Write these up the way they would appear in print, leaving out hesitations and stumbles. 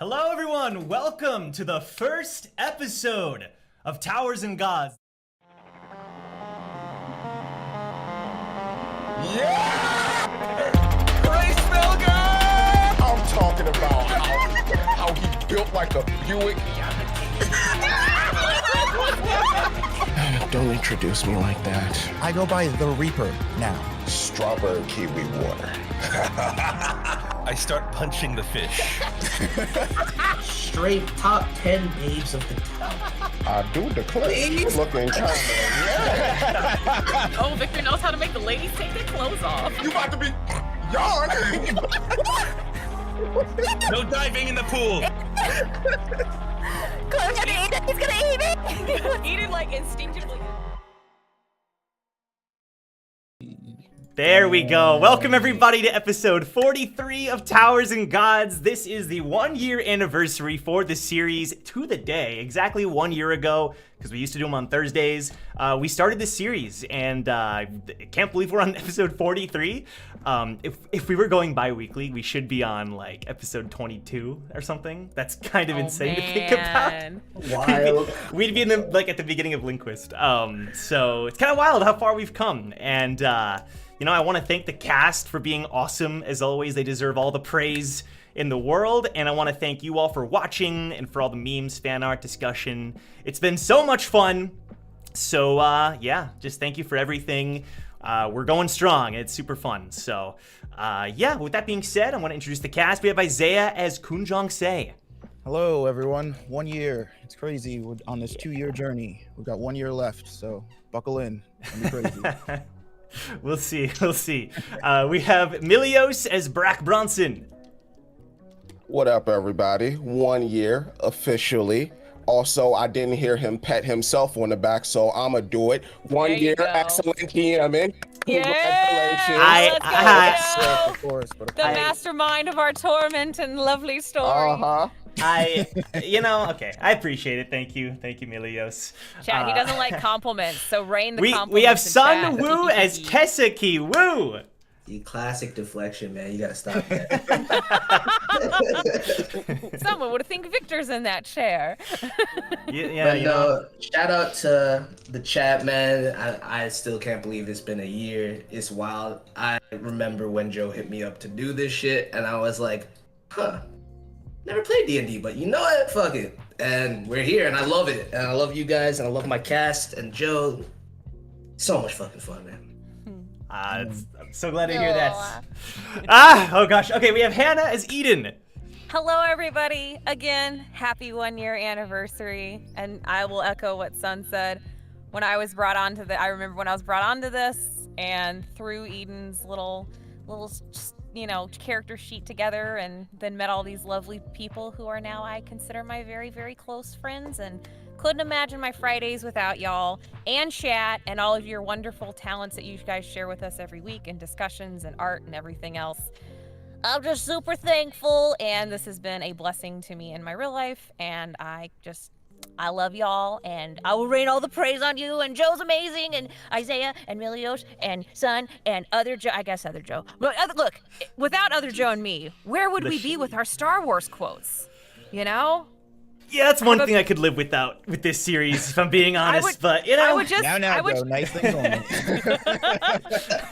Hello everyone, welcome to the first episode of Towers and Gods. Yeah! Grace smell good! I'm talking about how he built like a Buick. Don't introduce me like that. I go by the Reaper now. Strawberry kiwi water. I start punching the fish. Straight top 10 babes of the town. I do declare you looking kind of, yeah. Oh, Victor knows how to make the ladies take their clothes off. You about to be yarn. No diving in the pool. He's gonna eat it! He's gonna eat it! Eat it like instinctively. There we go. Welcome everybody to episode 43 of Towers and Gods. This is the 1-year anniversary for the series to the day, exactly 1 year ago, because we used to do them on Thursdays. We started this series, and I can't believe we're on episode 43. If we were going bi-weekly, we should be on like episode 22 or something. That's kind of insane to think about. Wild. We'd be in the, like at the beginning of Linquist. So it's kind of wild how far we've come, and you know, I want to thank the cast for being awesome. As always, they deserve all the praise in the world. And I want to thank you all for watching and for all the memes, fan art, discussion. It's been so much fun. So, yeah, just thank you for everything. We're going strong. It's super fun. So, yeah, with that being said, I want to introduce the cast. We have Isaiah as Kunjong Se. Hello, everyone. 1 year. It's crazy. We're on this 2-year journey. We've got 1 year left, so buckle in. It'll be crazy. We'll see. We'll see. We have Milios as Brack Bronson. What up, everybody? 1 year officially. Also, I didn't hear him pet himself on the back, so I'ma do it. 1 year, excellent DMing. Yeah, Congratulations. let's go. Of course, but The mastermind of our torment and lovely story. Okay, I appreciate it. Thank you, Milios. Chat, he doesn't like compliments, so rain the compliments. We have in Sun chat. Woo as Kesaki Woo. The classic deflection, man. You gotta stop that. Someone would think Victor's in that chair. Yeah, But no, shout out to the chat, man. I still can't believe it's been a year. It's wild. I remember when Joe hit me up to do this shit, and I was like, never played D&D, but you know what? Fuck it. And we're here, and I love it. And I love you guys, and I love my cast, and Joe. So much fucking fun, man. I'm so glad to hear that. Oh gosh. Okay, we have Hannah as Eden. Hello, everybody. Again, happy 1 year anniversary. And I will echo what Sun said. When I was brought onto I remember when I was brought onto this, and through Eden's little, you know, character sheet together, and then met all these lovely people who are now I consider my very, very close friends, and couldn't imagine my Fridays without y'all and chat and all of your wonderful talents that you guys share with us every week, and discussions and art and everything else. I'm just super thankful, and this has been a blessing to me in my real life, and I love y'all, and I will rain all the praise on you, and Joe's amazing, and Isaiah, and Milios, and Sun, and other Joe, I guess other Joe. Look, without other Joe and me, where would we be with our Star Wars quotes? You know? Yeah, that's one thing I could live without with this series, if I'm being honest. But you know, now, Joe, nice things only.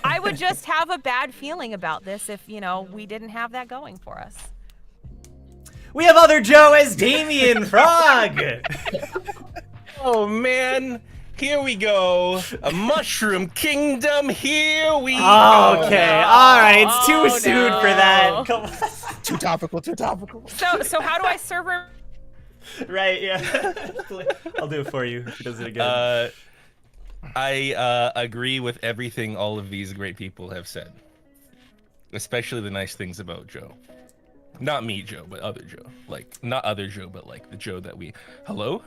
I would just have a bad feeling about this if, you know, we didn't have that going for us. we have other Joe as Damien Frog. Oh man, here we go. A mushroom kingdom, here we go. Okay, all right, it's too soon for that. Come on. Too topical. So how do I serve her? Right, yeah. I'll do it for you if he does it again. I agree with everything all of these great people have said, especially the nice things about Joe. Not me, Joe, but other Joe. Like, not other Joe, but like the Joe that we... Hello?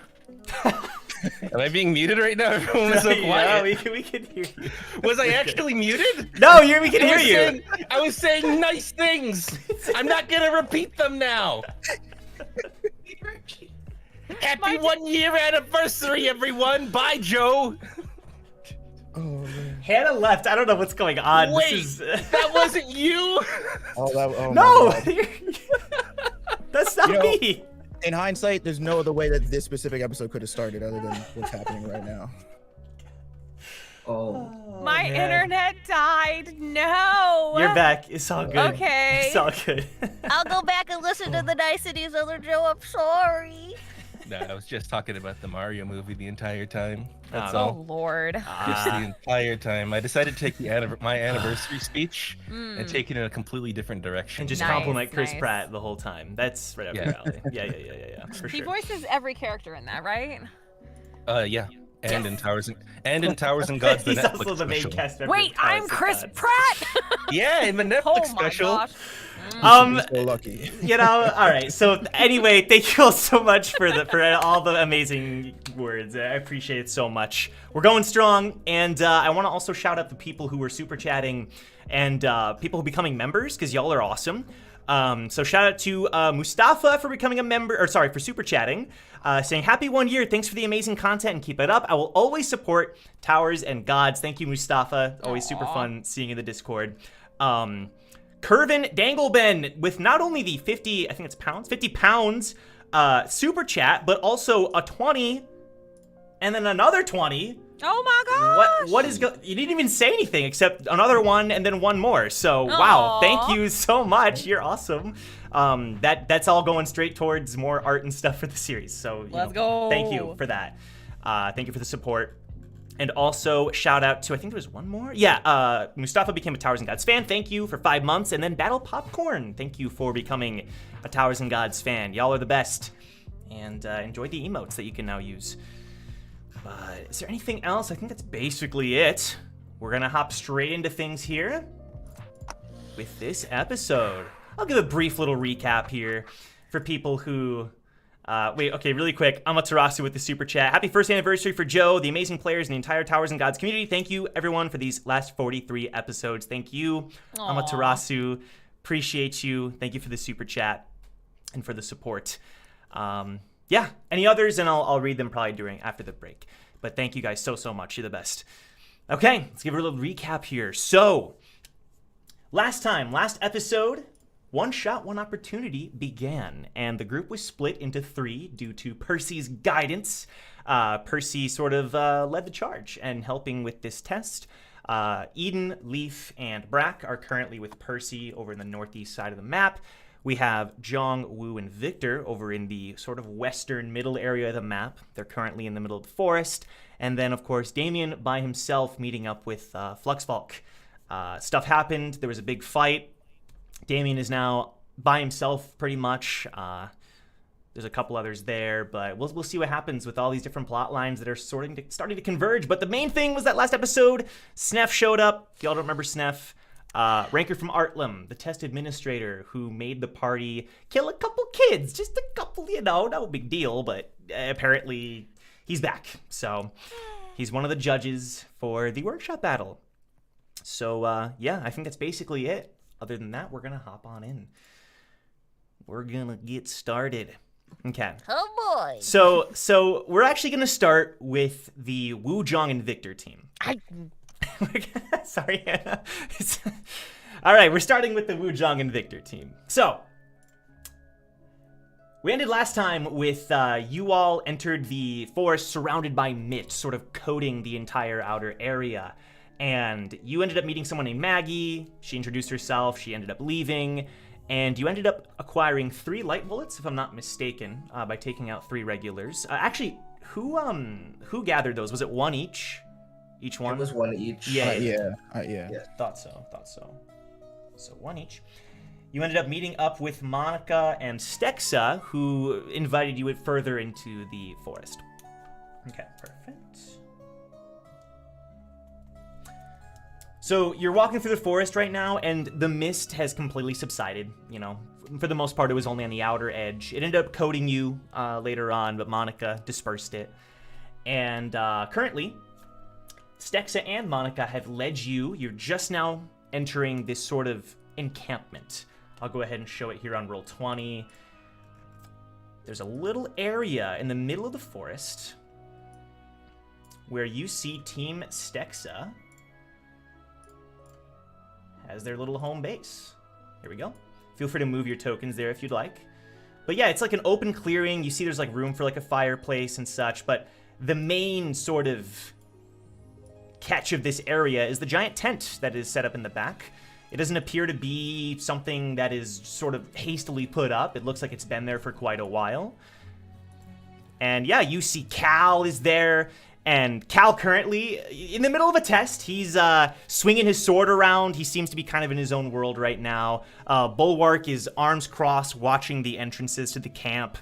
Am I being muted right now? Everyone was so quiet. Yeah, we can hear you. Was I actually muted? No, we can hear you. I was saying nice things. I'm not gonna repeat them now. Happy 1 year anniversary, everyone. Bye, Joe. Oh, man. Hannah left. I don't know what's going on. Wait, this is... that wasn't you? Oh, no! That's not You know, me. In hindsight, there's no other way that this specific episode could have started other than what's happening right now. Oh. My man. internet died. No. You're back. It's all good. Okay. It's all good. I'll go back and listen to the niceties, other Joe. I'm sorry. No, I was just talking about the Mario movie the entire time. That's Oh. all. Oh Lord. Just the entire time. I decided to take my anniversary speech Mm. and take it in a completely different direction. And just Nice, compliment Chris nice. Pratt the whole time. That's right up your alley. Yeah, for He sure. voices every character in that, right? Yeah. And in Towers and Gods, the He's Netflix also the main special. cast member. Wait, of Towers I'm and Chris Gods. Pratt. Yeah, in the Netflix Oh my special. gosh. He's so lucky. You know, all right. So anyway, thank you all so much for all the amazing words. I appreciate it so much. We're going strong, and I want to also shout out the people who were super chatting and people who are becoming members because y'all are awesome. So shout out to Mustafa for becoming a member, or sorry, for super chatting, saying happy 1 year. Thanks for the amazing content and keep it up. I will always support Towers and Gods. Thank you, Mustafa. Always super fun seeing you in the Discord. Curvin Dangleben with not only the 50 pounds super chat, but also a 20 and then another 20. Oh my gosh. What is you didn't even say anything except another one and then one more. So wow, Aw. thank you so much. You're awesome. That's all going straight towards more art and stuff for the series. So Let's go. Thank you for that. Thank you for the support. And also shout out to, I think there was one more. Yeah, Mustafa became a Towers and Gods fan. Thank you for 5 months. And then Battle Popcorn. Thank you for becoming a Towers and Gods fan. Y'all are the best. And enjoy the emotes that you can now use. But is there anything else? I think that's basically it. We're gonna hop straight into things here with this episode. I'll give a brief little recap here for people who really quick. Amaterasu with the super chat. Happy first anniversary for Joe, the amazing players, and the entire Towers and Gods community. Thank you, everyone, for these last 43 episodes. Thank you, Aw. Amaterasu. Appreciate you. Thank you for the super chat and for the support. Yeah, any others, and I'll read them probably after the break. But thank you guys so much. You're the best. Okay, let's give a little recap here. So, last episode, One Shot, One Opportunity began, and the group was split into 3 due to Percy's guidance. Percy sort of led the charge and helping with this test. Eden, Leaf, and Brack are currently with Percy over in the northeast side of the map. We have Jong, Wu, and Victor over in the sort of western middle area of the map. They're currently in the middle of the forest. And then, of course, Damien by himself meeting up with Fluxvalk. Stuff happened. There was a big fight. Damien is now by himself pretty much. There's a couple others there, but we'll see what happens with all these different plot lines that are starting to converge. But the main thing was that last episode, Sneff showed up. If y'all don't remember Sneff, Ranker from Artlam, the test administrator who made the party kill a couple kids. Just a couple, no big deal, but apparently he's back. So he's one of the judges for the workshop battle. So yeah, I think that's basically it. Other than that, we're going to hop on in. We're going to get started. Okay. Oh boy. So we're actually going to start with the Wu, Jong, and Victor team. Sorry, Hannah. All right, we're starting with the Wu, Jong, and Victor team. So, we ended last time with you all entered the forest surrounded by mist, sort of coating the entire outer area. And you ended up meeting someone named Maggie. She introduced herself. She ended up leaving. And you ended up acquiring 3 light bullets, if I'm not mistaken, by taking out 3 regulars. Actually, who gathered those? Was it 1 each? Each one? It was 1 each. Yeah. Yeah. Thought so. So 1 each. You ended up meeting up with Monica and Stexa, who invited you further into the forest. Okay, perfect. So you're walking through the forest right now, and the mist has completely subsided. For the most part, it was only on the outer edge. It ended up coating you later on, but Monica dispersed it. And currently, Stexa and Monica have led you. You're just now entering this sort of encampment. I'll go ahead and show it here on roll 20. There's a little area in the middle of the forest where you see Team Stexa has their little home base. Here we go. Feel free to move your tokens there if you'd like. But yeah, it's like an open clearing. You see there's like room for like a fireplace and such, but the main sort of catch of this area is the giant tent that is set up in the back. It doesn't appear to be something that is sort of hastily put up. It looks like it's been there for quite a while. And yeah, you see Cal is there, and Cal currently, in the middle of a test, he's swinging his sword around. He seems to be kind of in his own world right now. Bulwark is arms crossed, watching the entrances to the camp.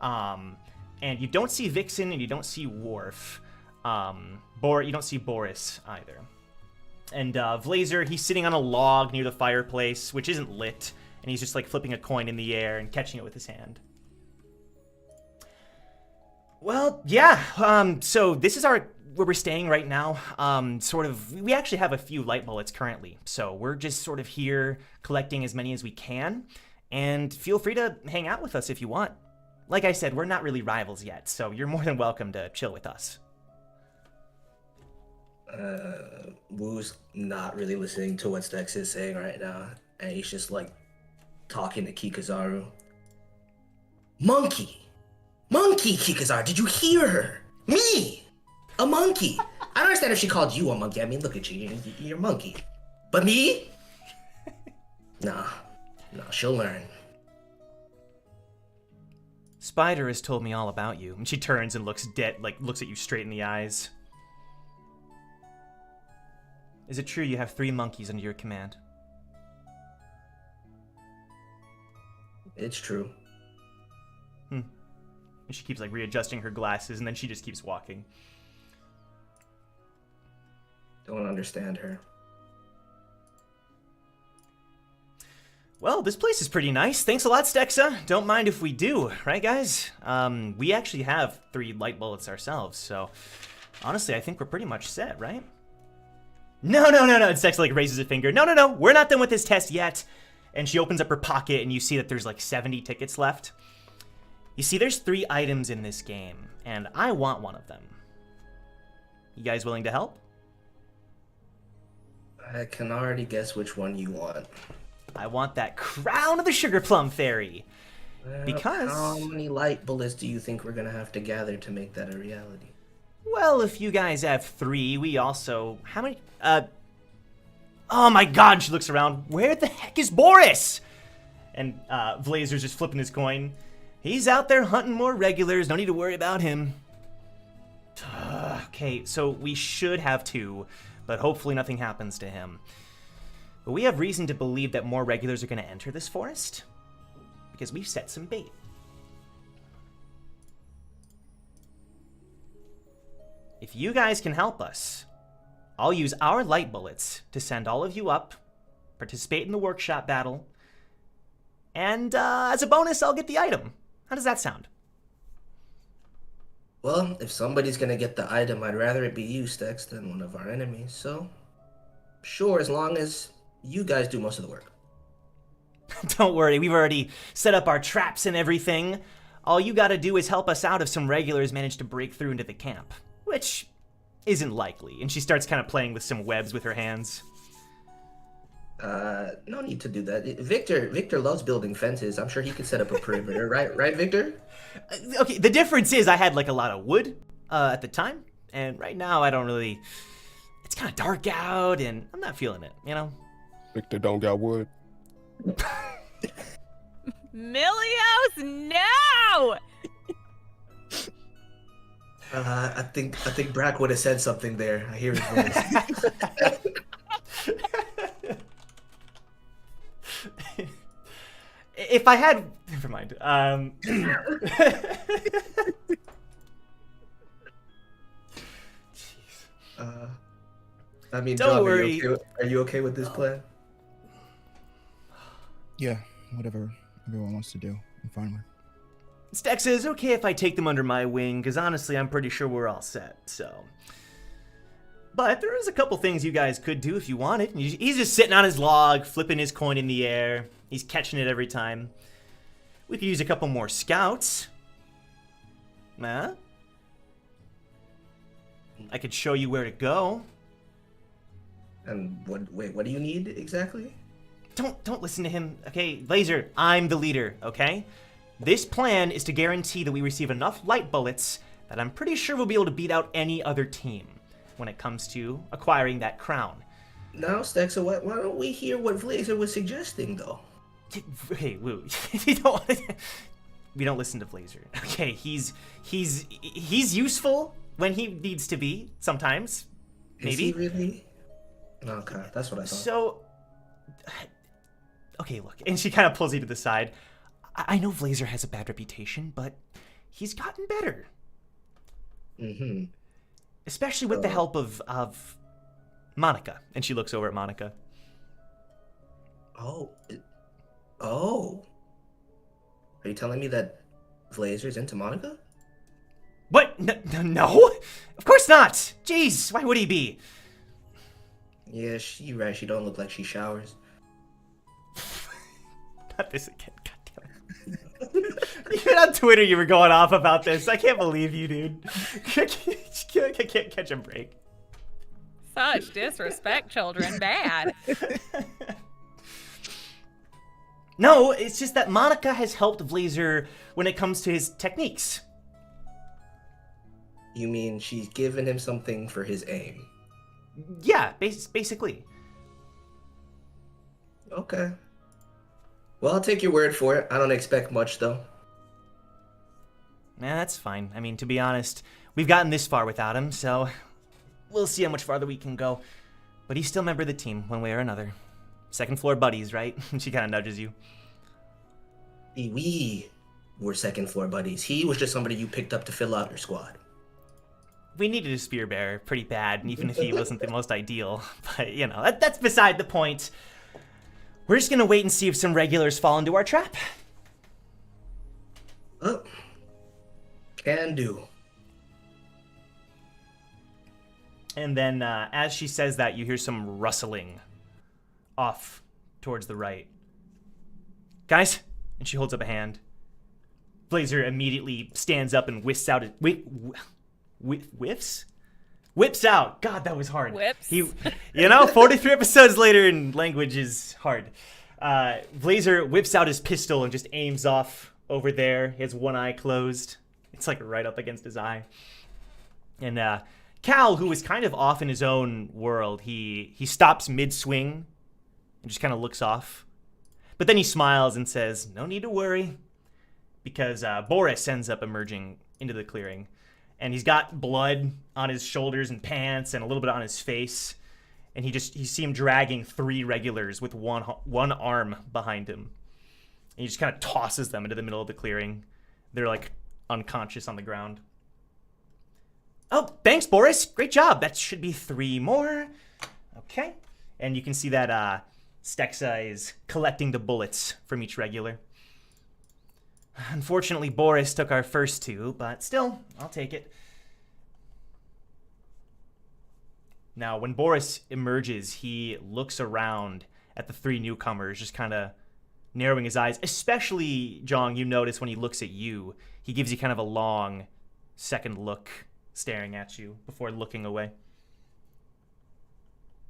And you don't see Vixen, and you don't see Worf. You don't see Boris either. And Vlazer, he's sitting on a log near the fireplace, which isn't lit, and he's just like flipping a coin in the air and catching it with his hand. Well, yeah, so this is where we're staying right now. We actually have a few light bullets currently, so we're just sort of here collecting as many as we can, and feel free to hang out with us if you want. Like I said, we're not really rivals yet, so you're more than welcome to chill with us. Woo's not really listening to what Stex is saying right now, and he's just like talking to Kikazaru. Monkey Kikazaru, did you hear her? Me, a monkey. I don't understand if she called you a monkey. I mean, look at you, you're a monkey. But me? No, she'll learn. Spider has told me all about you. And she turns and looks at you straight in the eyes. Is it true you have 3 monkeys under your command? It's true. And she keeps like readjusting her glasses, and then she just keeps walking. Don't understand her. Well, this place is pretty nice. Thanks a lot, Stexa. Don't mind if we do, right, guys? We actually have 3 light bullets ourselves, so honestly, I think we're pretty much set, right? No. And Stexa like raises a finger. No. We're not done with this test yet. And she opens up her pocket, and you see that there's like 70 tickets left. You see, there's 3 items in this game, and I want one of them. You guys willing to help? I can already guess which one you want. I want that crown of the Sugar Plum Fairy. Because... How many light bullets do you think we're gonna have to gather to make that a reality? Well, if you guys have 3, we also... How many... Oh my god, she looks around. Where the heck is Boris? And Vlazer's just flipping his coin. He's out there hunting more regulars. No need to worry about him. Okay, so we should have 2, but hopefully nothing happens to him. But we have reason to believe that more regulars are going to enter this forest, because we've set some bait. If you guys can help us, I'll use our light bullets to send all of you up, participate in the workshop battle, and as a bonus, I'll get the item. How does that sound? Well, if somebody's gonna get the item, I'd rather it be you, Stex, than one of our enemies, so... Sure, as long as you guys do most of the work. Don't worry, we've already set up our traps and everything. All you gotta do is help us out if some regulars manage to break through into the camp. Which isn't likely. And she starts kind of playing with some webs with her hands. No need to do that. Victor loves building fences. I'm sure he could set up a perimeter, right, Victor? Okay, the difference is I had like a lot of wood at the time, and right now I don't really... It's kind of dark out, and I'm not feeling it, you know? Victor don't got wood. Milios, no! I think Brack would have said something there. I hear his voice. If I had... Never mind. I mean, Don't John, worry. Are you okay with this plan? Yeah, whatever everyone wants to do, I'm fine with. Stex says, okay if I take them under my wing, because honestly, I'm pretty sure we're all set, so... But there is a couple things you guys could do if you wanted. He's just sitting on his log, flipping his coin in the air. He's catching it every time. We could use a couple more scouts. Huh? I could show you where to go. And what do you need exactly? Don't listen to him, okay? Laser, I'm the leader, okay? This plan is to guarantee that we receive enough light bullets that I'm pretty sure we'll be able to beat out any other team when it comes to acquiring that crown. Now, Stexa, why don't we hear what Blazer was suggesting, though? Hey, Woo, we don't listen to Blazer. Okay, he's useful when he needs to be sometimes. Maybe. Is he really? Okay, that's what I thought. So, okay, look, and she kind of pulls you to the side. I know Blazer has a bad reputation, but he's gotten better. Mm-hmm. Especially with the help of Monica. And she looks over at Monica. Oh. Are you telling me that Blazer's into Monica? What? No? Of course not! Jeez, why would he be? Yeah, you're right. She don't look like she showers. Not this again, goddammit. Even on Twitter you were going off about this. I can't believe you, dude. I can't catch a break. Such disrespect, children. Bad. No, it's just that Monica has helped Blazer when it comes to his techniques. You mean she's given him something for his aim? Yeah, basically. Okay. Well, I'll take your word for it. I don't expect much, though. Nah, that's fine. I mean, to be honest, we've gotten this far without him, so we'll see how much farther we can go. But he's still a member of the team, one way or another. Second floor buddies, right? She kind of nudges you. We were second floor buddies. He was just somebody you picked up to fill out your squad. We needed a spear bearer pretty bad, even if he wasn't the most ideal. But, you know, that's beside the point. We're just gonna wait and see if some regulars fall into our trap. Oh. Can do. And then, as she says that, you hear some rustling off towards the right. Guys, and she holds up a hand. Blazer immediately stands up and whisks out. Whips out. God, that was hard. Whips. 43 episodes later, and language is hard. Blazer whips out his pistol and just aims off over there. He has one eye closed. It's like right up against his eye. And Cal, who is kind of off in his own world, he stops mid-swing and just kind of looks off. But then he smiles and says, "No need to worry," because Boris ends up emerging into the clearing. And he's got blood on his shoulders and pants and a little bit on his face. And you see him dragging 3 regulars with one arm behind him. And he just kind of tosses them into the middle of the clearing. They're like unconscious on the ground. "Oh, thanks, Boris. Great job. That should be 3 more. Okay." And you can see that Stexa is collecting the bullets from each regular. Unfortunately, Boris took our first 2, but still, I'll take it. Now, when Boris emerges, he looks around at the 3 newcomers, just kind of narrowing his eyes. Especially, Jong, you notice when he looks at you, he gives you kind of a long second look, staring at you before looking away.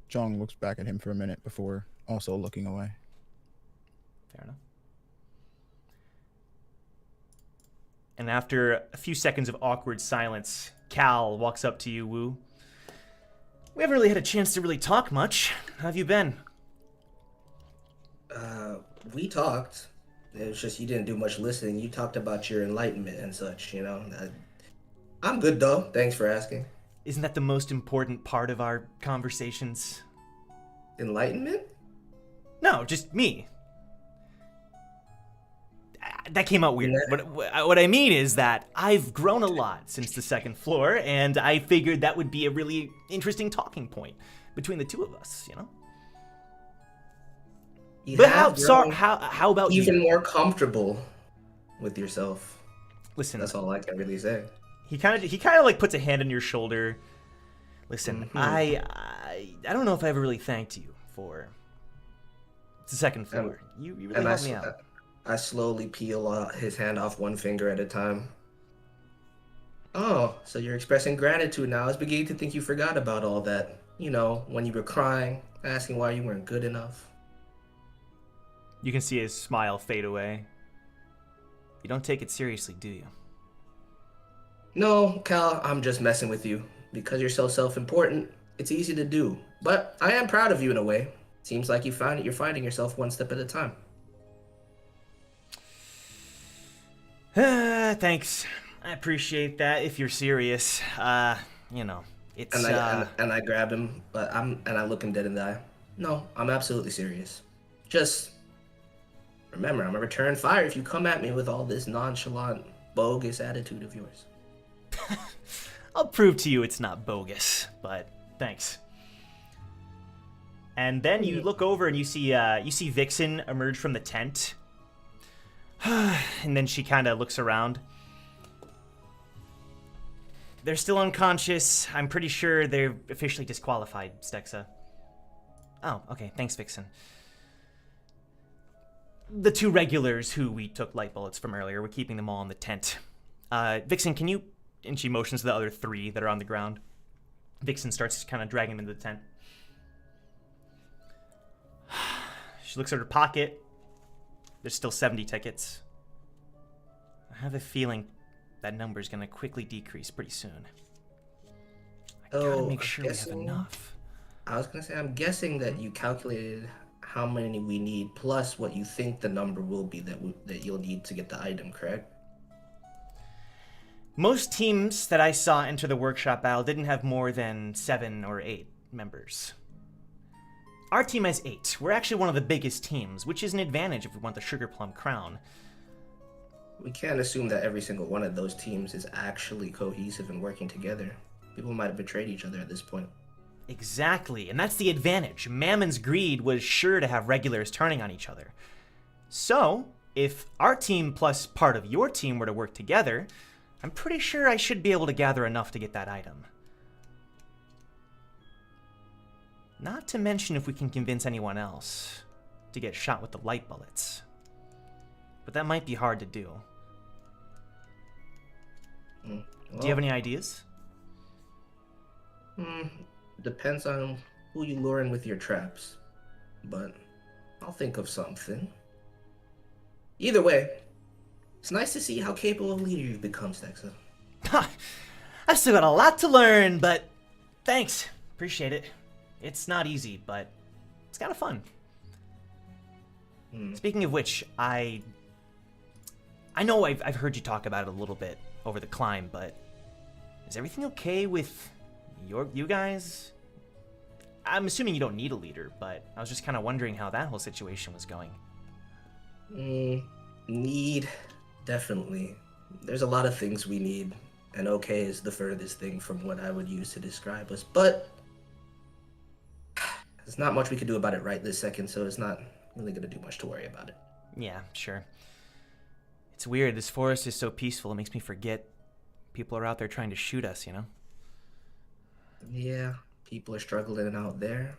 Jong looks back at him for a minute before also looking away. Fair enough. And after a few seconds of awkward silence, Cal walks up to you, Wu. "We haven't really had a chance to really talk much. How have you been?" We talked. It was just you didn't do much listening. You talked about your enlightenment and such, you know. I'm good, though. Thanks for asking. Isn't that the most important part of our conversations? Enlightenment? No, just me. That came out weird. What I mean is that I've grown a lot since the second floor, and I figured that would be a really interesting talking point between the two of us, you know? But how about you? Even more comfortable with yourself. Listen, that's all I can really say. He kind of like puts a hand on your shoulder. Listen, I don't know if I ever really thanked you for the second floor. You really helped me out. I slowly peel his hand off one finger at a time. Oh, so you're expressing gratitude now. I was beginning to think you forgot about all that. You know, when you were crying, asking why you weren't good enough. You can see his smile fade away. You don't take it seriously, do you? No, Cal, I'm just messing with you. Because you're so self-important, it's easy to do. But I am proud of you in a way. Seems like you're finding yourself one step at a time. Thanks. I appreciate that if you're serious. You know, it's And I grab him, but I look him dead in the eye. No, I'm absolutely serious. Just remember, I'm a return fire if you come at me with all this nonchalant, bogus attitude of yours. I'll prove to you it's not bogus, but thanks. And then you look over and you see Vixen emerge from the tent. And then she kind of looks around. They're still unconscious. I'm pretty sure they're officially disqualified, Stexa. Oh, okay. Thanks, Vixen. The 2 regulars who we took light bullets from earlier, we're keeping them all in the tent. Vixen, can you... And she motions to the other 3 that are on the ground. Vixen starts kind of dragging them into the tent. She looks at her pocket. There's still 70 tickets. I have a feeling that number is going to quickly decrease pretty soon. I gotta make sure we have enough. I was going to say, I'm guessing that you calculated how many we need plus what you think the number will be that you'll need to get the item, correct? Most teams that I saw enter the workshop battle didn't have more than 7 or 8 members. Our team has 8. We're actually one of the biggest teams, which is an advantage if we want the Sugar Plum Crown. We can't assume that every single one of those teams is actually cohesive and working together. People might have betrayed each other at this point. Exactly, and that's the advantage. Mammon's greed was sure to have regulars turning on each other. So, if our team plus part of your team were to work together, I'm pretty sure I should be able to gather enough to get that item. Not to mention if we can convince anyone else to get shot with the light bullets. But that might be hard to do. Do you have any ideas? Depends on who you lure in with your traps. But I'll think of something. Either way, it's nice to see how capable of leader you've become, Stexa. I've still got a lot to learn, but thanks. Appreciate it. It's not easy, but it's kind of fun. Speaking of which, I know I've heard you talk about it a little bit over the climb, but is everything okay with you guys? I'm assuming you don't need a leader, but I was just kind of wondering how that whole situation was going. Need, definitely. There's a lot of things we need, and okay is the furthest thing from what I would use to describe us, but there's not much we can do about it right this second, so it's not really going to do much to worry about it. Yeah, sure. It's weird, this forest is so peaceful, it makes me forget people are out there trying to shoot us, you know? Yeah, people are struggling out there,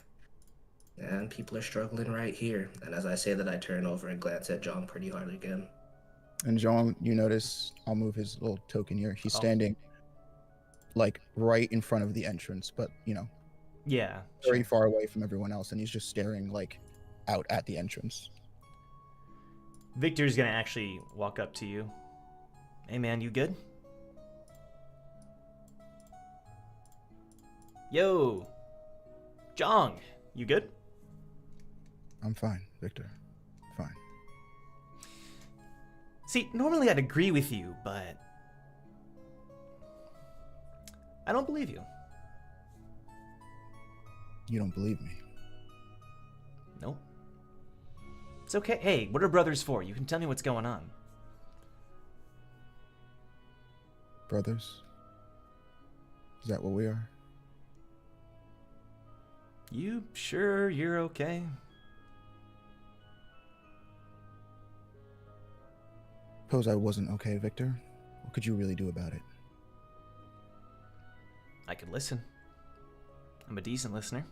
and people are struggling right here. And as I say that, I turn over and glance at John pretty hard again. And John, you notice, I'll move his little token here. He's standing, like, right in front of the entrance, but, you know, yeah, very far away from everyone else, and he's just staring, like, out at the entrance. Victor's gonna actually walk up to you. Hey man, you good? Yo, Jong, you good? I'm fine, Victor. Fine. See, normally I'd agree with you, but I don't believe you. You don't believe me? Nope. It's okay. Hey, what are brothers for? You can tell me what's going on. Brothers? Is that what we are? You sure you're okay? Suppose I wasn't okay, Victor. What could you really do about it? I could listen. I'm a decent listener.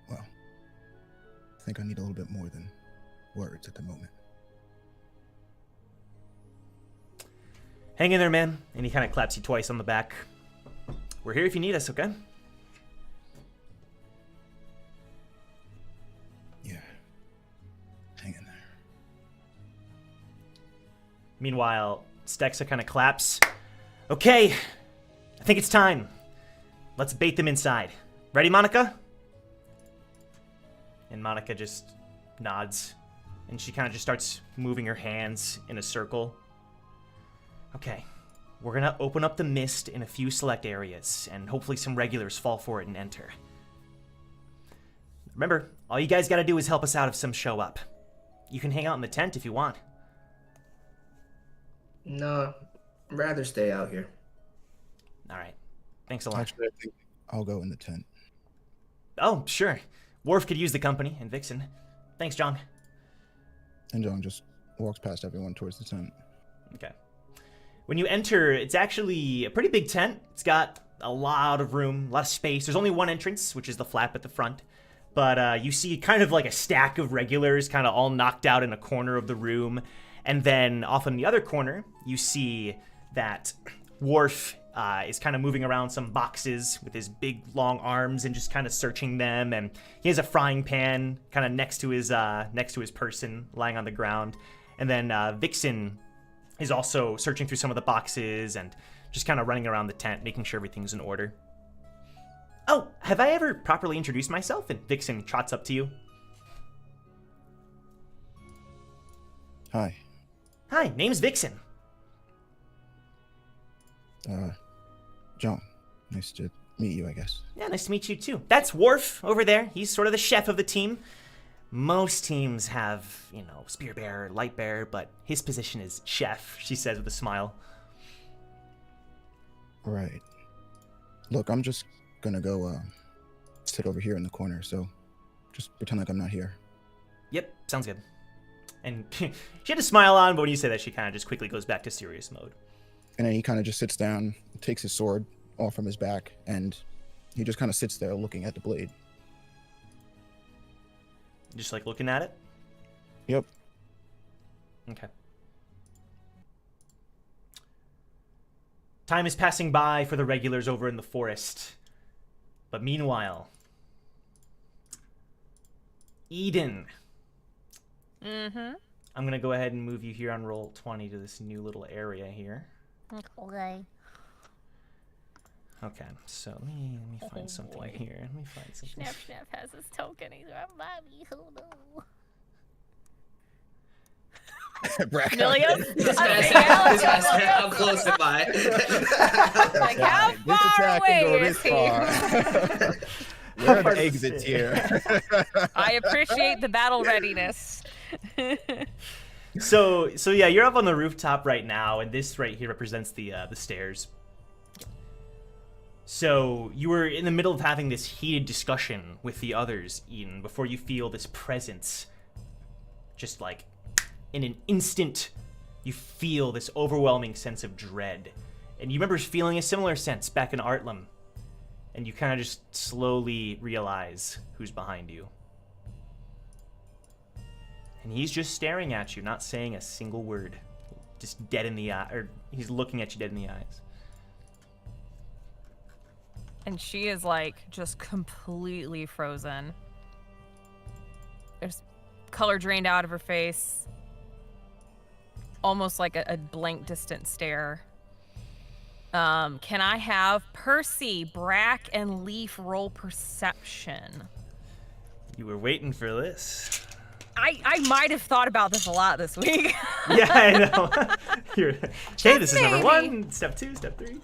Well, I think I need a little bit more than words at the moment. Hang in there, man. And he kind of claps you twice on the back. We're here if you need us, okay? Yeah. Hang in there. Meanwhile, Stexa kind of claps. Okay, I think it's time. Let's bait them inside. Ready, Monica? And Monica just nods. And she kind of just starts moving her hands in a circle. Okay, we're gonna open up the mist in a few select areas, and hopefully some regulars fall for it and enter. Remember, all you guys gotta do is help us out if some show up. You can hang out in the tent if you want. No, I'd rather stay out here. Alright, thanks a lot. Actually, I think I'll go in the tent. Oh, sure. Worf could use the company, and Vixen. Thanks, John. And John just walks past everyone towards the tent. Okay. When you enter, it's actually a pretty big tent. It's got a lot of room, a lot of space. There's only one entrance, which is the flap at the front. But you see kind of like a stack of regulars kind of all knocked out in a corner of the room. And then off in the other corner, you see that Worf is kind of moving around some boxes with his big long arms and just kind of searching them. And he has a frying pan kind of next to his person lying on the ground. And then Vixen is also searching through some of the boxes and just kind of running around the tent, making sure everything's in order. Oh, have I ever properly introduced myself? And Vixen trots up to you. Hi. Hi, name's Vixen. John. Nice to meet you, I guess. Yeah, nice to meet you too. That's Worf over there. He's sort of the chef of the team. Most teams have, spear bearer, light bearer, but his position is chef, she says with a smile. Right. Look, I'm just gonna go sit over here in the corner, so just pretend like I'm not here. Yep, sounds good. And she had a smile on, but when you say that, she kind of just quickly goes back to serious mode. And then he kind of just sits down, takes his sword off from his back, and he just kind of sits there looking at the blade. Just like looking at it? Yep. Okay. Time is passing by for the regulars over in the forest. But meanwhile, Eden. Mm-hmm. I'm going to go ahead and move you here on roll 20 to this new little area here. Okay. Okay, so let me find something here. Let me find something. Snuff has his token. He's our mommy. Who knew? Brack. Millions? This guy said, how close am I? Like, how This far attack can go away this is he? far. Where are the exits here? I appreciate the battle readiness. So yeah, you're up on the rooftop right now, and this right here represents the stairs. So you were in the middle of having this heated discussion with the others, Eden, before you feel this presence. Just like in an instant, you feel this overwhelming sense of dread. And you remember feeling a similar sense back in Artlam. And you kind of just slowly realize who's behind you. And he's just staring at you, not saying a single word. Just dead in the eye, or he's looking at you dead in the eyes. And she is like just completely frozen. There's color drained out of her face. Almost like a blank, distant stare. Can I have Percy, Brack, and Leaf roll perception? You were waiting for this. I might have thought about this a lot this week. Yeah, I know. Okay, this is number Maybe. 1, step 2, step 3.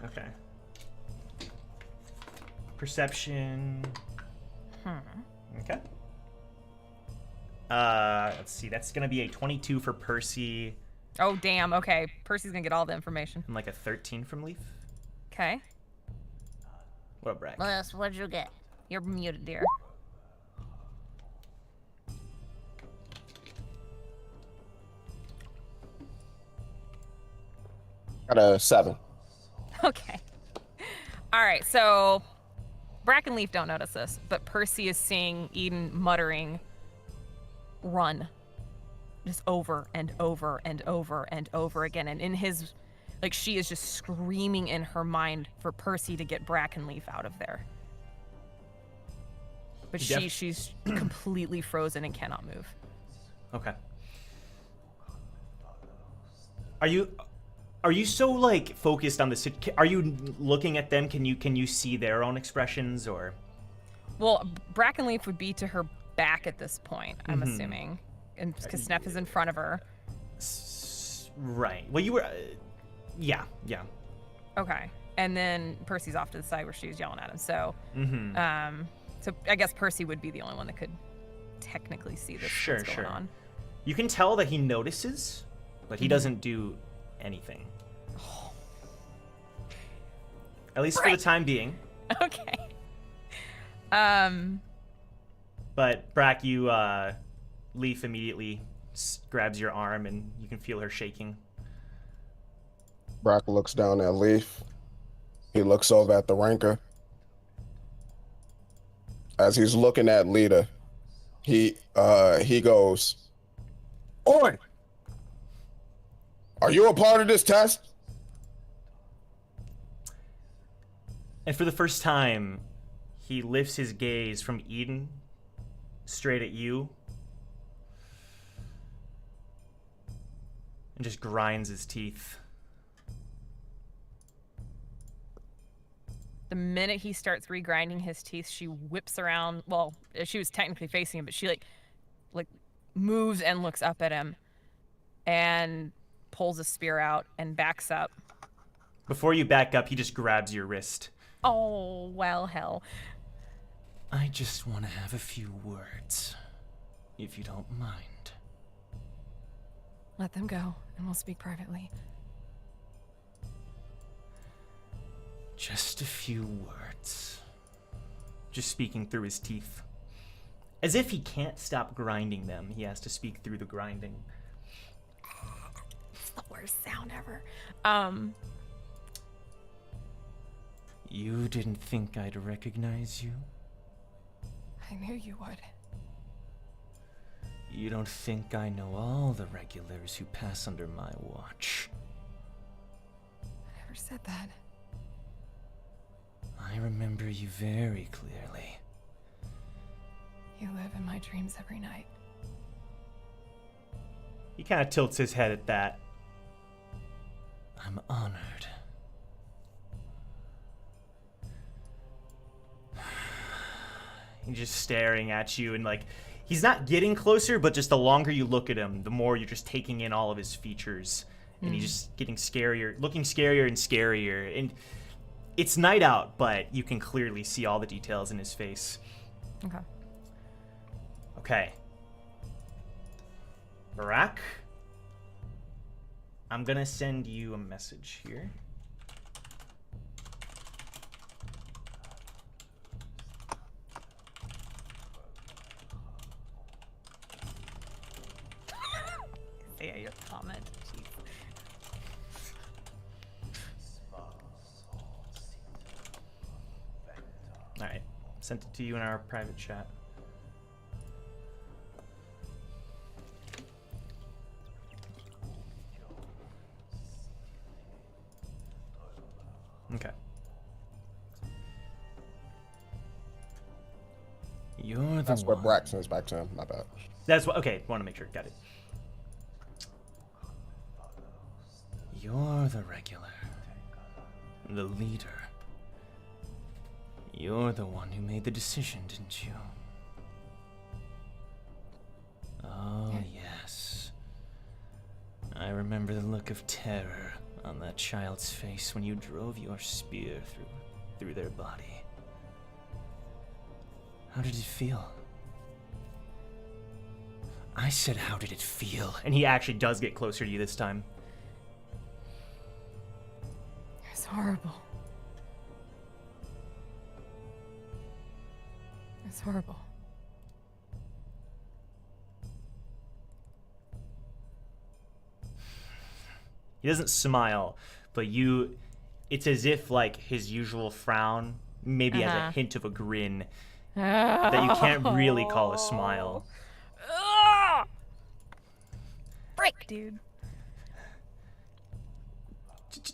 Okay. Perception. Okay. Let's see. That's gonna be a 22 for Percy. Oh, damn. Okay. Percy's gonna get all the information. And like a 13 from Leaf. Okay. What up, Brack? Melissa, what'd you get? You're muted, dear. Got a 7. Okay. All right. So Brack and Leaf don't notice this, but Percy is seeing Eden muttering, "Run." Just over and over and over and over again. And in his, like, she is just screaming in her mind for Percy to get Brack and Leaf out of there. But she's completely frozen and cannot move. Okay. Are you so like focused on the? Are you looking at them? Can you see their own expressions or? Well, Brack and Leaf would be to her back at this point, I'm assuming, and because Sneff is in front of her. Right. Well, you were. Yeah. Okay. And then Percy's off to the side where she was yelling at him. So, so I guess Percy would be the only one that could technically see this what's going on. You can tell that he notices, but he doesn't do anything. At least for the time being. Okay. But Brack, you Leaf immediately grabs your arm, and you can feel her shaking. Brack looks down at Leaf. He looks over at the ranker. As he's looking at Lita, he goes, "Oi! Are you a part of this test?" And for the first time, he lifts his gaze from Eden straight at you and just grinds his teeth. The minute he starts regrinding his teeth, she whips around. Well, she was technically facing him, but she like moves and looks up at him and pulls a spear out and backs up. Before you back up, he just grabs your wrist. Oh, well, hell. I just want to have a few words, if you don't mind. Let them go, and we'll speak privately. Just a few words. Just speaking through his teeth. As if he can't stop grinding them, he has to speak through the grinding. It's the worst sound ever. You didn't think I'd recognize you? I knew you would. You don't think I know all the regulars who pass under my watch? I never said that. I remember you very clearly. You live in my dreams every night. He kind of tilts his head at that. I'm honored. He's just staring at you, and like, he's not getting closer, but just the longer you look at him, the more you're just taking in all of his features. And he's just getting scarier, looking scarier and scarier. And it's night out, but you can clearly see all the details in his face. Okay. Brack, I'm gonna send you a message here. Yeah, your comment. Jeez. Alright, sent it to you in our private chat. Okay. You're the That's one. what Brack sends back to him. My bad. That's what. Okay, want to make sure. Got it. You're the regular, the leader. You're the one who made the decision, didn't you? Oh, yes. I remember the look of terror on that child's face when you drove your spear through their body. How did it feel? I said, how did it feel? And he actually does get closer to you this time. It's horrible. It's horrible. He doesn't smile, but it's as if like his usual frown maybe has a hint of a grin that you can't really call a smile. Break, dude.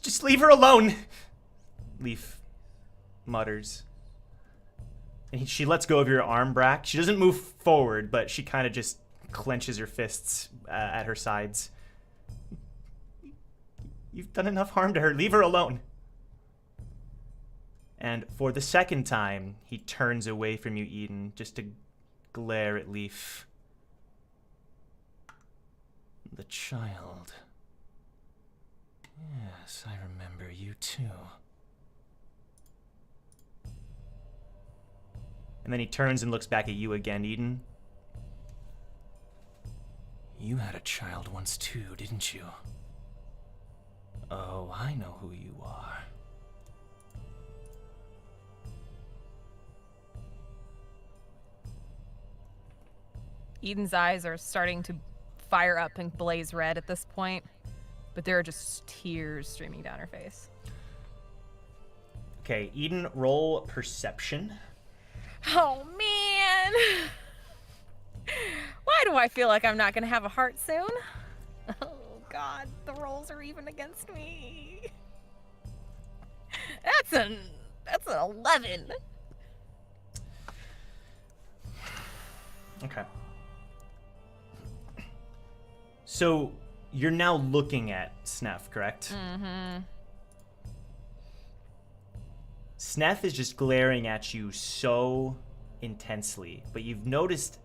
Just leave her alone, Leaf mutters. And she lets go of your arm, Brack. She doesn't move forward, but she kind of just clenches her fists at her sides. You've done enough harm to her. Leave her alone. And for the second time, he turns away from you, Eden, just to glare at Leaf. The child. Yes, I remember you too. And then he turns and looks back at you again, Eden. You had a child once too, didn't you? Oh, I know who you are. Eden's eyes are starting to fire up and blaze red at this point, but there are just tears streaming down her face. Okay, Eden, roll perception. Oh, man! Why do I feel like I'm not gonna have a heart soon? Oh, God, the rolls are even against me. That's an 11. Okay. So, you're now looking at Sneff, correct? Mm-hmm. Sneff is just glaring at you so intensely, but you've noticed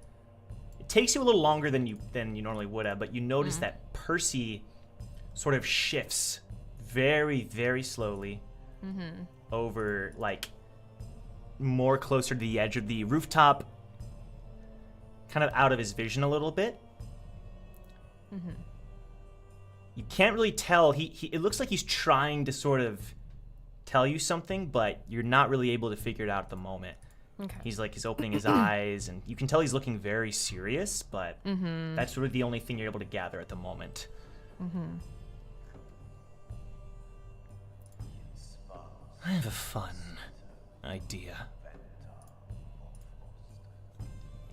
it takes you a little longer than you normally would have, but you notice that Percy sort of shifts very, very slowly over, like, more closer to the edge of the rooftop, kind of out of his vision a little bit. You can't really tell. It looks like he's trying to sort of tell you something, but you're not really able to figure it out at the moment. Okay. He's opening his eyes, and you can tell he's looking very serious, but that's sort of the only thing you're able to gather at the moment. I have a fun idea.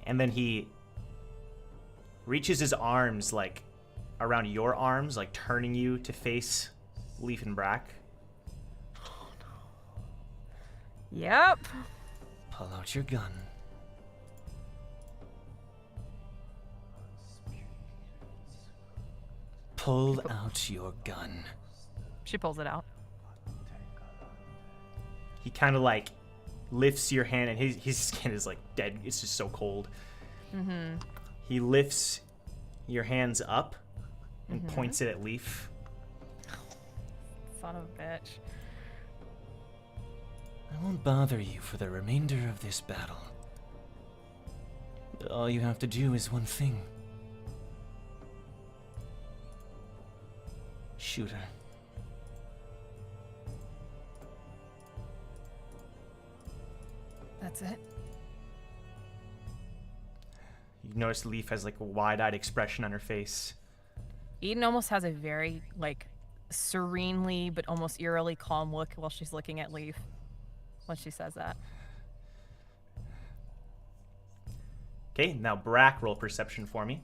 And then he reaches his arms, like, around your arms, like, turning you to face Leaf and Brack. Yep. Pull out your gun. Pull out your gun. She pulls it out. He kind of, like, lifts your hand, and his skin is, like, dead. It's just so cold. He lifts your hands up and points it at Leaf. Son of a bitch. I won't bother you for the remainder of this battle. All you have to do is one thing. Shoot her. That's it? You notice Leaf has, like, a wide-eyed expression on her face. Eden almost has a very, like, serenely but almost eerily calm look while she's looking at Leaf when she says that. Okay, now Brack, roll perception for me.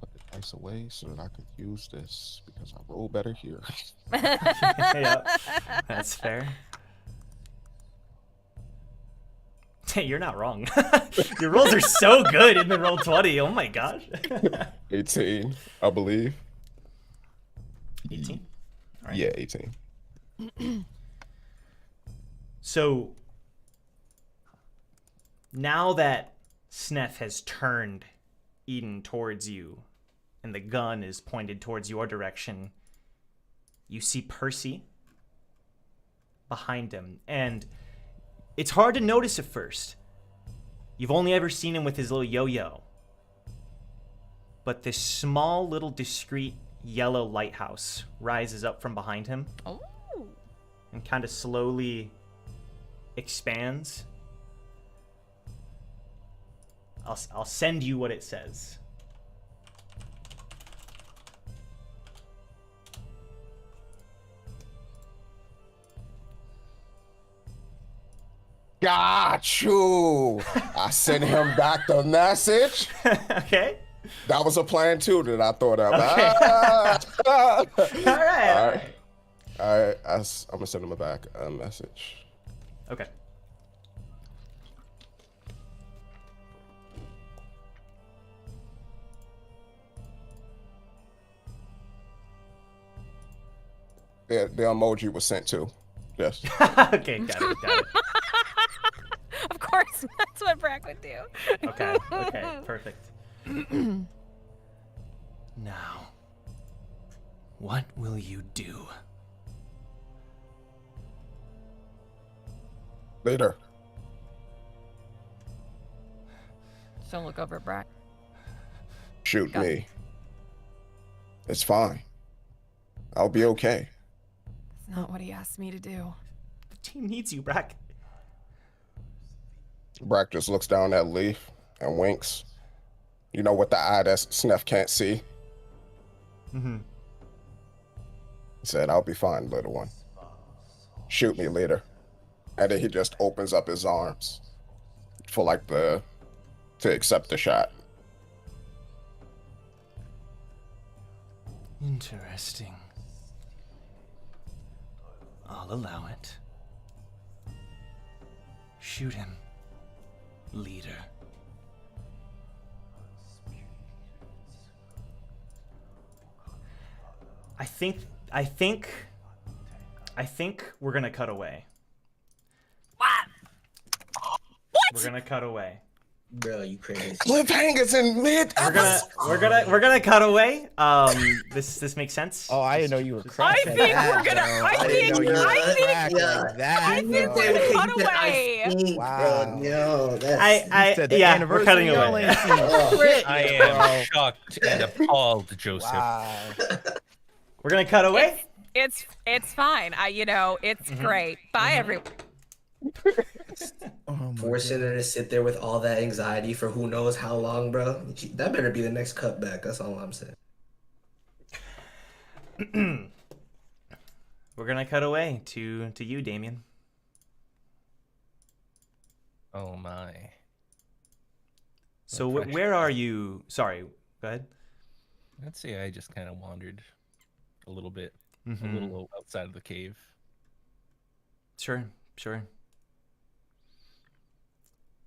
Put the dice away so that I could use this because I roll better here. Yeah, that's fair. You're not wrong. Your rolls are so good in the roll 20. Oh my gosh. 18, I believe. 18? All right. Yeah, 18. So now that Sneff has turned Eden towards you and the gun is pointed towards your direction, you see Percy behind him, and it's hard to notice at first. You've only ever seen him with his little yo-yo. But this small little discreet yellow lighthouse rises up from behind him. Oh. And kind of slowly expands. I'll send you what it says. Got you. I sent him back the message. Okay. That was a plan too that I thought of. Okay. All right. I'm gonna send him back a message. Okay. the emoji was sent to. Yes. Okay, got it. Of course, that's what Brack would do. Okay, perfect. Now, what will you do? Later. Just don't look over at Brack. Shoot Got me. It's fine. I'll be okay. It's not what he asked me to do. The team needs you, Brack. Brack just looks down at Leaf and winks. You know, with the eye that Sneff can't see. Mm-hmm. He said, I'll be fine, little one. Shoot me later. And then he just opens up his arms for like to accept the shot. Interesting. I'll allow it. Shoot him, leader. I think we're gonna cut away. What? We're gonna cut away. Bro, you crazy. Cliffhangers in mid. We're gonna cut away. This makes sense. Oh, I didn't know you were cracking. I think we're gonna. I think we're gonna cut away. Wow. Yo, that's... We're cutting away. I am shocked and appalled, Joseph. Wow. We're gonna cut away. It's fine. It's great. Bye, everyone. Forcing her to sit there with all that anxiety for who knows how long, bro. That better be the next cutback. That's all I'm saying. We're gonna cut away to you, Damien. Oh my. So where are you? Sorry, go ahead. I'd say I just kind of wandered a little bit, Mm-hmm. a little outside of the cave. Sure.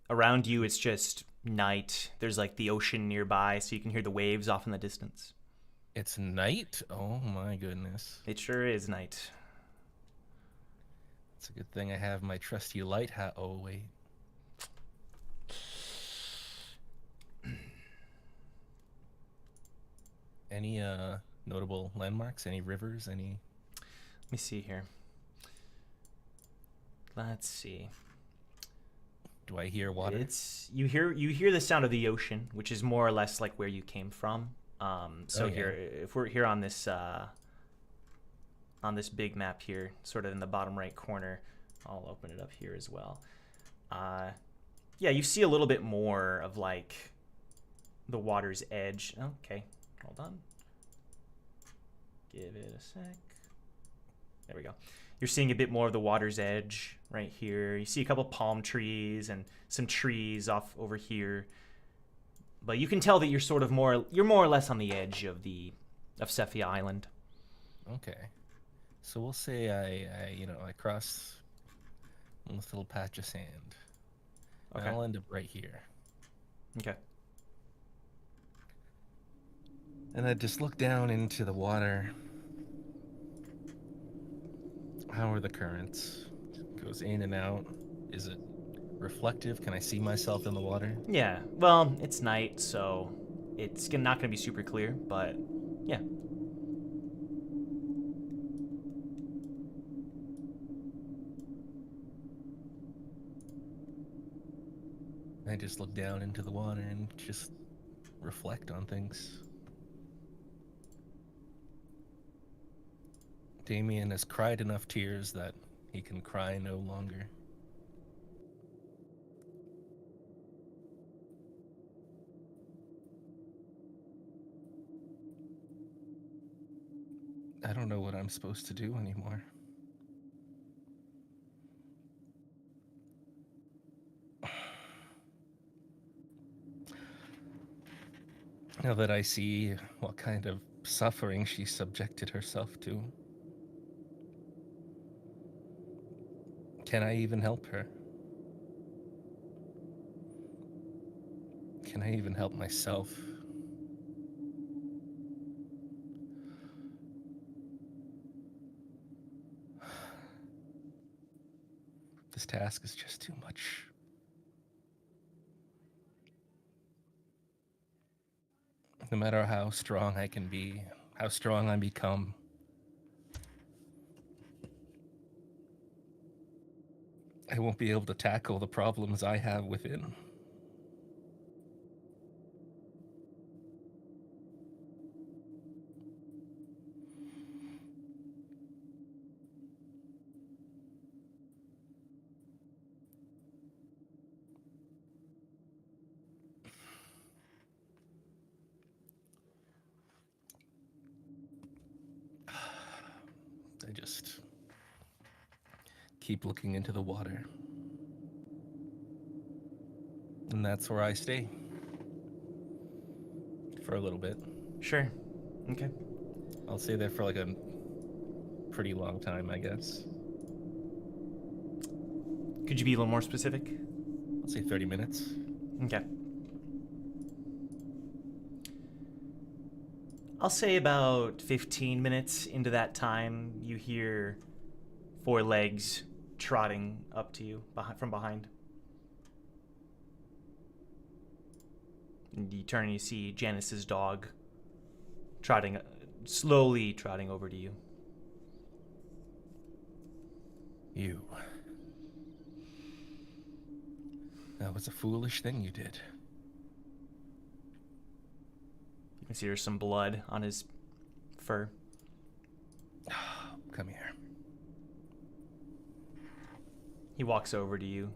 Around you, it's just night. There's like the ocean nearby, so you can hear the waves off in the distance. It's night? Oh my goodness. It sure is night. It's a good thing I have my trusty light hat. Oh, wait. Any notable landmarks? Any rivers? Any? Let me see here. Let's see. Do I hear water? You hear the sound of the ocean, which is more or less like where you came from. Here, if we're here on this big map here, sort of in the bottom right corner, I'll open it up here as well. Yeah, you see a little bit more of like the water's edge. Okay, hold on. Give it a sec. There we go. You're seeing a bit more of the water's edge right here. You see a couple palm trees and some trees off over here. But you can tell that you're more or less on the edge of Sephia Island. Okay. So we'll say I cross this little patch of sand. Okay. And I'll end up right here. Okay. And I just look down into the water. How are the currents? Goes in and out. Is it reflective? Can I see myself in the water? Yeah. Well, it's night, so it's not going to be super clear, but yeah. I just look down into the water and just reflect on things. Damien has cried enough tears that he can cry no longer. I don't know what I'm supposed to do anymore. Now that I see what kind of suffering she subjected herself to, can I even help her? Can I even help myself? task is just too much. No matter how strong I can be, how strong I become, I won't be able to tackle the problems I have within. I just keep looking into the water. And that's where I stay. For a little bit. Sure. Okay. I'll stay there for like a pretty long time, I guess. Could you be a little more specific? I'll say 30 minutes. Okay. I'll say about 15 minutes into that time, you hear 4 legs trotting up to you from behind. And you turn and you see Janice's dog slowly trotting over to you. You. That was a foolish thing you did. You see there's some blood on his fur. Come here. He walks over to you.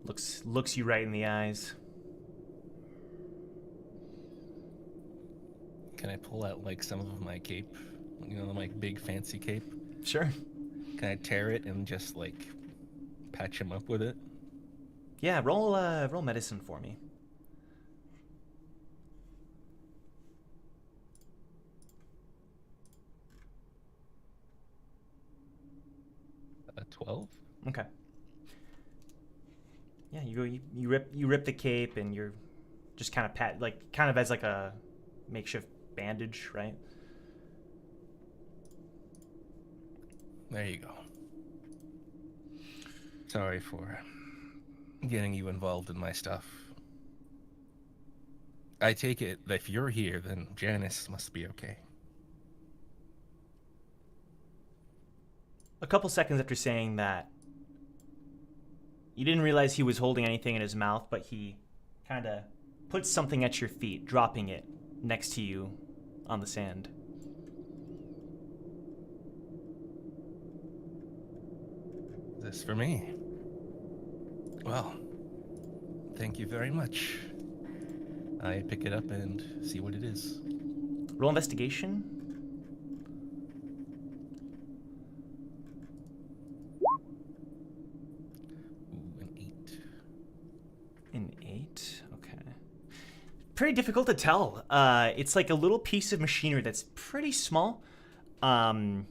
Looks you right in the eyes. Can I pull out like some of my cape? You know, my big fancy cape? Sure. Can I tear it and just like patch him up with it? Yeah, roll medicine for me. A 12? Okay. Yeah, you rip the cape and you're just kind of kind of as like a makeshift bandage, right? There you go. Sorry for getting you involved in my stuff. I take it that if you're here, then Janice must be okay. A couple seconds after saying that, you didn't realize he was holding anything in his mouth, but he kind of puts something at your feet, dropping it next to you on the sand. This for me. Well, thank you very much. I pick it up and see what it is. Roll investigation. Ooh, an 8. An 8? Okay. Pretty difficult to tell. It's like a little piece of machinery that's pretty small. But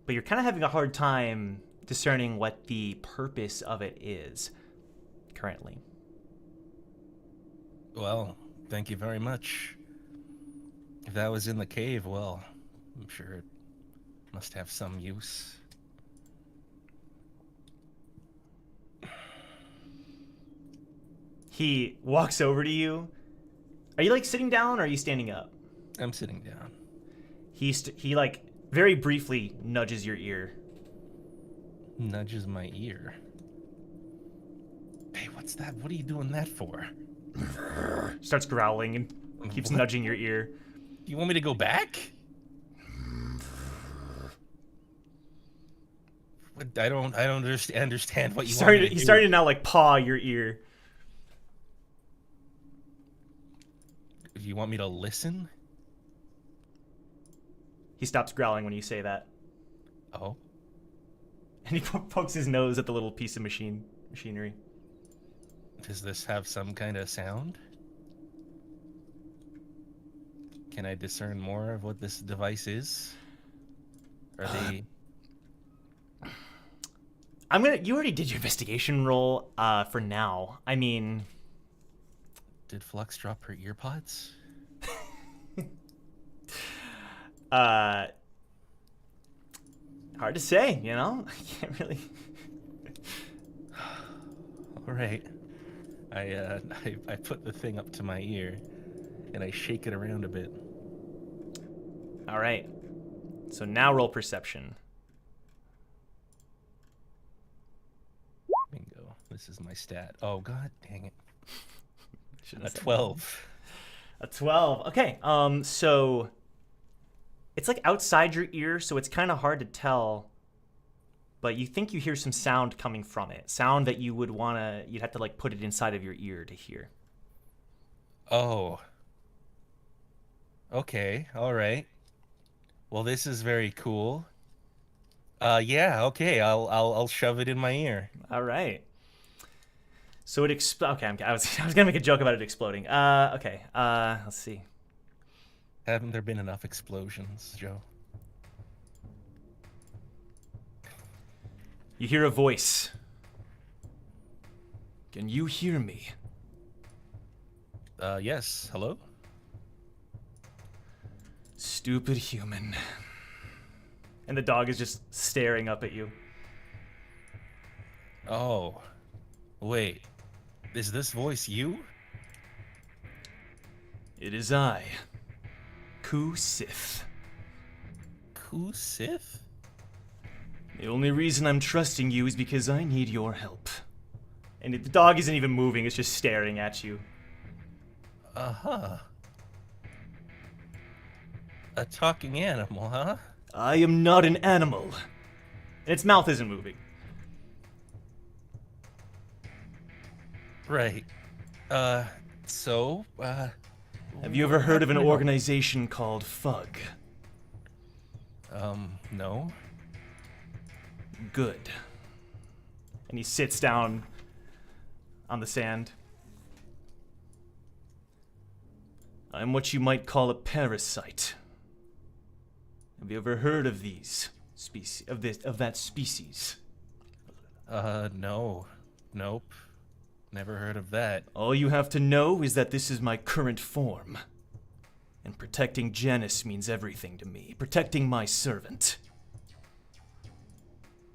you're kind of having a hard time discerning what the purpose of it is currently. Well, thank you very much. If that was in the cave, well, I'm sure it must have some use. He walks over to you. Are you like sitting down or are you standing up? I'm sitting down. He like very briefly nudges your ear. Nudges my ear. Hey, what's that? What are you doing that for? Starts growling and keeps nudging your ear. You want me to go back? I don't understand what you want me to do. He's starting to now like paw your ear. Do you want me to listen? He stops growling when you say that. Oh. And he pokes his nose at the little piece of machinery. Does this have some kind of sound? Can I discern more of what this device is? Are they... You already did your investigation roll for now. I mean... Did Flux drop her ear pods? I Hard to say, you know? I can't really... All right. I put the thing up to my ear, and I shake it around a bit. All right. So now roll perception. Bingo. This is my stat. Oh, god dang it. Shouldn't A have said 12. A 12. Okay. So it's like outside your ear, so it's kind of hard to tell. But you think you hear some sound coming from it. Sound that you'd have to like put it inside of your ear to hear. Oh. Okay. All right. Well, this is very cool. Yeah. Okay. I'll shove it in my ear. All right. So it okay. I was gonna make a joke about it exploding. Okay. Let's see. Haven't there been enough explosions, Joe? You hear a voice. Can you hear me? Yes. Hello? Stupid human. And the dog is just staring up at you. Oh. Wait. Is this voice you? It is I, Ku Sith. Ku Sith? The only reason I'm trusting you is because I need your help. And the dog isn't even moving, it's just staring at you. Uh-huh. A talking animal, huh? I am not an animal. And its mouth isn't moving. Right. Have you ever heard of an organization called FUG? No. Good. And he sits down on the sand. I'm what you might call a parasite. Have you ever heard of these species, of that species? No. Nope. Never heard of that. All you have to know is that this is my current form. And protecting Janice means everything to me. Protecting my servant.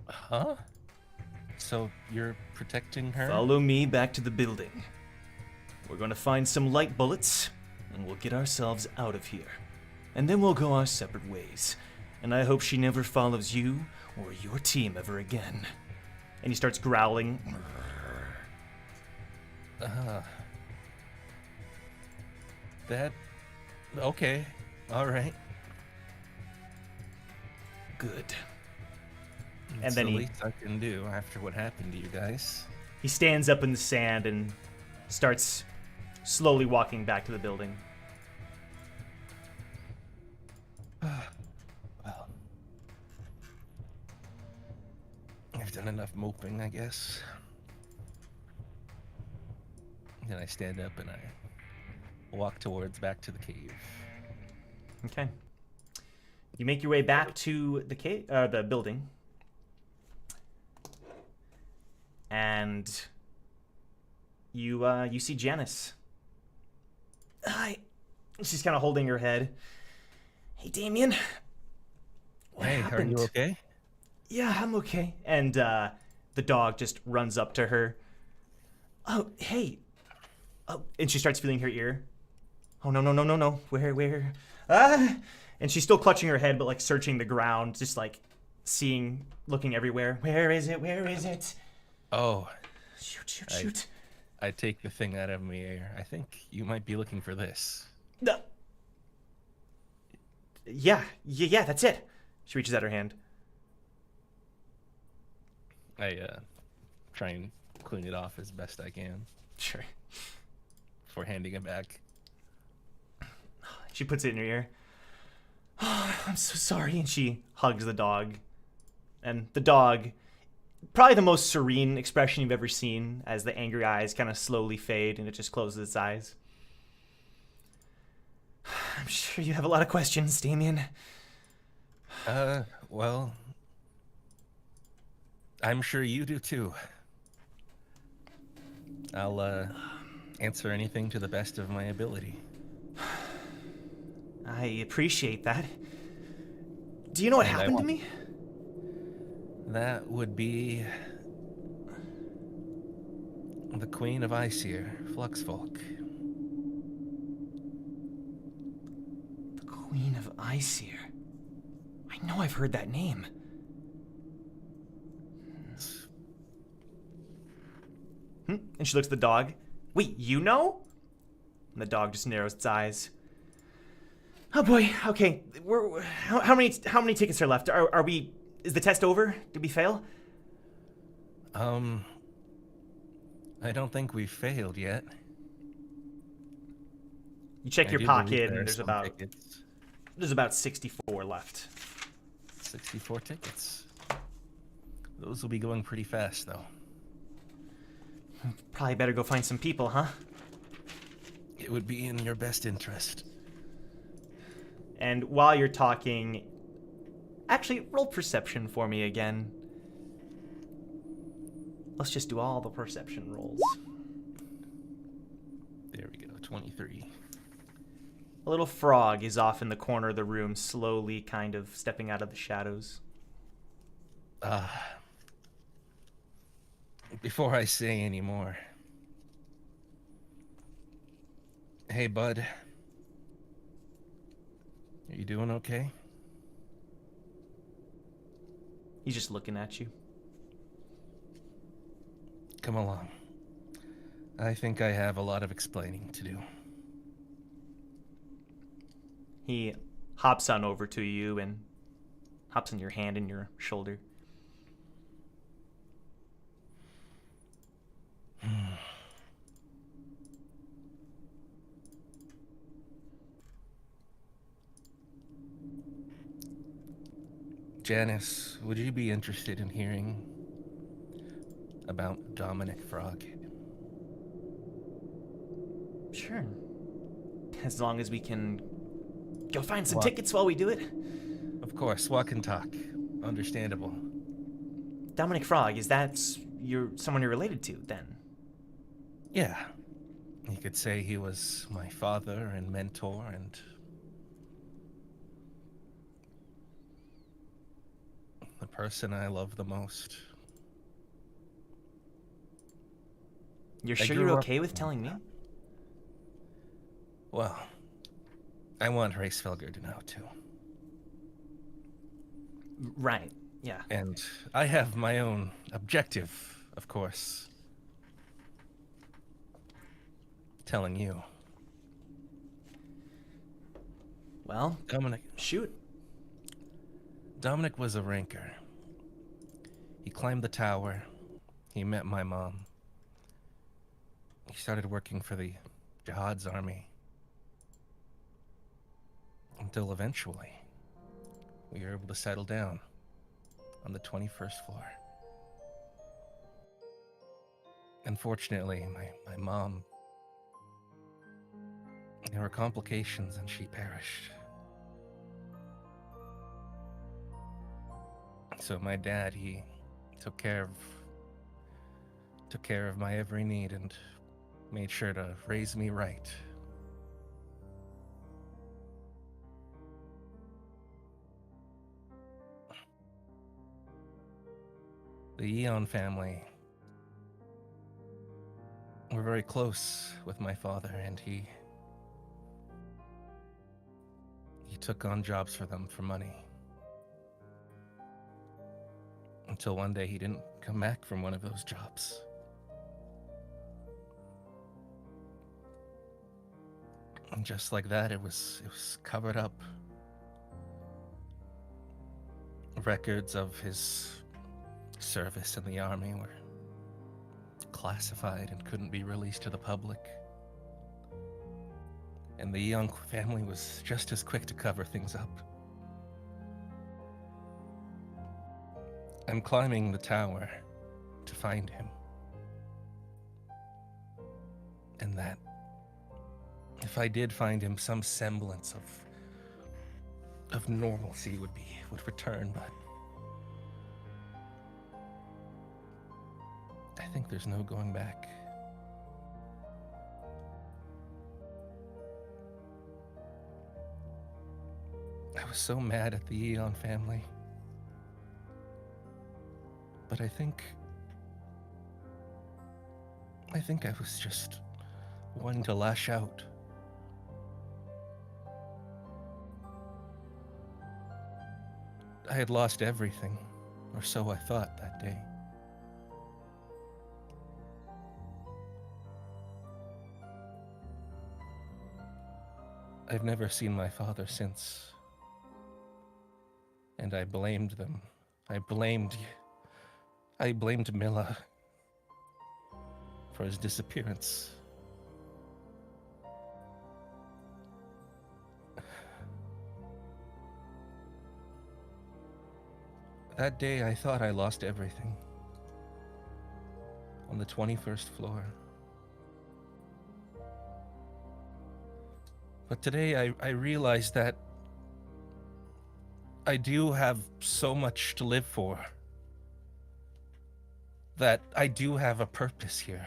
Huh? So you're protecting her? Follow me back to the building. We're going to find some light bullets, and we'll get ourselves out of here. And then we'll go our separate ways. And I hope she never follows you or your team ever again. And he starts growling. Okay. All right. Good. And That's then the he least I can do after what happened to you guys. He stands up in the sand and starts slowly walking back to the building. Well, I've done enough moping, I guess. Then I stand up and I walk towards back to the cave. Okay. You make your way back to the the building. And you see Janice. Hi. She's kind of holding her head. Hey, Damien. What Hey, happened? are you okay? Yeah, I'm okay. And the dog just runs up to her. Oh, hey. Oh, and she starts feeling her ear. Oh, no. Where? Ah! And she's still clutching her head, but like searching the ground, just like looking everywhere. Where is it? Oh. Shoot. I take the thing out of my ear. I think you might be looking for this. No. Yeah, that's it. She reaches out her hand. I try and clean it off as best I can Sure. before handing it back. She puts it in her ear. Oh, I'm so sorry. And she hugs the dog. And the dog, probably the most serene expression you've ever seen, as the angry eyes kind of slowly fade and it just closes its eyes. I'm sure you have a lot of questions, Damien. Well, I'm sure you do too. I'll answer anything to the best of my ability. I appreciate that. Do you know what happened to me? That would be the Queen of Iceer, Fluxvalk. The Queen of Iceer. I know I've heard that name. And she looks at the dog. Wait, you know? And the dog just narrows its eyes. Oh boy. Okay. How many tickets are left? Are we? Is the test over? Did we fail? I don't think we've failed yet. You check I your do believe pocket, there and are some tickets. there's about 64 left. 64 tickets. Those will be going pretty fast, though. Probably better go find some people, huh? It would be in your best interest. And while you're talking, actually, roll perception for me again. Let's just do all the perception rolls. There we go, 23. A little frog is off in the corner of the room, slowly kind of stepping out of the shadows. Before I say any more. Hey, bud. Are you doing okay? He's just looking at you. Come along. I think I have a lot of explaining to do. He hops on over to you and hops on your hand and your shoulder. Janice, would you be interested in hearing about Dominic Frog? Sure. As long as we can go find some What? tickets while we do it. Of course, walk and talk. Understandable. Dominic Frog, is that someone you're related to, then? Yeah. You could say he was my father and mentor and the person I love the most. You're I sure grew you're up okay with with telling me? Well, I want Racefelger to know too. Right, yeah. And I have my own objective, of course. Telling you. Well, Dominic shoot. Dominic was a ranker. He climbed the tower. He met my mom. He started working for the Jahad's army. Until eventually, we were able to settle down on the 21st floor. Unfortunately, my mom, there were complications and she perished. So my dad, he took care of my every need and made sure to raise me right. The Eon family were very close with my father, and he took on jobs for them for money. Until one day he didn't come back from one of those jobs. And just like that, it was covered up. Records of his service in the army were classified and couldn't be released to the public. And the Young family was just as quick to cover things up. I'm climbing the tower to find him. And that, if I did find him, some semblance of normalcy would return, but I think there's no going back. I was so mad at the Eon family. But I think I was just wanting to lash out. I had lost everything, or so I thought that day. I've never seen my father since, and I blamed them. I blamed Milla for his disappearance. That day, I thought I lost everything. On the 21st floor. But today, I realized that I do have so much to live for. That I do have a purpose here.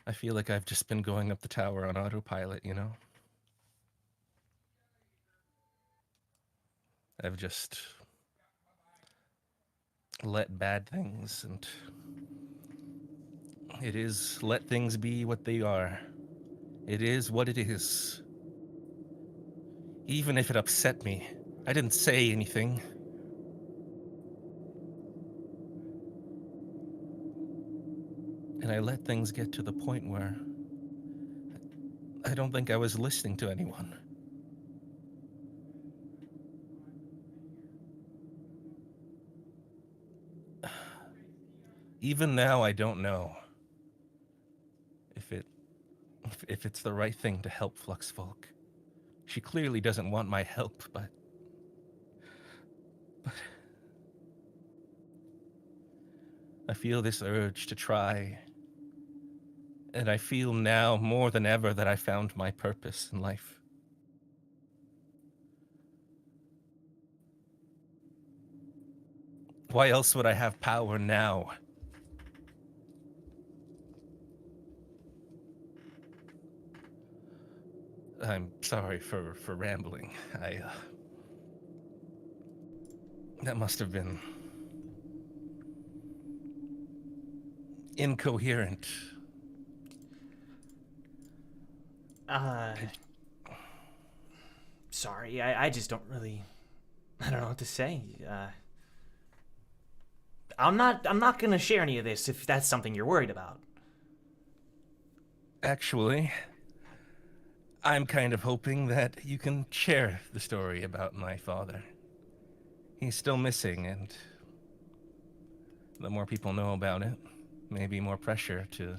I feel like I've just been going up the tower on autopilot, you know? I've just let bad things, and it is let things be what they are. It is what it is. Even if it upset me, I didn't say anything. And I let things get to the point where I don't think I was listening to anyone. Even now, I don't know if it's the right thing to help Fluxvalk. She clearly doesn't want my help, but I feel this urge to try. And I feel now more than ever that I found my purpose in life. Why else would I have power now? I'm sorry for rambling. That must have been incoherent. Sorry, I just don't really, I don't know what to say. I'm not gonna share any of this if that's something you're worried about. Actually, I'm kind of hoping that you can share the story about my father. He's still missing, and the more people know about it, maybe more pressure to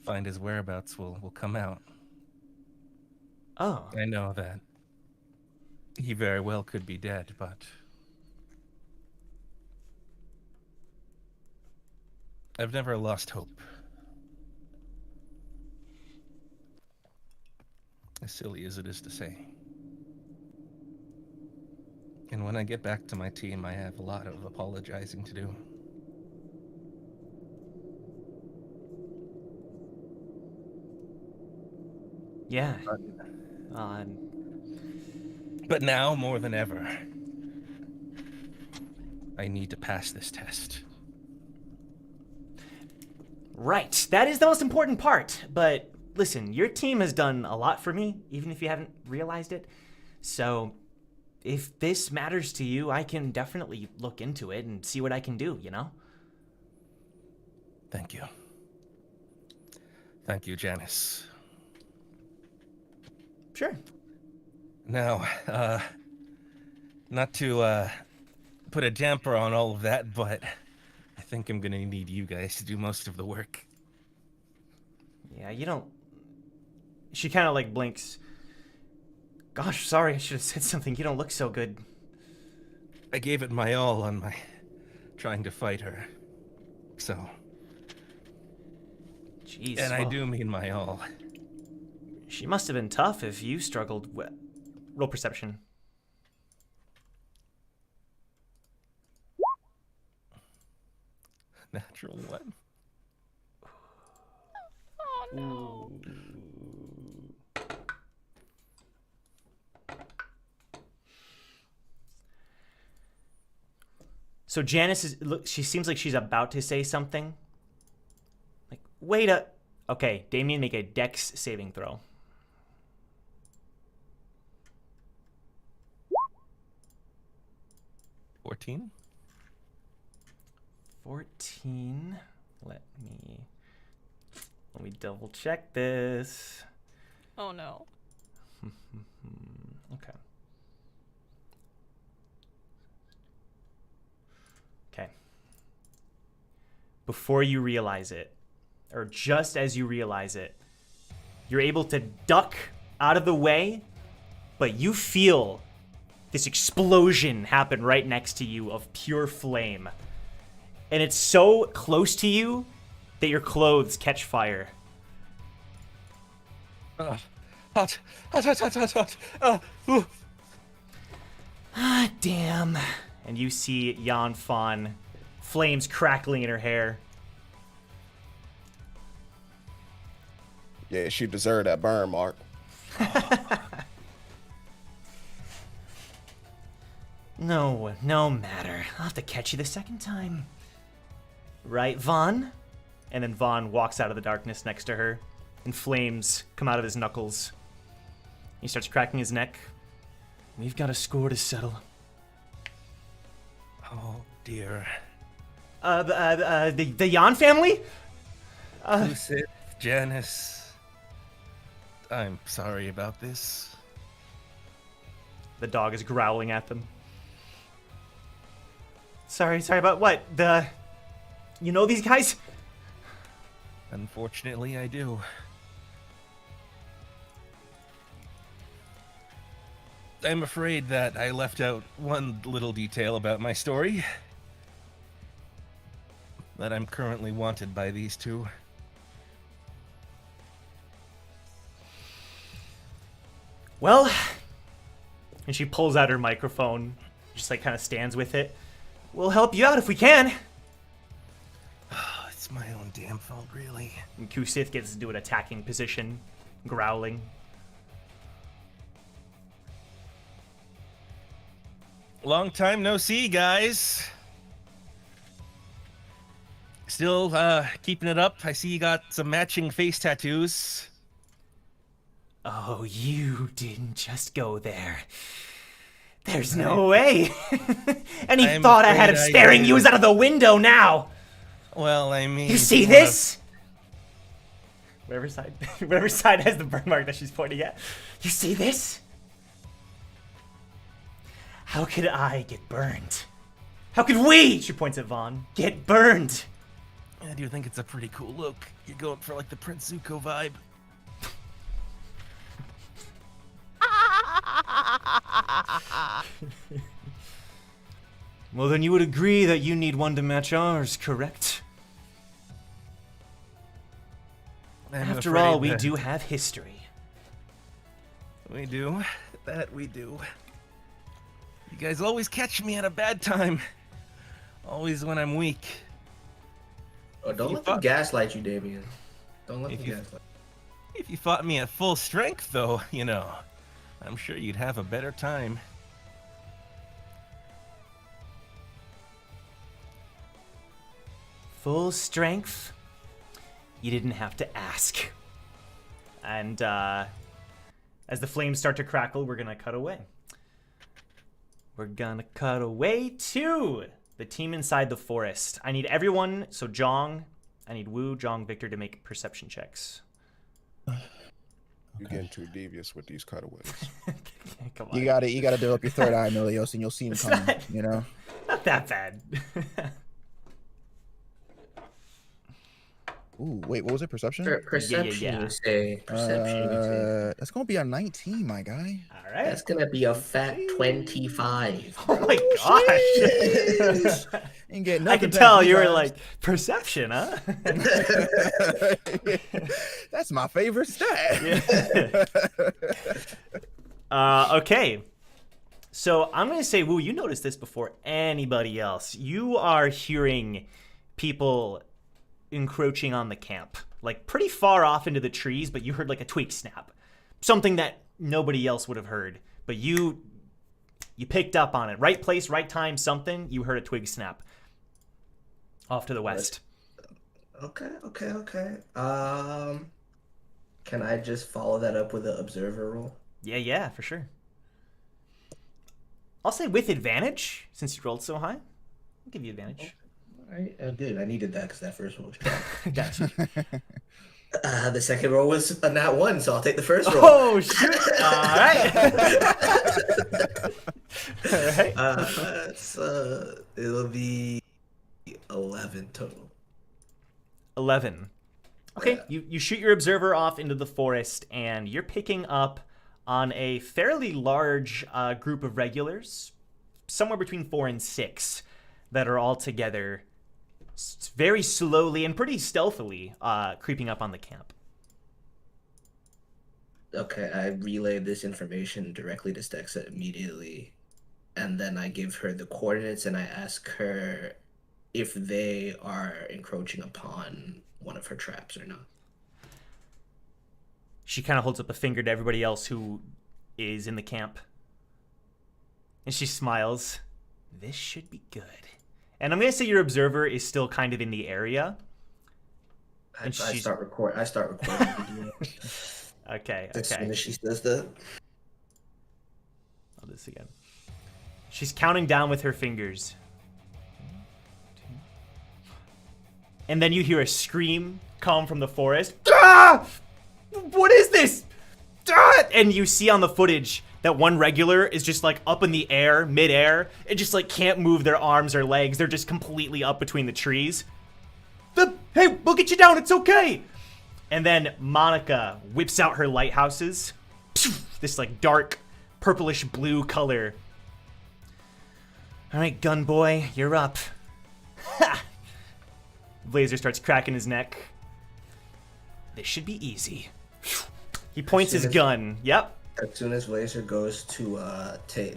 find his whereabouts will come out. Oh. I know that he very well could be dead, but I've never lost hope. As silly as it is to say. And when I get back to my team, I have a lot of apologizing to do. Yeah. But now, more than ever, I need to pass this test. Right. That is the most important part. But listen, your team has done a lot for me, even if you haven't realized it. So if this matters to you, I can definitely look into it and see what I can do, you know? Thank you. Thank you, Janice. Sure. Now, not to put a damper on all of that, but I think I'm gonna need you guys to do most of the work. Yeah, you don't... She kind of like blinks. Gosh, sorry, I should have said something. You don't look so good. I gave it my all on my trying to fight her. So... Jeez. And I well, do mean my all. She must have been tough if you struggled with... Roll perception. Natural one. Oh no. So Janice is, look, she seems like she's about to say something. Like, wait a, okay, Damien, make a dex saving throw. 14. 14. Let me double check this. Oh no. Okay. Okay. Before you realize it, or just as you realize it, you're able to duck out of the way, but you feel this explosion happen right next to you of pure flame. And it's so close to you that your clothes catch fire. Hot, hot, hot, hot, hot, hot. Ah, damn. And you see Yan Fawn, flames crackling in her hair. Yeah, she deserved that burn, Mark. No matter. I'll have to catch you the second time. Right, Vaughn? And then Vaughn walks out of the darkness next to her, and flames come out of his knuckles. He starts cracking his neck. We've got a score to settle. Oh dear. The Yan family? Lucid, Janice. I'm sorry about this. The dog is growling at them. Sorry about what? You know these guys? Unfortunately, I do. I'm afraid that I left out one little detail about my story. That I'm currently wanted by these two. Well, and she pulls out her microphone, just like kind of stands with it. We'll help you out if we can. It's my own damn fault, really. And Kusith gets into an attacking position, growling. Long time no see, guys. Still keeping it up. I see you got some matching face tattoos. Oh, you didn't just go there. There's no way. And he thought I had him staring you out of the window now. Well, I mean... You see this? Whatever side has the burn mark that she's pointing at. You see this? How could I get burned? How could we, she points at Vaughn, get burned? I do think it's a pretty cool look. You're going for like the Prince Zuko vibe. Well, then you would agree that you need one to match ours, correct? After all, we do have history. We do. That we do. You guys always catch me at a bad time. Always when I'm weak. Oh, don't let them gaslight you, Damien. Don't let them gaslight. If you fought me at full strength, though, you know, I'm sure you'd have a better time. Full strength? You didn't have to ask. And as the flames start to crackle, we're gonna cut away. We're gonna cut away to the team inside the forest. I need everyone, so Jong, I need Wu, Jong, Victor to make perception checks. You're getting too devious with these cutaways. Come on. You gotta develop your third eye, Milios, and you'll see him coming. You know. Not that bad. Ooh, wait, what was it? Perception? Perception, Yeah. you say. Perception, you say. That's gonna be a 19, my guy. All right. That's gonna be a fat 25. Oh my gosh. Ain't getting I nothing can back, tell you were guys. like, perception, huh? That's my favorite stat. Okay. So I'm going to say, Wu, you noticed this before anybody else. You are hearing people encroaching on the camp, like pretty far off into the trees, but you heard like a twig snap. Something that nobody else would have heard. But you You picked up on it. Right place, right time, something. You heard a twig snap. Off to the west. Okay. Can I just follow that up with an observer roll? Yeah, for sure. I'll say with advantage, since you rolled so high. I'll give you advantage. All right, good. I needed that because that first one was strong. Gotcha. The second roll was a nat 1, so I'll take the first roll. Oh, shoot. All right. All right. It'll be 11 total. 11. Okay, Yeah. you shoot your observer off into the forest, and you're picking up on a fairly large group of regulars, somewhere between 4 and 6, that are all together very slowly and pretty stealthily creeping up on the camp. Okay, I relay this information directly to Stexa immediately, and then I give her the coordinates, and I ask her if they are encroaching upon one of her traps or not. She kind of holds up a finger to everybody else who is in the camp. And she smiles. This should be good. And I'm going to say your observer is still kind of in the area. I start recording. Okay. As soon as she says that. I'll do this again. She's counting down with her fingers. And then you hear a scream come from the forest. Ah! What is this? Ah! And you see on the footage that one regular is just like up in the air, midair, and just like can't move their arms or legs. They're just completely up between the trees. Hey, we'll get you down. It's okay. And then Monica whips out her lighthouses. This like dark purplish blue color. All right, gun boy, you're up. Ha! Blazer starts cracking his neck. This should be easy. He points his gun. Yep. As soon as Blazer goes to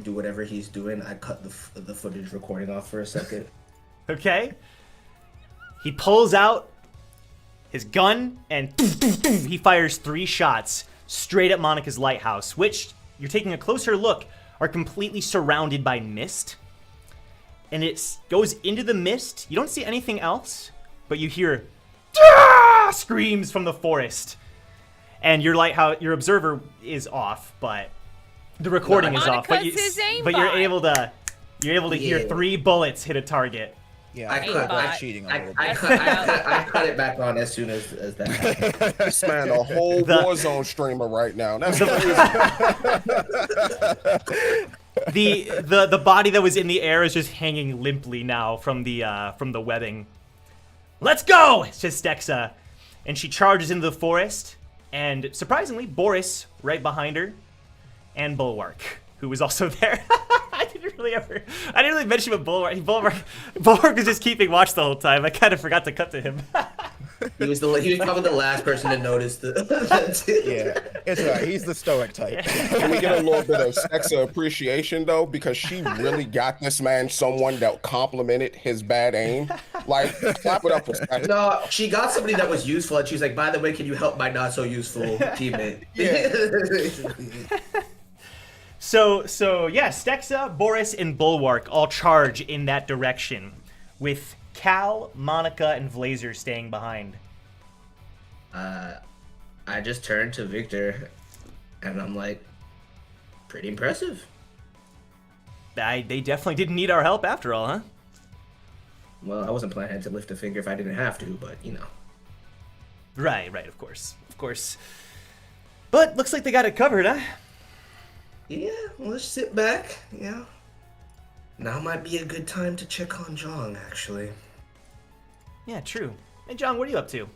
do whatever he's doing, I cut the footage recording off for a second. Okay. He pulls out his gun and he fires 3 shots straight at Monica's lighthouse, which, you're taking a closer look, are completely surrounded by mist. And it goes into the mist. You don't see anything else, but you hear screams from the forest. And your observer is off, but the recording is off. But you're able to hear 3 bullets hit a target. Yeah, I cut that's cheating a little bit. I cut it back on as soon as that happened. This man, a whole Warzone streamer right now. That's crazy. The body that was in the air is just hanging limply now from the webbing. Let's go, says Stexa, and she charges into the forest. And surprisingly, Boris right behind her, and Bulwark, who was also there. I didn't really mention what Bulwark was just keeping watch the whole time. I kind of forgot to cut to him. He was probably the last person to notice Yeah, it's all right. He's the stoic type. Can we get a little bit of Stexa appreciation though? Because she really got this man someone that complimented his bad aim. Like, clap it up for Stexa. No, she got somebody that was useful, and she's like, by the way, can you help my not so useful teammate? So yeah, Stexa, Boris, and Bulwark all charge in that direction, with Cal, Monica, and Blazer staying behind. I just turned to Victor, and I'm like, pretty impressive. They definitely didn't need our help after all, huh? Well, I wasn't planning to lift a finger if I didn't have to, but you know. Right, of course. But looks like they got it covered, huh? Yeah, well, let's sit back, yeah. Now might be a good time to check on Jong, actually. Yeah, true. Hey, John, what are you up to?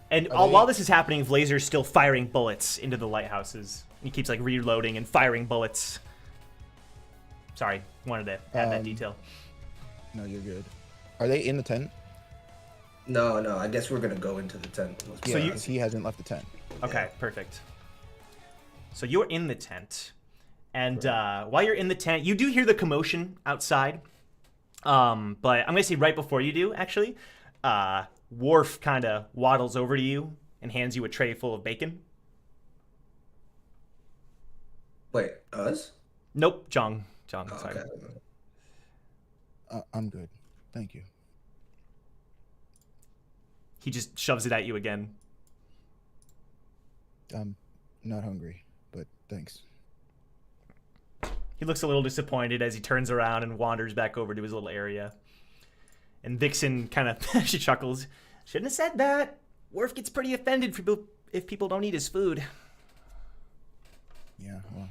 And while this is happening, Blazer's still firing bullets into the lighthouses. He keeps like reloading and firing bullets. Sorry, wanted to add that detail. No, you're good. Are they in the tent? No, I guess we're gonna go into the tent. Yeah, 'cause he hasn't left the tent. Okay, perfect. So you're in the tent. And while you're in the tent, you do hear the commotion outside. But I'm going to say right before you do, actually, Worf kind of waddles over to you and hands you a tray full of bacon. Wait, us? Nope, Jong. Oh, Sorry. okay. I'm good. Thank you. He just shoves it at you again. I'm not hungry, but thanks. He looks a little disappointed as he turns around and wanders back over to his little area. And Vixen kind of she chuckles. Shouldn't have said that. Worf gets pretty offended if people don't eat his food. Yeah, well,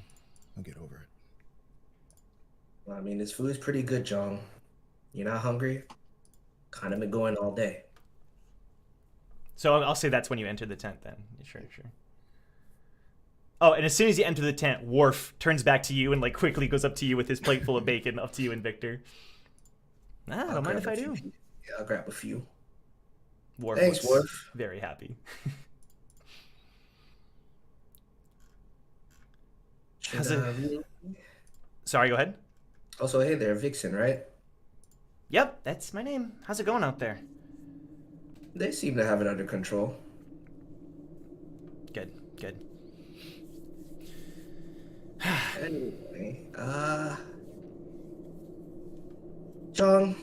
I'll get over it. Well, I mean, this food's pretty good, Jong. You're not hungry? Kind of been going all day. So I'll say that's when you enter the tent then. Sure. Oh, and as soon as you enter the tent, Worf turns back to you and like quickly goes up to you with his plate full of bacon, up to you and Victor. I don't mind if I do. Yeah, I'll grab a few. Worf Thanks, looks Worf. very happy. Should, Sorry, go ahead. Also, hey there, Vixen, right? Yep, that's my name. How's it going out there? They seem to have it under control. Good. Anyway, Jong,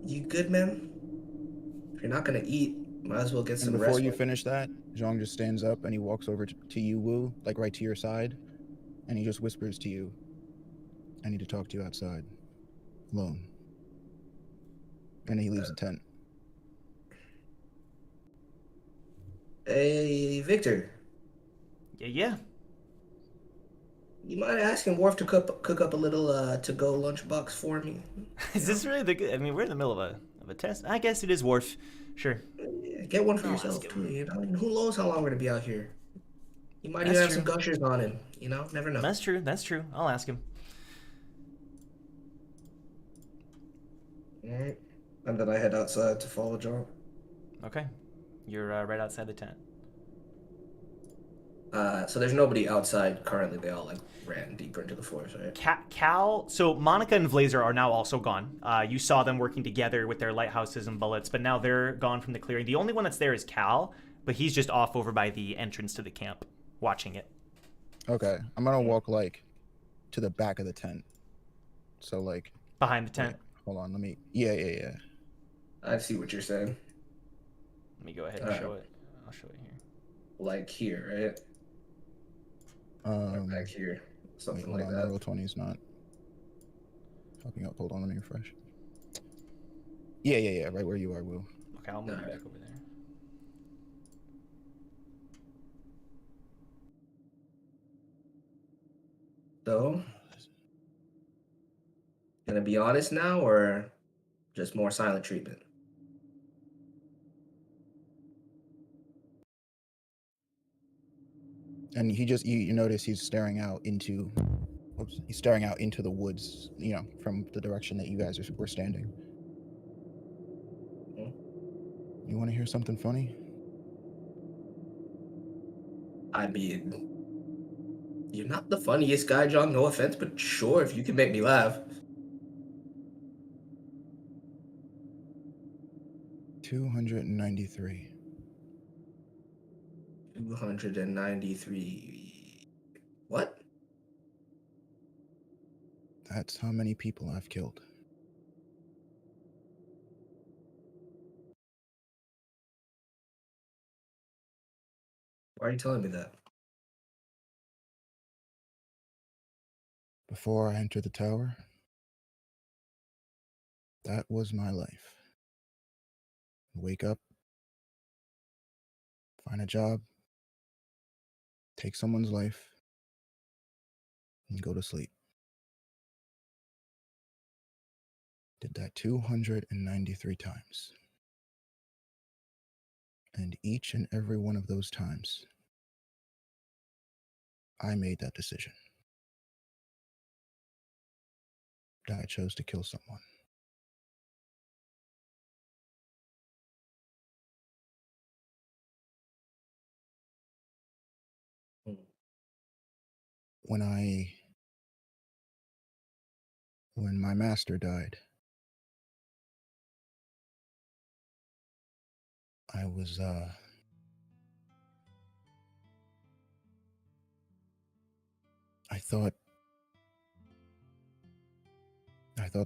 you good, man? If you're not gonna eat, might as well get some And rest. before you finish that, Zhang just stands up and he walks over to you, Wu, like right to your side, and he just whispers to you, I need to talk to you outside. Alone. And he leaves the tent. Hey, Victor. Yeah. You mind asking Worf to cook up a little to-go lunchbox for me? Is this really the good? I mean, we're in the middle of a test. I guess it is Worf. Sure. Yeah, get one for I'll yourself ask too. him. You know, who knows how long we're gonna be out here? You might even That's have true. some gushers on him. You know, never know. That's true. I'll ask him. All right, and then I head outside to follow John. Okay. You're right outside the tent. So there's nobody outside currently. They all like ran deeper into the forest, right? Cal, so Monica and Vlazer are now also gone. You saw them working together with their lighthouses and bullets, but now they're gone from the clearing. The only one that's there is Cal, but he's just off over by the entrance to the camp, watching it. Okay, I'm gonna walk like to the back of the tent. So like Behind the tent. wait, hold on, let me. Yeah. I see what you're saying. Let me go ahead and show it. I'll show it here. Like here, right? Or back here, something hold like on, that. Roll 20 is not popping up. Hold on, let me refresh. Yeah, right where you are, Will. Okay, I'll move you back over there. So, gonna be honest now, or just more silent treatment? And he just you notice he's staring out into the woods, you know, from the direction that you guys were standing. Hmm? You want to hear something funny? I mean, you're not the funniest guy, John. No offense, but sure, if you can make me laugh. 293. 293. What? That's how many people I've killed. Why are you telling me that? Before I entered the tower, that was my life. Wake up, find a job, take someone's life, and go to sleep. Did that 293 times. And each and every one of those times, I made that decision. That I chose to kill someone. When my master died, I was I thought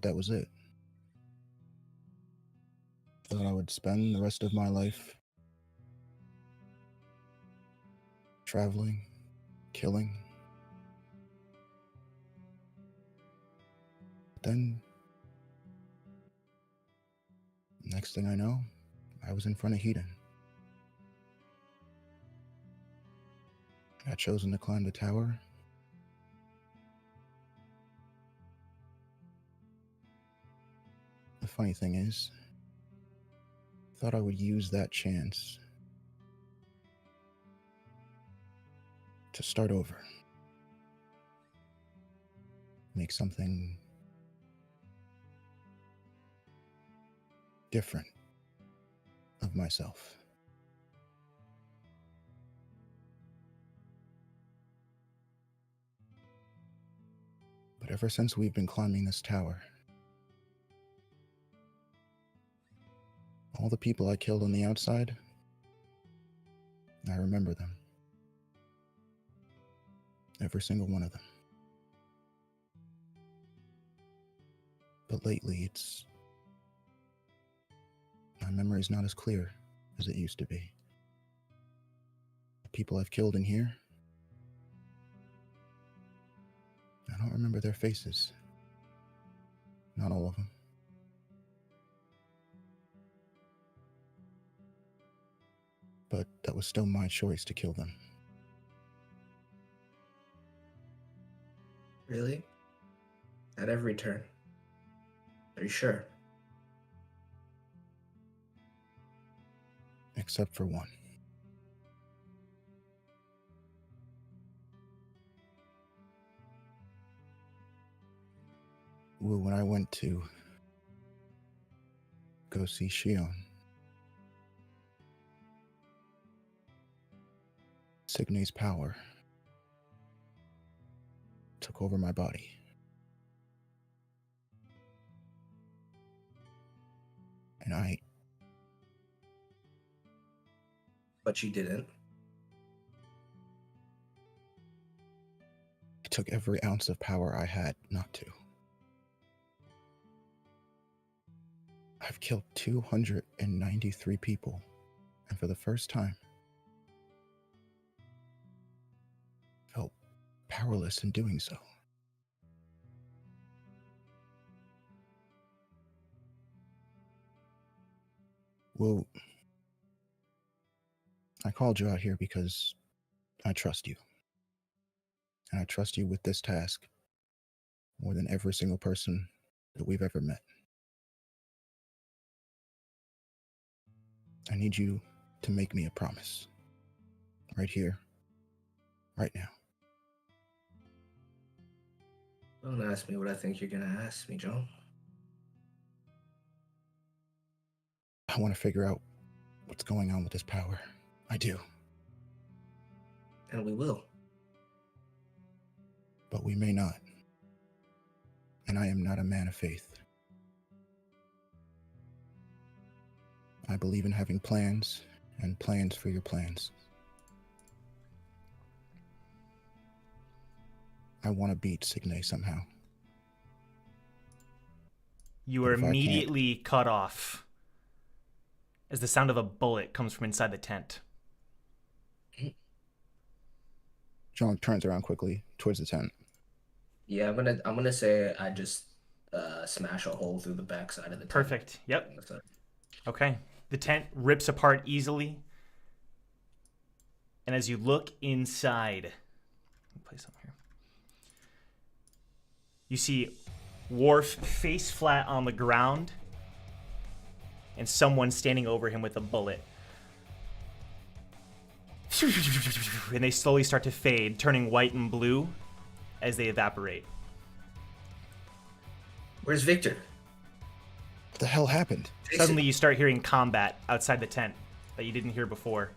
that was it. Thought I would spend the rest of my life traveling, killing. But then, next thing I know, I was in front of Hedon. I got chosen to climb the tower. The funny thing is, I thought I would use that chance to start over. Make something different of myself. But ever since we've been climbing this tower, all the people I killed on the outside, I remember them. Every single one of them. But lately, my memory's not as clear as it used to be. The people I've killed in here, I don't remember their faces. Not all of them. But that was still my choice to kill them. Really? At every turn? Are you sure? Except for one. Well, when I went to go see Shion, Signe's power took over my body. And I But you didn't. took every ounce of power I had not to. I've killed 293 people, and for the first time, felt powerless in doing so. Well, I called you out here because I trust you. And I trust you with this task more than every single person that we've ever met. I need you to make me a promise. Right here, right now. Don't ask me what I think you're gonna ask me, Joe. I want to figure out what's going on with this power. I do. And we will. But we may not. And I am not a man of faith. I believe in having plans, and plans for your plans. I want to beat Signe somehow. You are immediately cut off as the sound of a bullet comes from inside the tent. John turns around quickly towards the tent. Yeah, I'm gonna say I just smash a hole through the backside of the tent. Perfect. Yep. Okay. The tent rips apart easily. And as you look inside, let me play something here. You see Worf face flat on the ground and someone standing over him with a bullet. And they slowly start to fade, turning white and blue as they evaporate. Where's Victor? What the hell happened? Suddenly you start hearing combat outside the tent that you didn't hear before.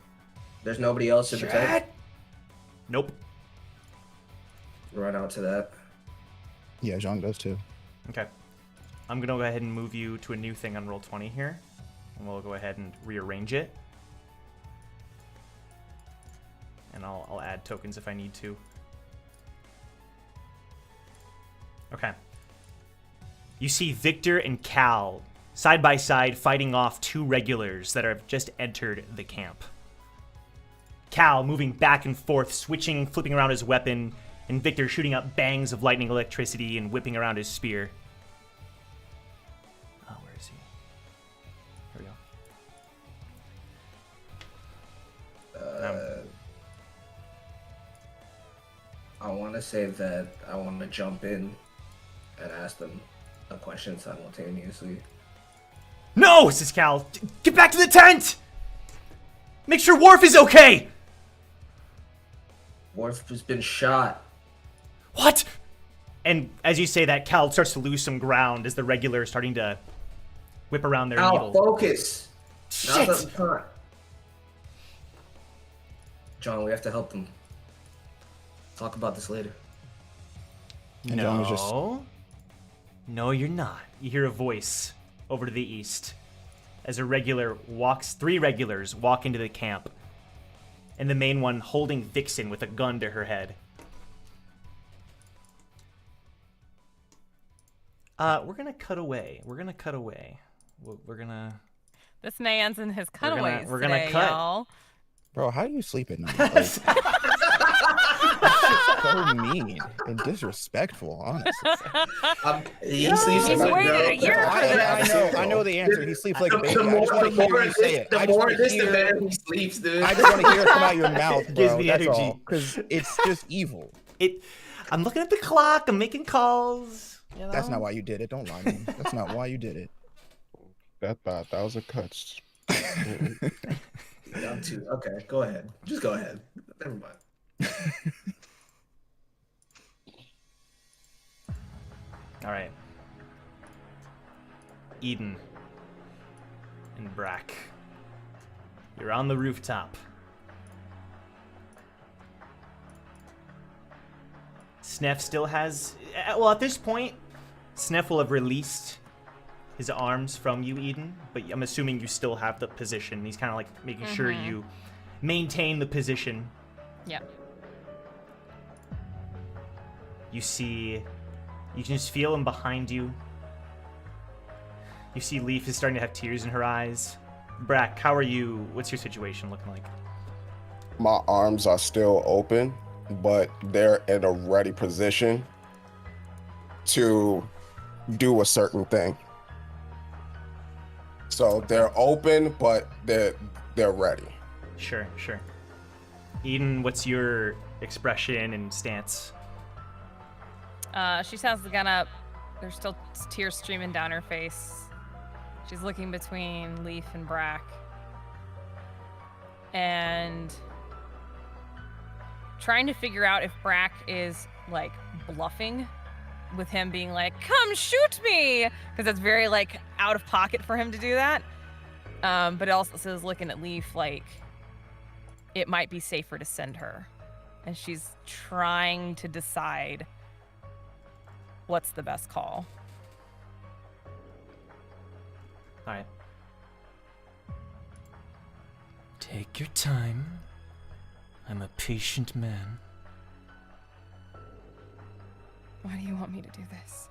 There's nobody else in the tent? Nope. Run out to that. Yeah, Jean does too. Okay. I'm going to go ahead and move you to a new thing on Roll20 here. And we'll go ahead and rearrange it. And I'll add tokens if I need to. Okay. You see Victor and Cal side by side fighting off 2 regulars that have just entered the camp. Cal moving back and forth, switching, flipping around his weapon, and Victor shooting out bangs of lightning electricity and whipping around his spear. Oh, where is he? Here we go. I want to say that I want to jump in and ask them a question simultaneously. No, says Cal. Get back to the tent! Make sure Worf is okay! Worf has been shot. What? And as you say that, Cal starts to lose some ground as the regular is starting to whip around their needle. Focus. Shit! Now's not the time. John, we have to help them. Talk about this later. And John was just No, you're not. You hear a voice over to the east as three regulars walk into the camp, and the main one holding Vixen with a gun to her head. We're gonna cut away. We're gonna. This man's in his cutaways we're gonna today, cut. y'all. Bro, how do you sleep at night? Like, this shit's so mean and disrespectful, honestly. He sleeps He's like a waited girl. a year for this. I know the answer. He sleeps like a baby. The I just want to hear you say it. The more distant man he sleeps, dude. I just want to hear it come out your mouth, bro. Gives me That's energy. all. Because it's just evil. I'm looking at the clock. I'm making calls. You know? That's not why you did it. Don't lie to me. That's not why you did it. That 1,000 cuts. Down 2. Okay, go ahead. Just go ahead. Never mind. All right. Eden and Brack. You're on the rooftop. Sneff still has... Well, at this point, Sneff will have released his arms from you, Eden, but I'm assuming you still have the position. He's kind of like making sure you maintain the position. Yeah. You can just feel him behind you. You see Leaf is starting to have tears in her eyes. Brack, how are you? What's your situation looking like? My arms are still open, but they're in a ready position to do a certain thing. So they're open, but they're ready. Sure. Eden, what's your expression and stance? She has the gun up. There's still tears streaming down her face. She's looking between Leaf and Brack. And trying to figure out if Brack is, like, bluffing with him being like, come shoot me! Because that's very, like, out of pocket for him to do that. But it also says, looking at Leaf, like, it might be safer to send her. And she's trying to decide what's the best call. All right. Take your time. I'm a patient man. Why do you want me to do this?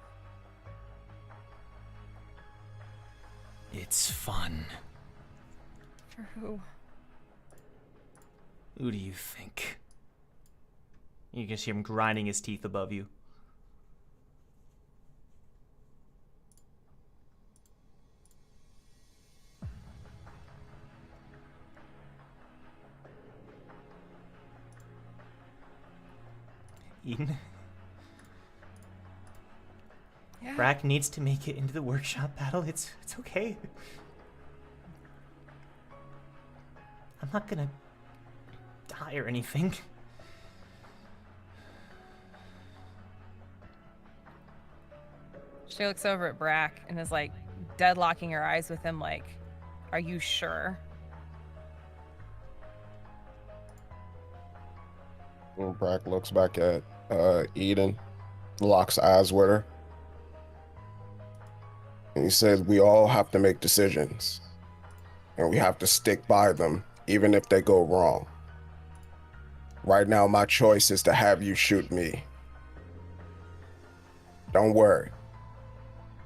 It's fun. For who? Who do you think? You can see him grinding his teeth above you. Eden? Yeah. Brack needs to make it into the workshop battle. It's okay. I'm not gonna die or anything. She looks over at Brack and is like deadlocking her eyes with him like, are you sure? When Brack looks back at Eden, locks eyes with her, and he says, we all have to make decisions, and we have to stick by them, even if they go wrong. Right now, my choice is to have you shoot me. Don't worry.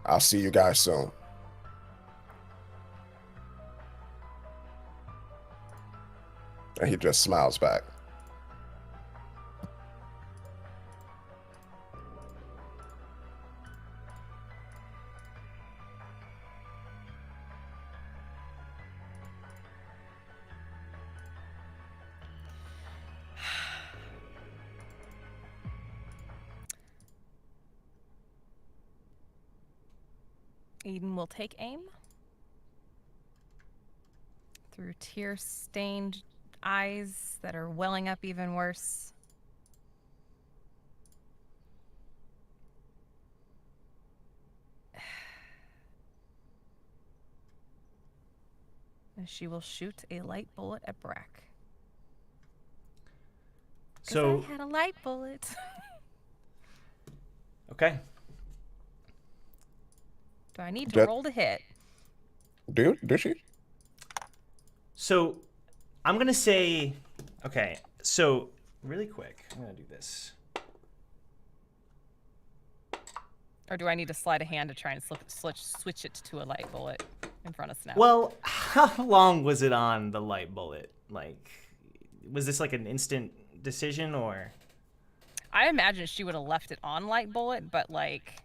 I'll see you guys soon. And he just smiles back. Eden will take aim. Through tear-stained eyes that are welling up even worse. And she will shoot a light bullet at Brack. So I had a light bullet. okay. Do I need to Jet- roll to hit? Do she? So I'm gonna say, okay. So really quick, I'm gonna do this. Or do I need to slide a hand to try and switch it to a light bullet in front of Snuff? Well, how long was it on the light bullet? Like, was this like an instant decision or? I imagine she would have left it on light bullet, but like,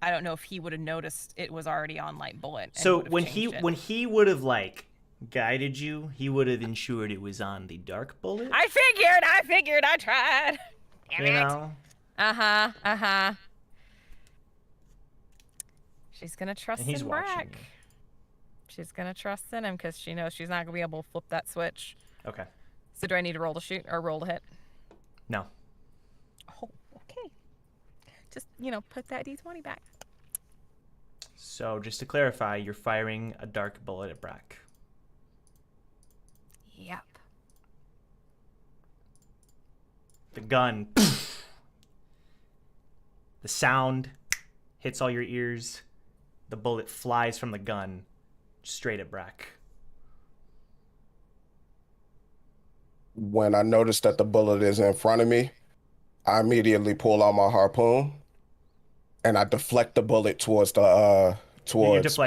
I don't know if he would have noticed it was already on light bullet. And So would've when changed it. when he would have like guided you, he would have ensured it was on the dark bullet. I figured, I tried. Damn You it. know? Uh-huh. She's gonna trust And he's in watching Brack. you. She's gonna trust in him because she knows she's not gonna be able to flip that switch. Okay. So do I need to roll to shoot or roll to hit? No. Oh, okay. Just, put that D20 back. So just to clarify, you're firing a dark bullet at Brack. Yep. The gun. The sound hits all your ears. The bullet flies from the gun straight at Brack. When I notice that the bullet is in front of me, I immediately pull out my harpoon and I deflect the bullet towards the Percy's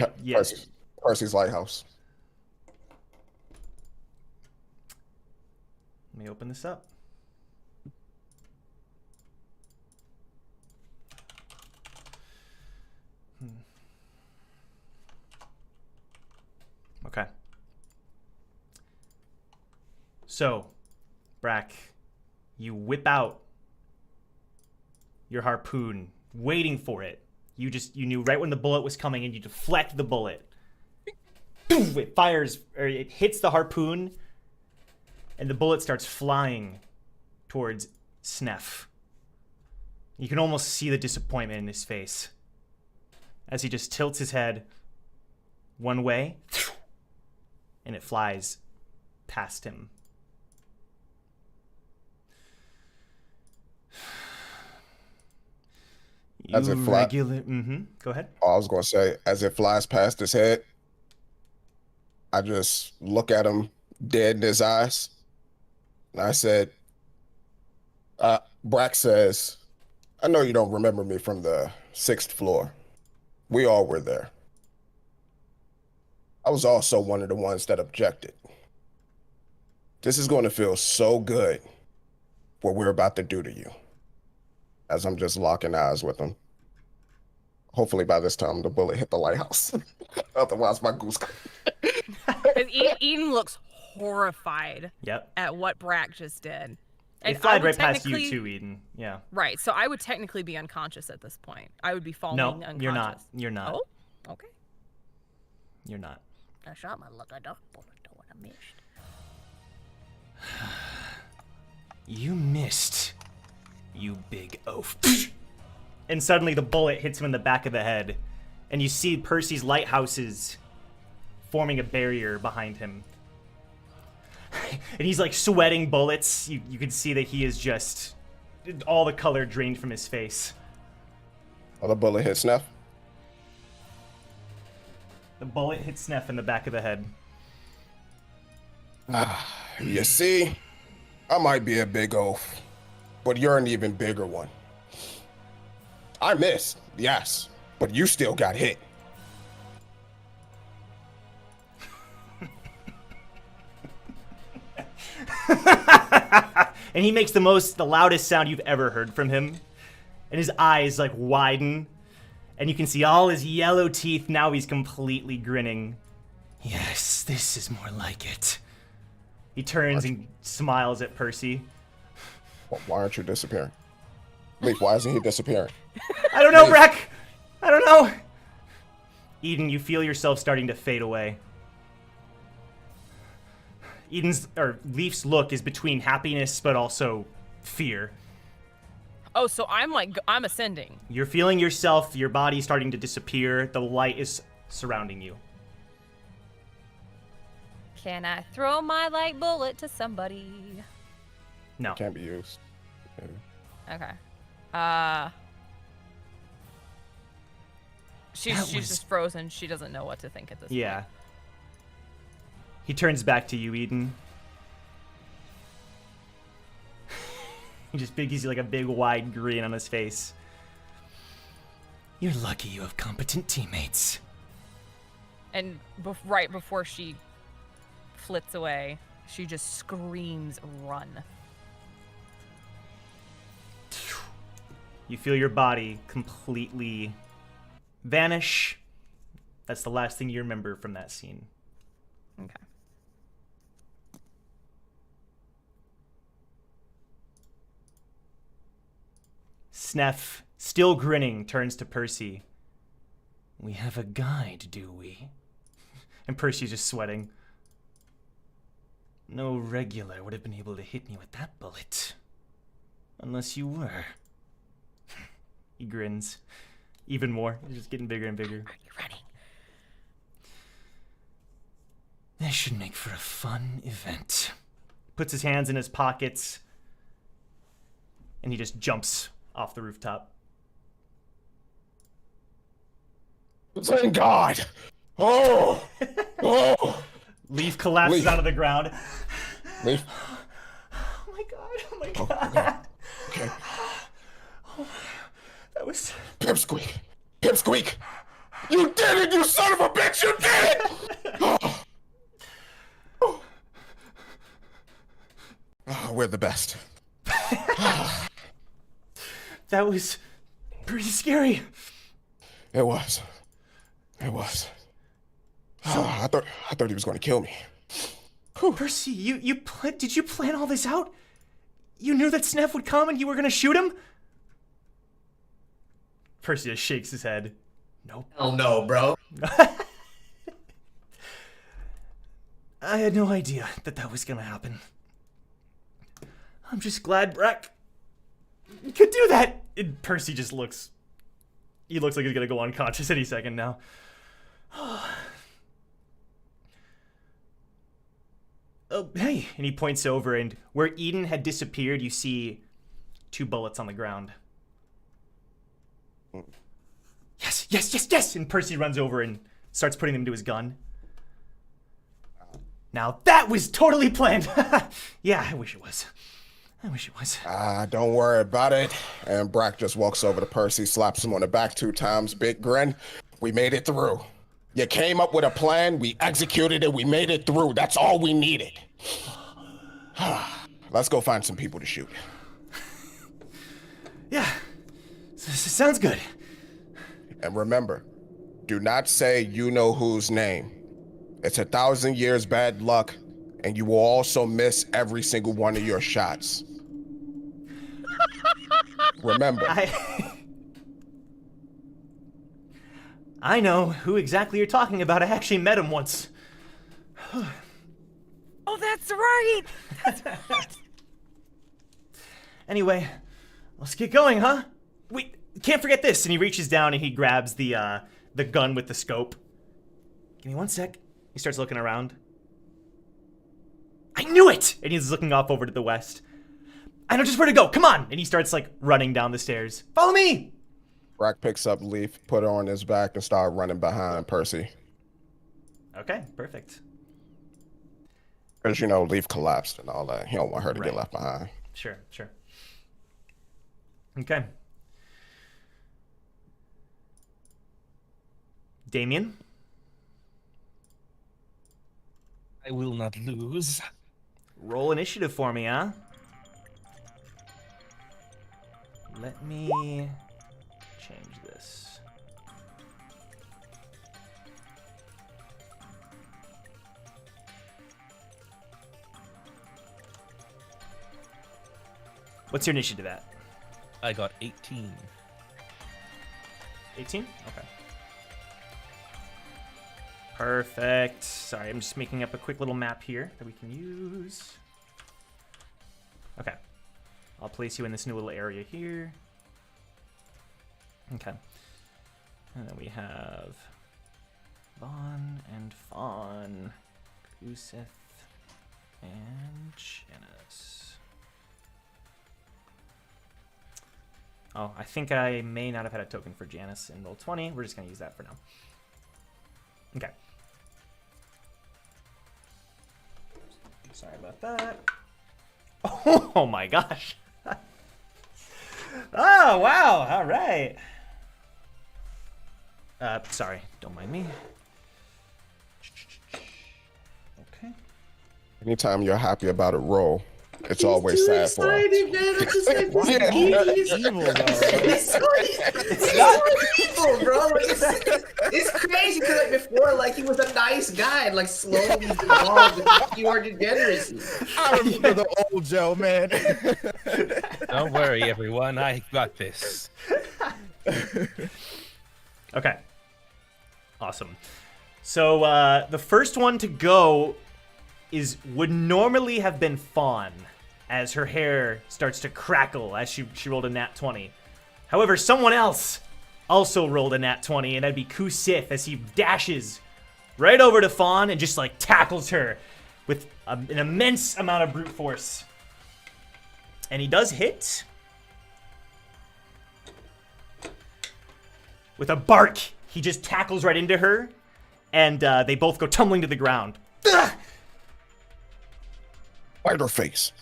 lighthouse. Let me open this up. Okay. So, Brack, you whip out your harpoon, waiting for it. You knew right when the bullet was coming and you deflect the bullet. It fires, or it hits the harpoon, and the bullet starts flying towards Sneff. You can almost see the disappointment in his face as he just tilts his head one way, and it flies past him. As it flies. Go ahead. I was going to say, as it flies past his head, I just look at him dead in his eyes. And I said, Brack says, I know you don't remember me from the 6th floor. We all were there. I was also one of the ones that objected. This is going to feel so good, what we're about to do to you. As I'm just locking eyes with him. Hopefully by this time the bullet hit the lighthouse. Otherwise my goose. Eden looks horrified at what Brack just did. It flied right past you too, Eden. Yeah. Right, so I would technically be unconscious at this point. I would be falling unconscious. No, you're not. You're not. Oh, okay. You're not. I shot my luck. I don't know what I missed. You missed, you big oaf. And suddenly the bullet hits him in the back of the head, and you see Percy's lighthouses forming a barrier behind him. And he's like sweating bullets. You can see that he is just all the color drained from his face. Oh, the bullet hit Snuff? The bullet hits Sneff in the back of the head. You see, I might be a big oaf, but you're an even bigger one. I missed, yes, but you still got hit. And he makes the loudest sound you've ever heard from him. And his eyes like widen. And you can see all his yellow teeth. Now he's completely grinning. Yes, this is more like it. He turns and smiles at Percy. Why aren't you disappearing? Leaf, why isn't he disappearing? I don't know, Brack. I don't know. Eden, you feel yourself starting to fade away. Leaf's look is between happiness but also fear. Oh, so I'm ascending. You're feeling yourself, your body starting to disappear. The light is surrounding you. Can I throw my light bullet to somebody? No. Can't be used. Okay. She's just frozen. She doesn't know what to think at this Yeah. point. He turns back to you, Eden. He's like a big wide grin on his face. You're lucky you have competent teammates. And right before she flits away, she just screams, "Run." You feel your body completely vanish. That's the last thing you remember from that scene. Okay. Sneff, still grinning, turns to Percy. We have a guide, do we? And Percy's just sweating. No regular would have been able to hit me with that bullet. Unless you were. He grins. Even more. He's just getting bigger and bigger. Are you running? This should make for a fun event. Puts his hands in his pockets. And he just jumps off the rooftop. Thank God! Oh! Oh! Leaf collapses out of the ground. Leaf? Oh my god, oh my god. Okay. Oh, that was... Pipsqueak! Pipsqueak! You did it, you son of a bitch! You did it! Oh. Oh, we're the best. That was pretty scary. It was. It was. Oh, I thought he was going to kill me. Percy, did you plan all this out? You knew that Sneff would come and you were going to shoot him? Percy just shakes his head. Nope. Hell no, bro. I had no idea that was going to happen. I'm just glad Brack could do that. And Percy just looks... He looks like he's going to go unconscious any second now. Oh, hey. And he points over, and where Eden had disappeared, you see 2 bullets on the ground. Yes, yes, yes, yes! And Percy runs over and starts putting them to his gun. Now, that was totally planned. Yeah, I wish it was. I wish it was. Don't worry about it. And Brack just walks over to Percy, slaps him on the back 2 times, big grin. We made it through. You came up with a plan, we executed it, we made it through. That's all we needed. Let's go find some people to shoot. Yeah, sounds good. And remember, do not say you know whose name. It's 1,000 years bad luck, and you will also miss every single one of your shots. Remember. I know who exactly you're talking about. I actually met him once. Oh, that's right! Anyway, let's get going, huh? Wait, can't forget this. And he reaches down and he grabs the gun with the scope. Give me 1 sec. He starts looking around. I knew it! And he's looking off over to the west. I know just where to go. Come on! And he starts like running down the stairs. Follow me! Brack picks up Leaf, put her on his back, and start running behind Percy. Okay, perfect. Because, you know, Leaf collapsed and all that. He don't want her to get left behind. Sure, sure. Okay. Damien. I will not lose. Roll initiative for me, huh? Let me change this. What's your initiative at? I got 18. 18? Okay. Perfect. Sorry, I'm just making up a quick little map here that we can use. Okay. I'll place you in this new little area here. Okay. And then we have Vaughn and Fawn, Kuseth, and Janice. Oh, I think I may not have had a token for Janice in roll 20. We're just going to use that for now. Okay. Sorry about that. Oh my gosh. Oh, wow. All right. Sorry. Don't mind me. Okay. Anytime you're happy about a roll, it's always sad for him. Excited, man. I'm just like, this Evil, though. it's so evil, bro. Like, it's crazy because like before, like he was a nice guy, and like slowly evolved into pure degeneracy. I remember the old Joe, man. Don't worry, everyone. I got this. Okay. Awesome. So the first one to go would normally have been Fawn, as her hair starts to crackle as she rolled a nat 20. However, someone else also rolled a nat 20, and that'd be Kusith as he dashes right over to Fawn and just like tackles her with an immense amount of brute force. And he does hit with a bark. He just tackles right into her, and they both go tumbling to the ground. Ugh! Bite her face.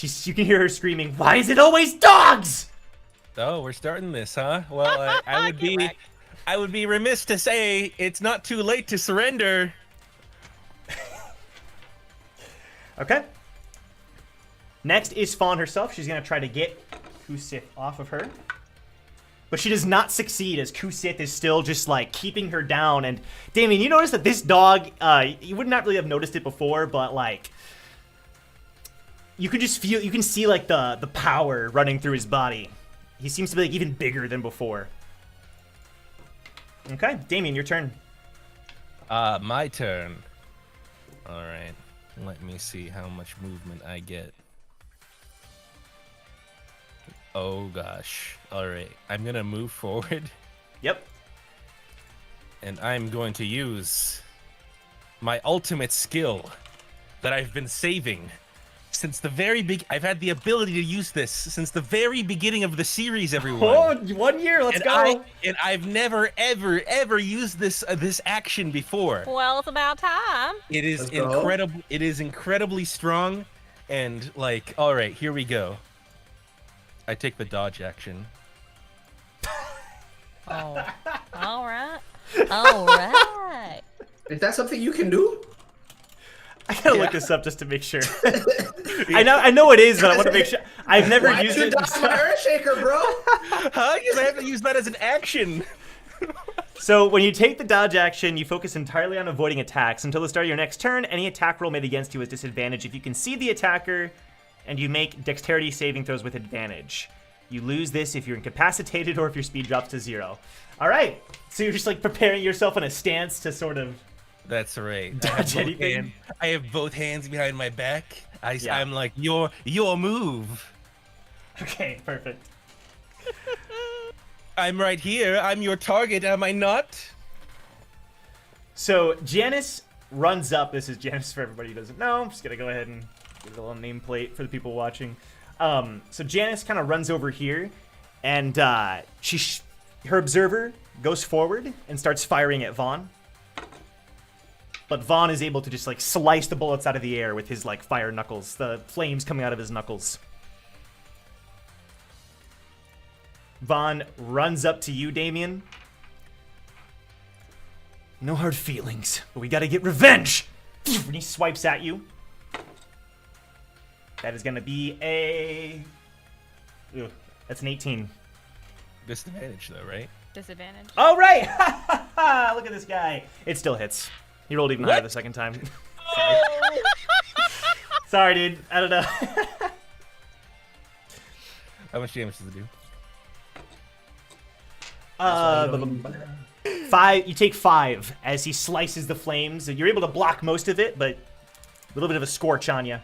You can hear her screaming, "Why is it always dogs?" Oh, we're starting this, huh? Well, I would be remiss to say it's not too late to surrender. Okay. Next is Fawn herself. She's going to try to get Kusith off of her. But she does not succeed as Kusith is still just like keeping her down. And Damien, you notice that this dog, you would not really have noticed it before, but like you can just feel, you can see like the power running through his body. He seems to be like even bigger than before. Okay, Damien, your turn. My turn. All right. Let me see how much movement I get. Oh gosh. All right. I'm going to move forward. Yep. And I'm going to use my ultimate skill that I've been saving since the very I've had the ability to use this since the very beginning of the series, everyone. Oh, 1 year. Let's go. I've never, ever used this action before. Well, it's about time. It is Let's go. incredible. It is incredibly strong, and like, all right, here we go. I take the dodge action. Oh, all right. All right. Is that something you can do? I gotta look this up just to make sure. I know it is, but I want to make sure. I've never Why used you it. dodge my Earthshaker, bro? Huh? Because I have to use that as an action. So when you take the dodge action, you focus entirely on avoiding attacks. Until the start of your next turn, any attack roll made against you is disadvantage if you can see the attacker, and you make dexterity saving throws with advantage. You lose this if you're incapacitated or if your speed drops to 0. All right, so you're just like preparing yourself in a stance to sort of... That's right. Dodge anything? I have both hands behind my back. Yeah. I'm like, your move. Okay, perfect. I'm right here. I'm your target, am I not? So Janice runs up. This is Janice for everybody who doesn't know. I'm just gonna go ahead and give it a little nameplate for the people watching. So Janice kind of runs over here, and her observer goes forward and starts firing at Vaughn. But Vaughn is able to just like slice the bullets out of the air with his like fire knuckles, the flames coming out of his knuckles. Vaughn runs up to you, Damien, No hard feelings, but we gotta get revenge. And he swipes at you. That is gonna be a... Ugh, that's an 18. Disadvantage though, right? Disadvantage. Oh, right! Look at this guy. It still hits. He rolled even higher What? the second time. Sorry. Sorry, dude. I don't know. How much damage does it do? 5. You take 5 as he slices the flames. You're able to block most of it, but a little bit of a scorch on you.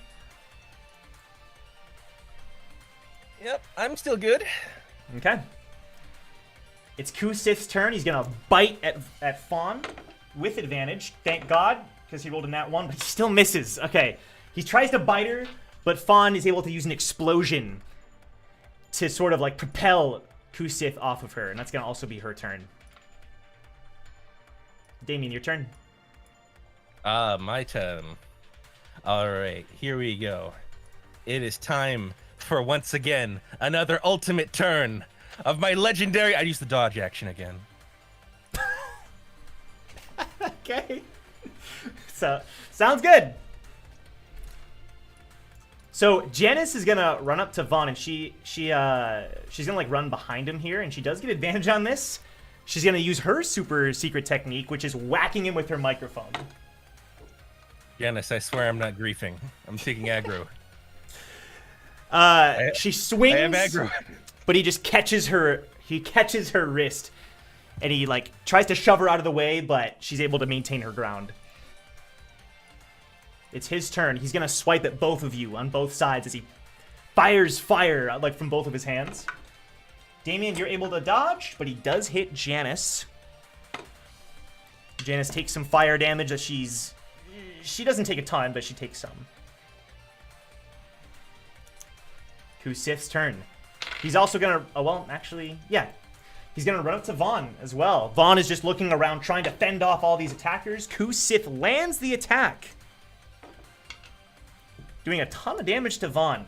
Yep, I'm still good. Okay. It's Kusith's turn. He's gonna bite at Fawn with advantage. Thank God, because he rolled a nat 1, but he still misses. Okay. He tries to bite her, but Fawn is able to use an explosion to sort of like propel Kusith off of her, and that's gonna also be her turn. Damien, your turn. My turn. Alright, here we go. It is time for once again another ultimate turn of my legendary. I use the dodge action again. Okay. So, sounds good. So, Janice is gonna run up to Vaughn, and she's gonna like run behind him here, and she does get advantage on this. She's gonna use her super secret technique, which is whacking him with her microphone. Janice, I swear I'm not griefing. I'm taking aggro. She swings, I am aggro. but he just catches her. He catches her wrist, and he like tries to shove her out of the way, but she's able to maintain her ground. It's his turn. He's gonna swipe at both of you on both sides as he fires fire like from both of his hands. Damien, you're able to dodge, but he does hit Janice. Janice takes some fire damage as she doesn't take a ton, but she takes some. Kusith's turn. He's also gonna, well, actually, yeah. He's gonna run up to Vaughn as well. Vaughn is just looking around trying to fend off all these attackers. Kusith lands the attack, doing a ton of damage to Vaughn,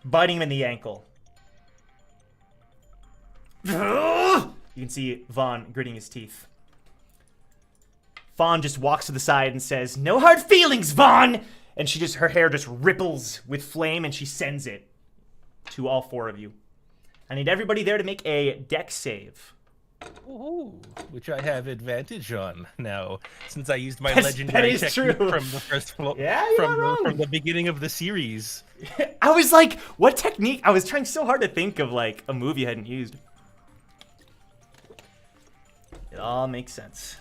biting him in the ankle. You can see Vaughn gritting his teeth. Vaughn just walks to the side and says, "No hard feelings, Vaughn!" And her hair just ripples with flame, and she sends it to all 4 of you. I need everybody there to make a dex save. Ooh, which I have advantage on now, since I used my That legendary is technique true. from the first floor, Yeah, you're not wrong. from the beginning of the series. I was like, what technique? I was trying so hard to think of like a move you hadn't used. It all makes sense.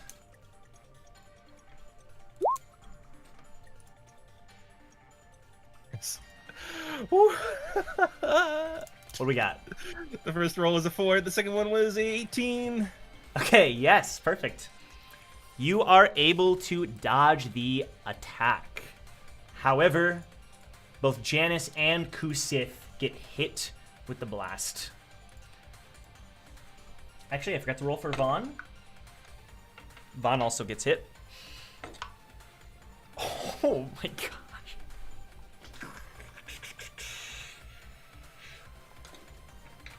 Woo. What do we got? The first roll was a 4. The second one was 18. Okay, yes, perfect. You are able to dodge the attack. However, both Janice and Kusith get hit with the blast. Actually, I forgot to roll for Vaughn. Vaughn also gets hit. Oh my gosh.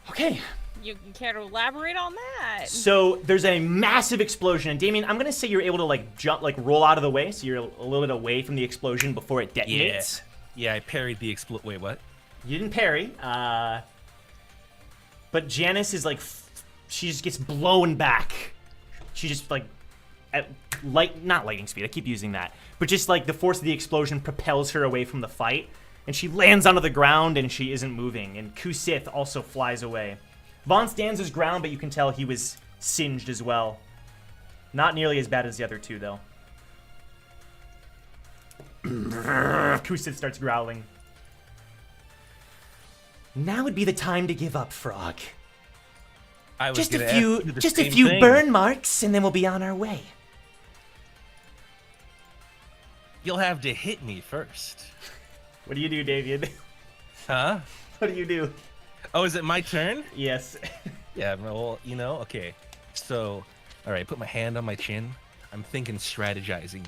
Okay. You care to elaborate on that? So there's a massive explosion, and Damien, I'm gonna say you're able to like jump, like roll out of the way, so you're a little bit away from the explosion before it detonates. Yeah, I parried the Wait, what? You didn't parry, but Janice is like, she just gets blown back. She just like, at not lightning speed. I keep using that, but just like the force of the explosion propels her away from the fight, and she lands onto the ground and she isn't moving. And Kusith also flies away. Vaughn stands his ground, but you can tell he was singed as well. Not nearly as bad as the other 2, though. Kusith starts growling. Now would be the time to give up, Frog. I was Just gonna a ask few, you the just a same few thing. burn marks, and then we'll be on our way. You'll have to hit me first. What do you do, David? Huh? What do you do? Oh, is it my turn? Yes. Yeah, well, okay. So, all right, put my hand on my chin. I'm thinking strategizing,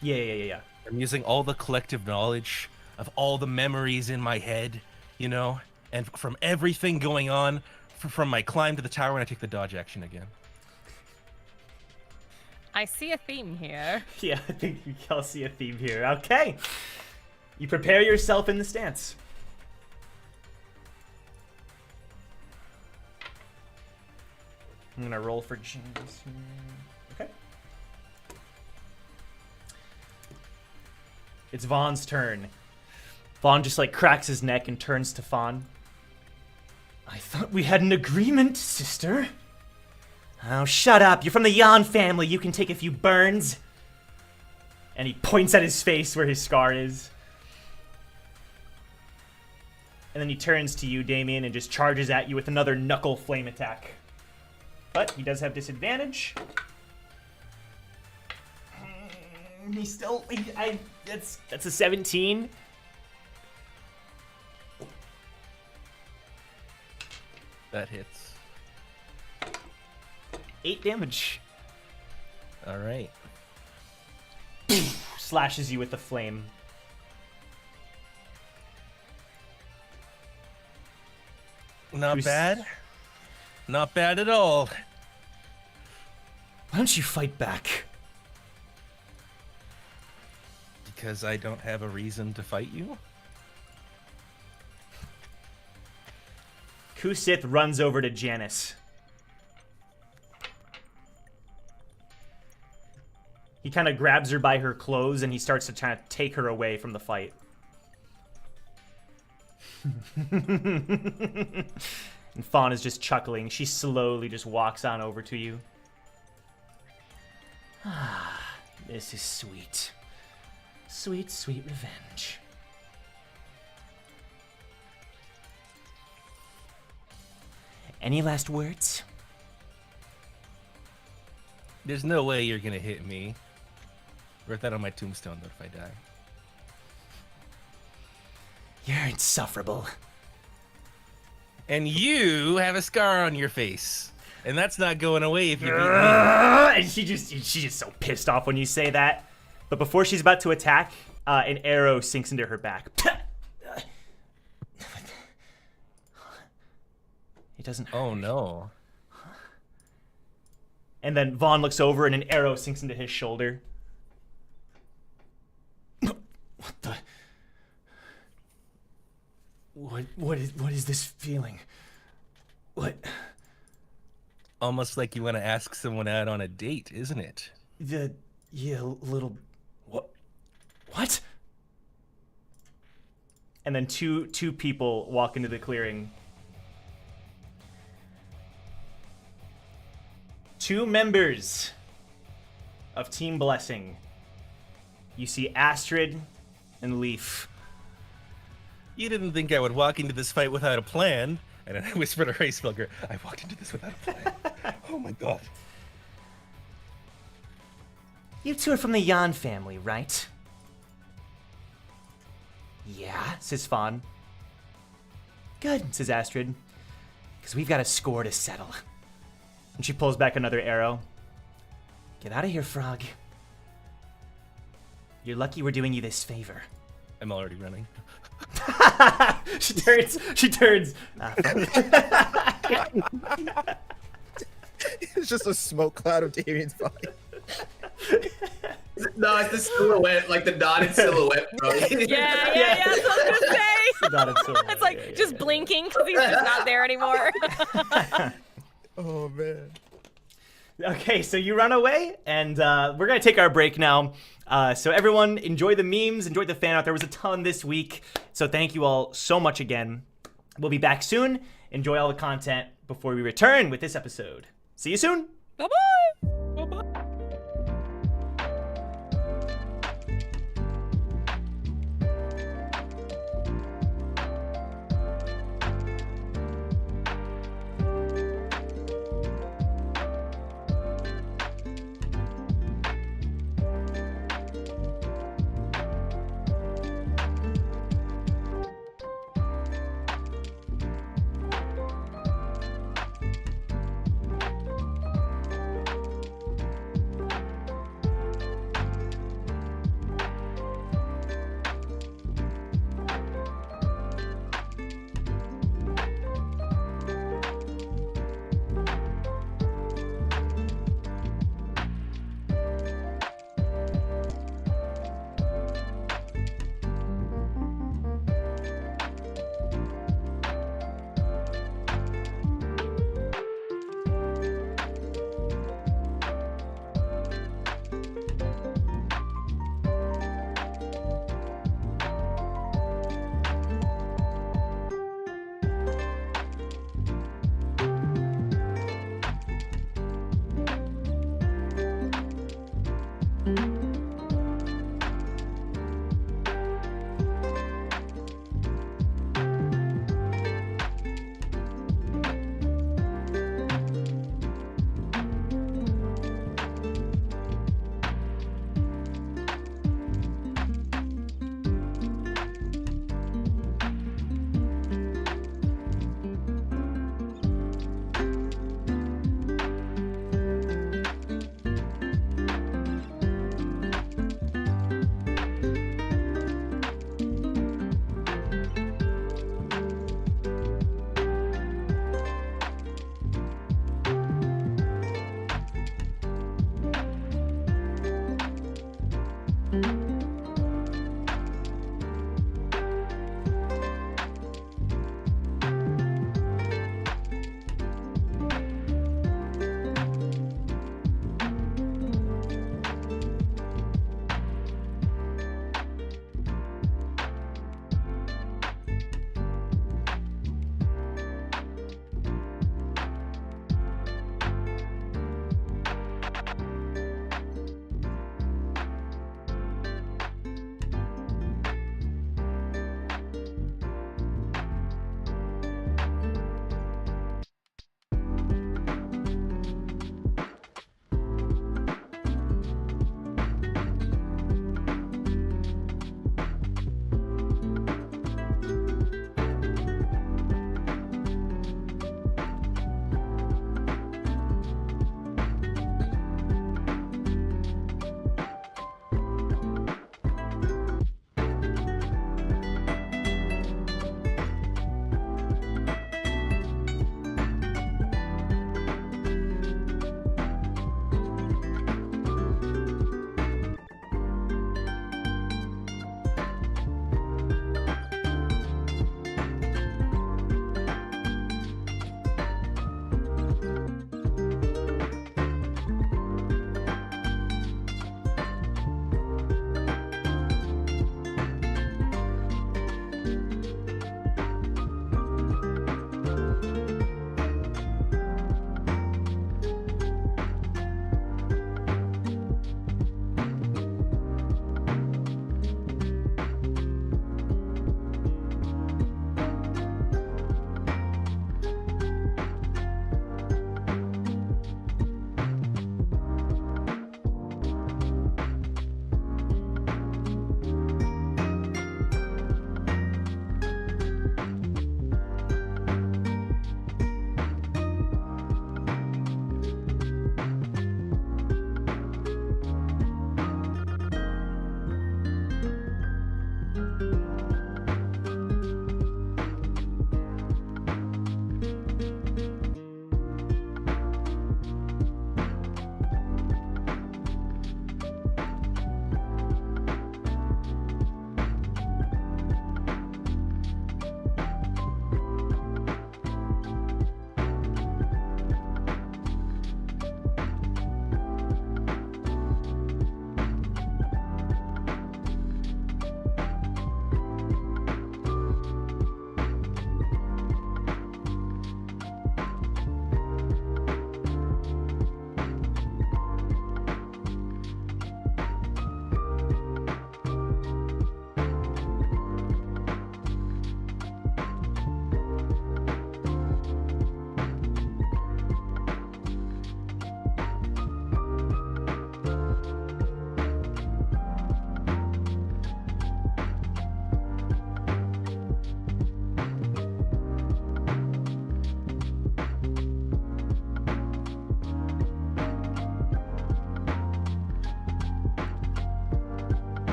Yeah. I'm using all the collective knowledge of all the memories in my head, and from everything going on, from my climb to the tower when I take the dodge action again. I see a theme here. Yeah, I think you all see a theme here. Okay. You prepare yourself in the stance. I'm gonna roll for James. Okay. It's Vaughn's turn. Vaughn just like cracks his neck and turns to Fawn. I thought we had an agreement, sister. Oh, shut up. You're from the Yan family. You can take a few burns. And he points at his face where his scar is. And then he turns to you, Damien, and just charges at you with another knuckle flame attack. But he does have disadvantage. He's still... That's a 17. That hits. 8 damage. All right. Slashes you with the flame. Not bad. Not bad at all. Why don't you fight back? Because I don't have a reason to fight you? Kusith runs over to Janice. He kind of grabs her by her clothes and he starts to try to take her away from the fight. And Fawn is just chuckling. She slowly just walks on over to you. Ah, this is sweet. Sweet, sweet revenge. Any last words? There's no way you're gonna hit me. Write that on my tombstone, though, if I die. You're insufferable. And you have a scar on your face. And that's not going away if you beat me. And she's just so pissed off when you say that. But before she's about to attack, an arrow sinks into her back. It doesn't hurt. Oh, no. And then Vaughn looks over and an arrow sinks into his shoulder. What the? What is this feeling? What? Almost like you want to ask someone out on a date, isn't it? Yeah, little... What? And then two people walk into the clearing. 2 members of Team Blessing. You see Astrid and Leaf. You didn't think I would walk into this fight without a plan. And then I whispered to Racefelger, I walked into this without a plan. Oh my god. You 2 are from the Yan family, right? Yeah, says Fawn. Good, says Astrid. Because we've got a score to settle. And she pulls back another arrow. Get out of here, Frog. You're lucky we're doing you this favor. I'm already running. She turns. It's just a smoke cloud of Damien's body. No, it's the silhouette, like the dotted silhouette, bro. Yeah, that's what I was gonna say. It's like just blinking because he's just not there anymore. Oh man. Okay, so you run away, and we're gonna take our break now. So everyone, enjoy the memes, enjoy the fan art. There was a ton this week, so thank you all so much again. We'll be back soon. Enjoy all the content before we return with this episode. See you soon. Bye-bye. Bye-bye.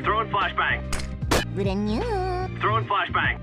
Throwing flashbang. Throwing flashbang.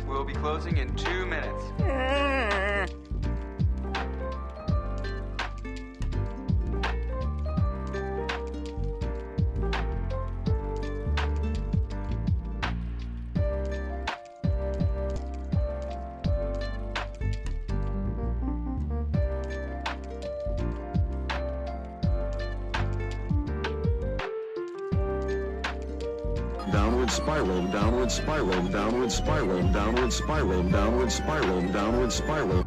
We'll be closing in 2 minutes. Downward spiral, downward spiral, downward spiral, downward spiral, downward spiral, downward spiral.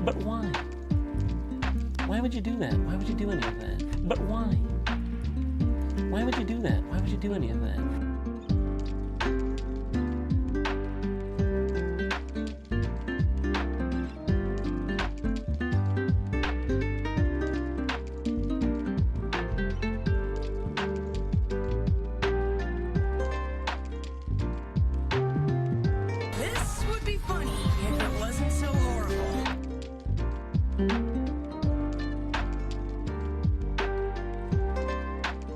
But why? Why would you do that? Why would you do any of that? But why? Why would you do that? Why would you do any of that? This would be funny if it wasn't so horrible.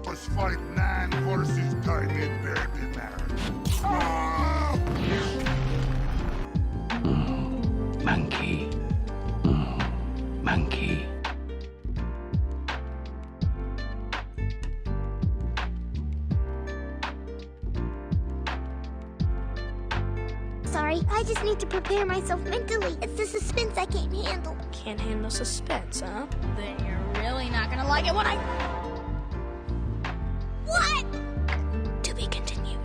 Let's fight 9 versus tiny baby man. Monkey. Monkey. Sorry, I just need to prepare myself mentally. It's the suspense I can't handle. Can't handle suspense, huh? Then you're really not gonna like it when I... What? To be continued.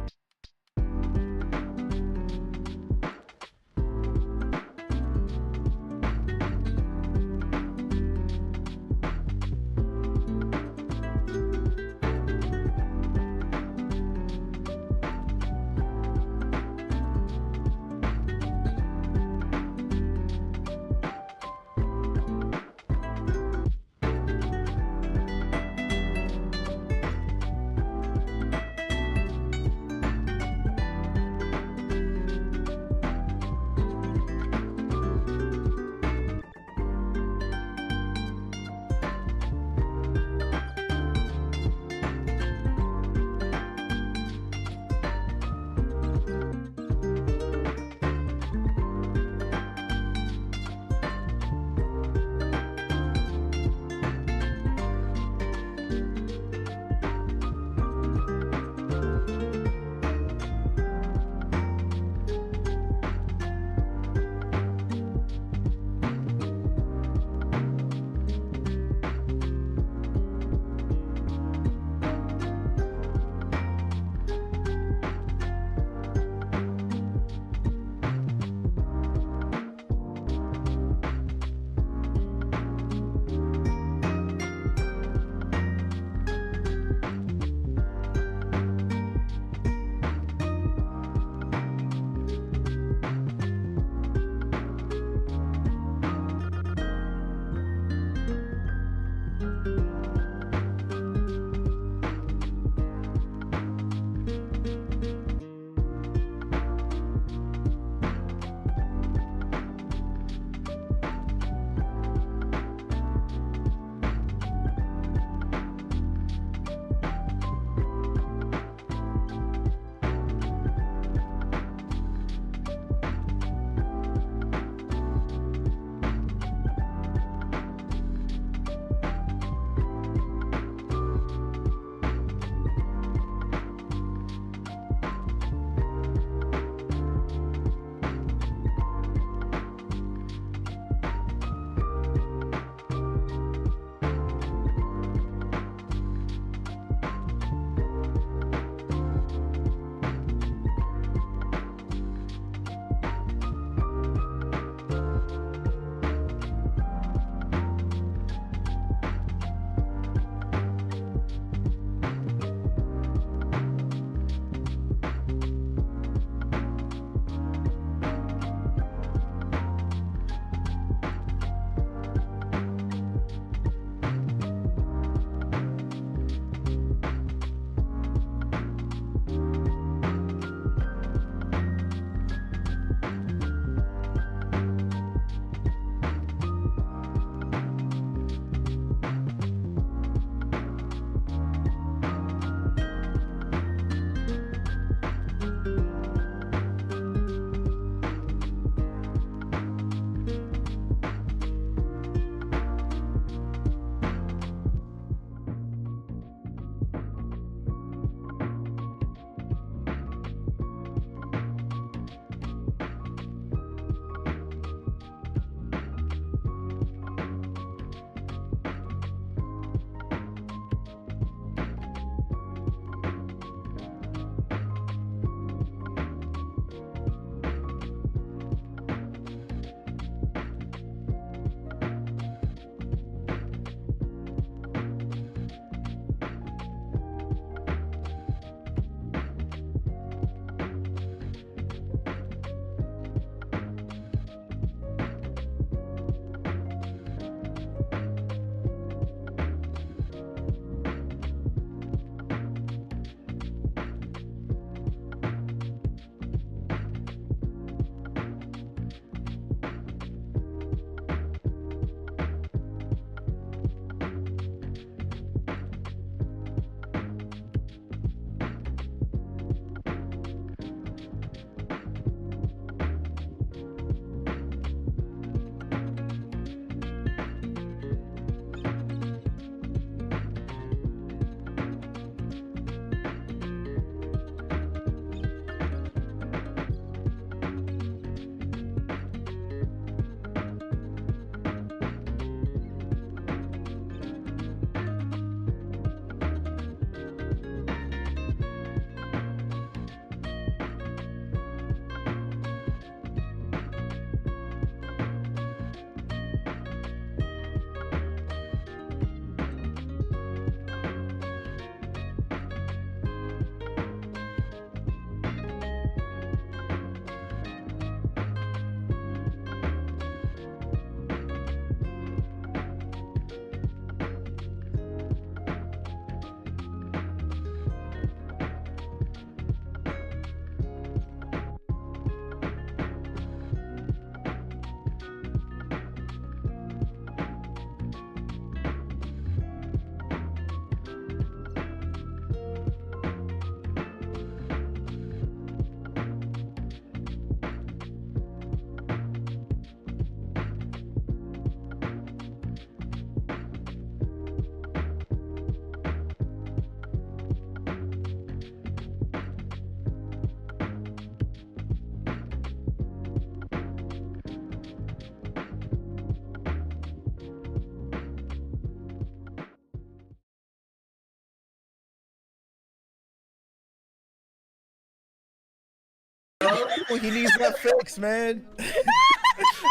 bro. Well, he needs that fix, man.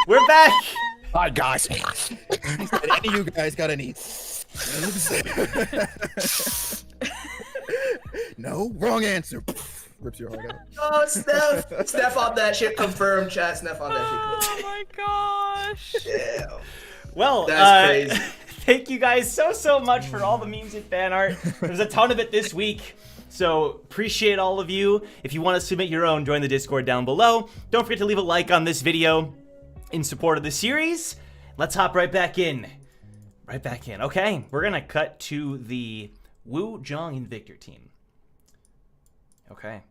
We're back. Hi, guys. He said, any of you guys got any? No, wrong answer. Rips your heart out. Oh, Sneff. Sneff on that shit. Confirmed, chat. Sneff on that Oh my gosh. shit. Damn. Well, That's crazy. thank you guys so much for all the memes and fan art. There's a ton of it this week. So appreciate all of you. If you want to submit your own, join the Discord down below. Don't forget to leave a like on this video in support of the series. Let's hop right back in. Okay, we're gonna cut to the Wu, Zhang, and Victor team. Okay.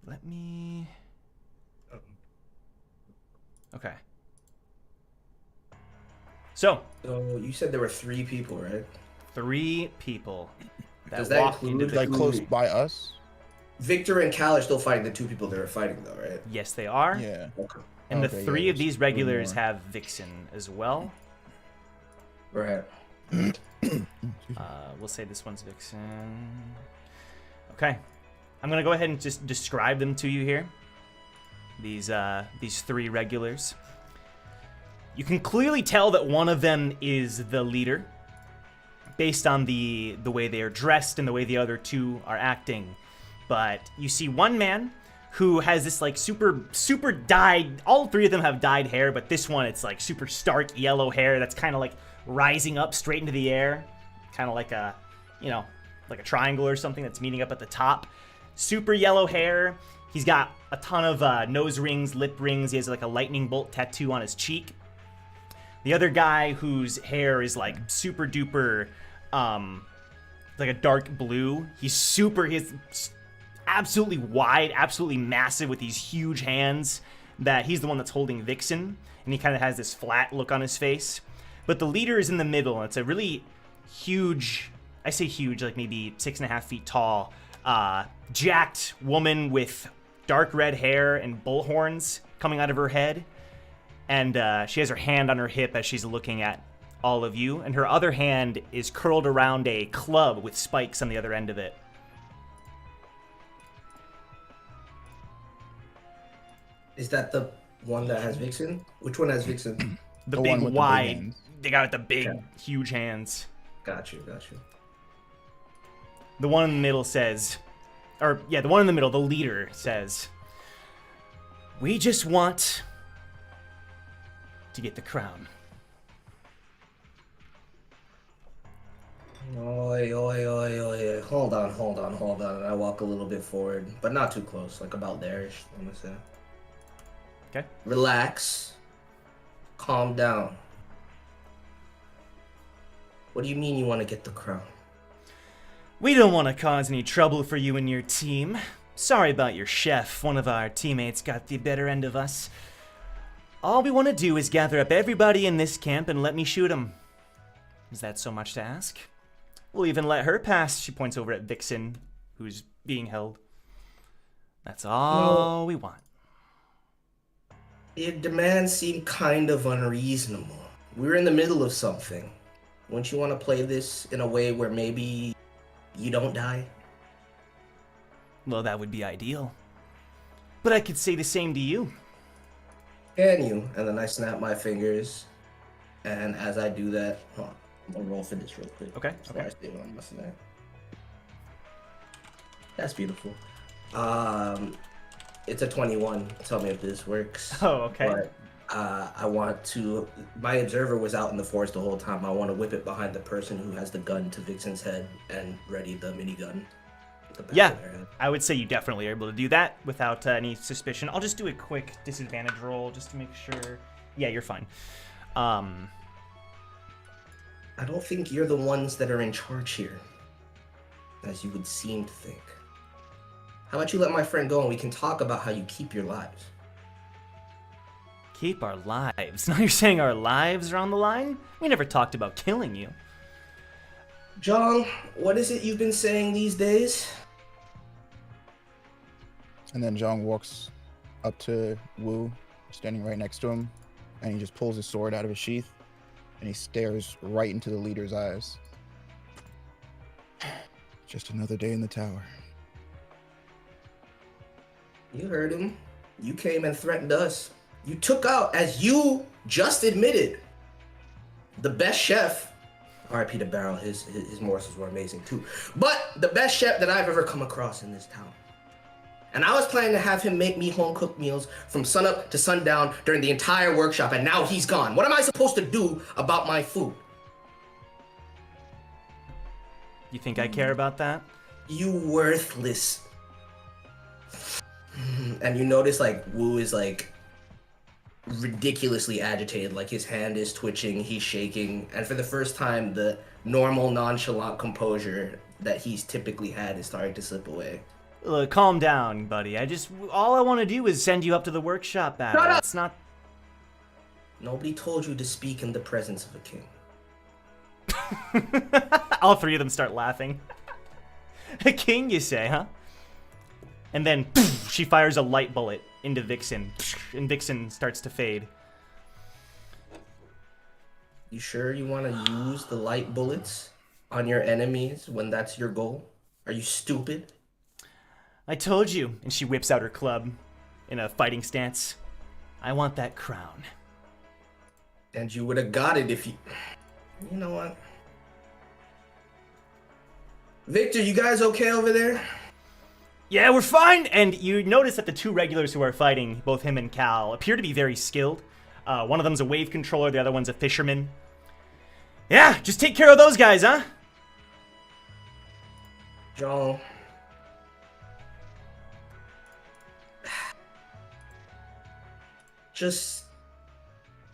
Let me... Okay. So you said there were 3 people, right? 3 people Does that that walked into include the... Like close by us. Victor and Cal are still fighting the 2 people they were fighting, though, right? Yes, they are. Yeah. Okay. And the Okay, 3 yeah, of these there's 3 regulars more. have Vixen as well. Right. We'll say this one's Vixen. Okay. I'm gonna go ahead and just describe them to you here. These 3 regulars. You can clearly tell that one of them is the leader, based on the way they are dressed and the way the other 2 are acting. But you see one man who has this like super dyed, all 3 of them have dyed hair, but this one, it's like super stark yellow hair that's kind of like rising up straight into the air, kind of like a, you know, like a triangle or something that's meeting up at the top. Super yellow hair. He's got a ton of nose rings, lip rings. He has like a lightning bolt tattoo on his cheek. The other guy whose hair is like super duper, like a dark blue. He's absolutely wide, absolutely massive with these huge hands. That he's the one that's holding Vixen, and he kind of has this flat look on his face. But the leader is in the middle, and it's a really huge, I say huge, like maybe 6.5 feet tall, jacked woman with dark red hair and bull horns coming out of her head. And she has her hand on her hip as she's looking at all of you, and her other hand is curled around a club with spikes on the other end of it. Is that the one that has Vixen? Which one has Vixen? The The big one with the big wide, hands. they got the big, Okay. huge hands. Got you. The one in the middle says, or yeah, the one in the middle, the leader says, "We just want to get the crown." Oi. Hold on. And I walk a little bit forward, but not too close, like about there-ish, I'm gonna say. Okay. Relax. Calm down. What do you mean you want to get the crown? We don't want to cause any trouble for you and your team. Sorry about your chef. One of our teammates got the better end of us. All we want to do is gather up everybody in this camp and let me shoot them. Is that so much to ask? We'll even let her pass. She points over at Vixen, who's being held. That's all we want. Your demands seem kind of unreasonable. We're in the middle of something. Wouldn't you want to play this in a way where maybe you don't die? Well, that would be ideal. But I could say the same to you. Can you? And then I snap my fingers. And as I do that, hold on, I'm gonna roll for this real quick. Okay. So I see what I'm missing there. That's beautiful. It's a 21. Tell me if this works. Oh, okay. But I want to. My observer was out in the forest the whole time. I want to whip it behind the person who has the gun to Vixen's head and ready the minigun. Yeah, I would say you definitely are able to do that without any suspicion. I'll just do a quick disadvantage roll just to make sure. Yeah, you're fine. I don't think you're the ones that are in charge here, as you would seem to think. How about you let my friend go and we can talk about how you keep your lives? Keep our lives? Now you're saying our lives are on the line? We never talked about killing you. Zhang, what is it you've been saying these days? And then Zhang walks up to Wu, standing right next to him, and he just pulls his sword out of his sheath, and he stares right into the leader's eyes. Just another day in the tower. You heard him. You came and threatened us. You took out, as you just admitted, the best chef. R.I.P. to Barrel. His morsels were amazing too. But the best chef that I've ever come across in this town. And I was planning to have him make me home-cooked meals from sunup to sundown during the entire workshop, and now he's gone. What am I supposed to do about my food? You think I care about that? You worthless. And you notice like Wu is like ridiculously agitated, like his hand is twitching, he's shaking, and for the first time the normal nonchalant composure that he's typically had is starting to slip away. Look, calm down, buddy. All I want to do is send you up to the workshop battle. Shut up! It's not... Nobody told you to speak in the presence of a king. All three of them start laughing. A king, you say, huh? And then poof, she fires a light bullet into Vixen, and Vixen starts to fade. You sure you want to use the light bullets on your enemies when that's your goal? Are you stupid? I told you. And she whips out her club in a fighting stance. I want that crown. And you would have got it if you... You know what? Victor, you guys okay over there? Yeah, we're fine! And you notice that the two regulars who are fighting, both him and Cal, appear to be very skilled. One of them's a wave controller, the other one's a fisherman. Yeah, just take care of those guys, huh? Joel. Just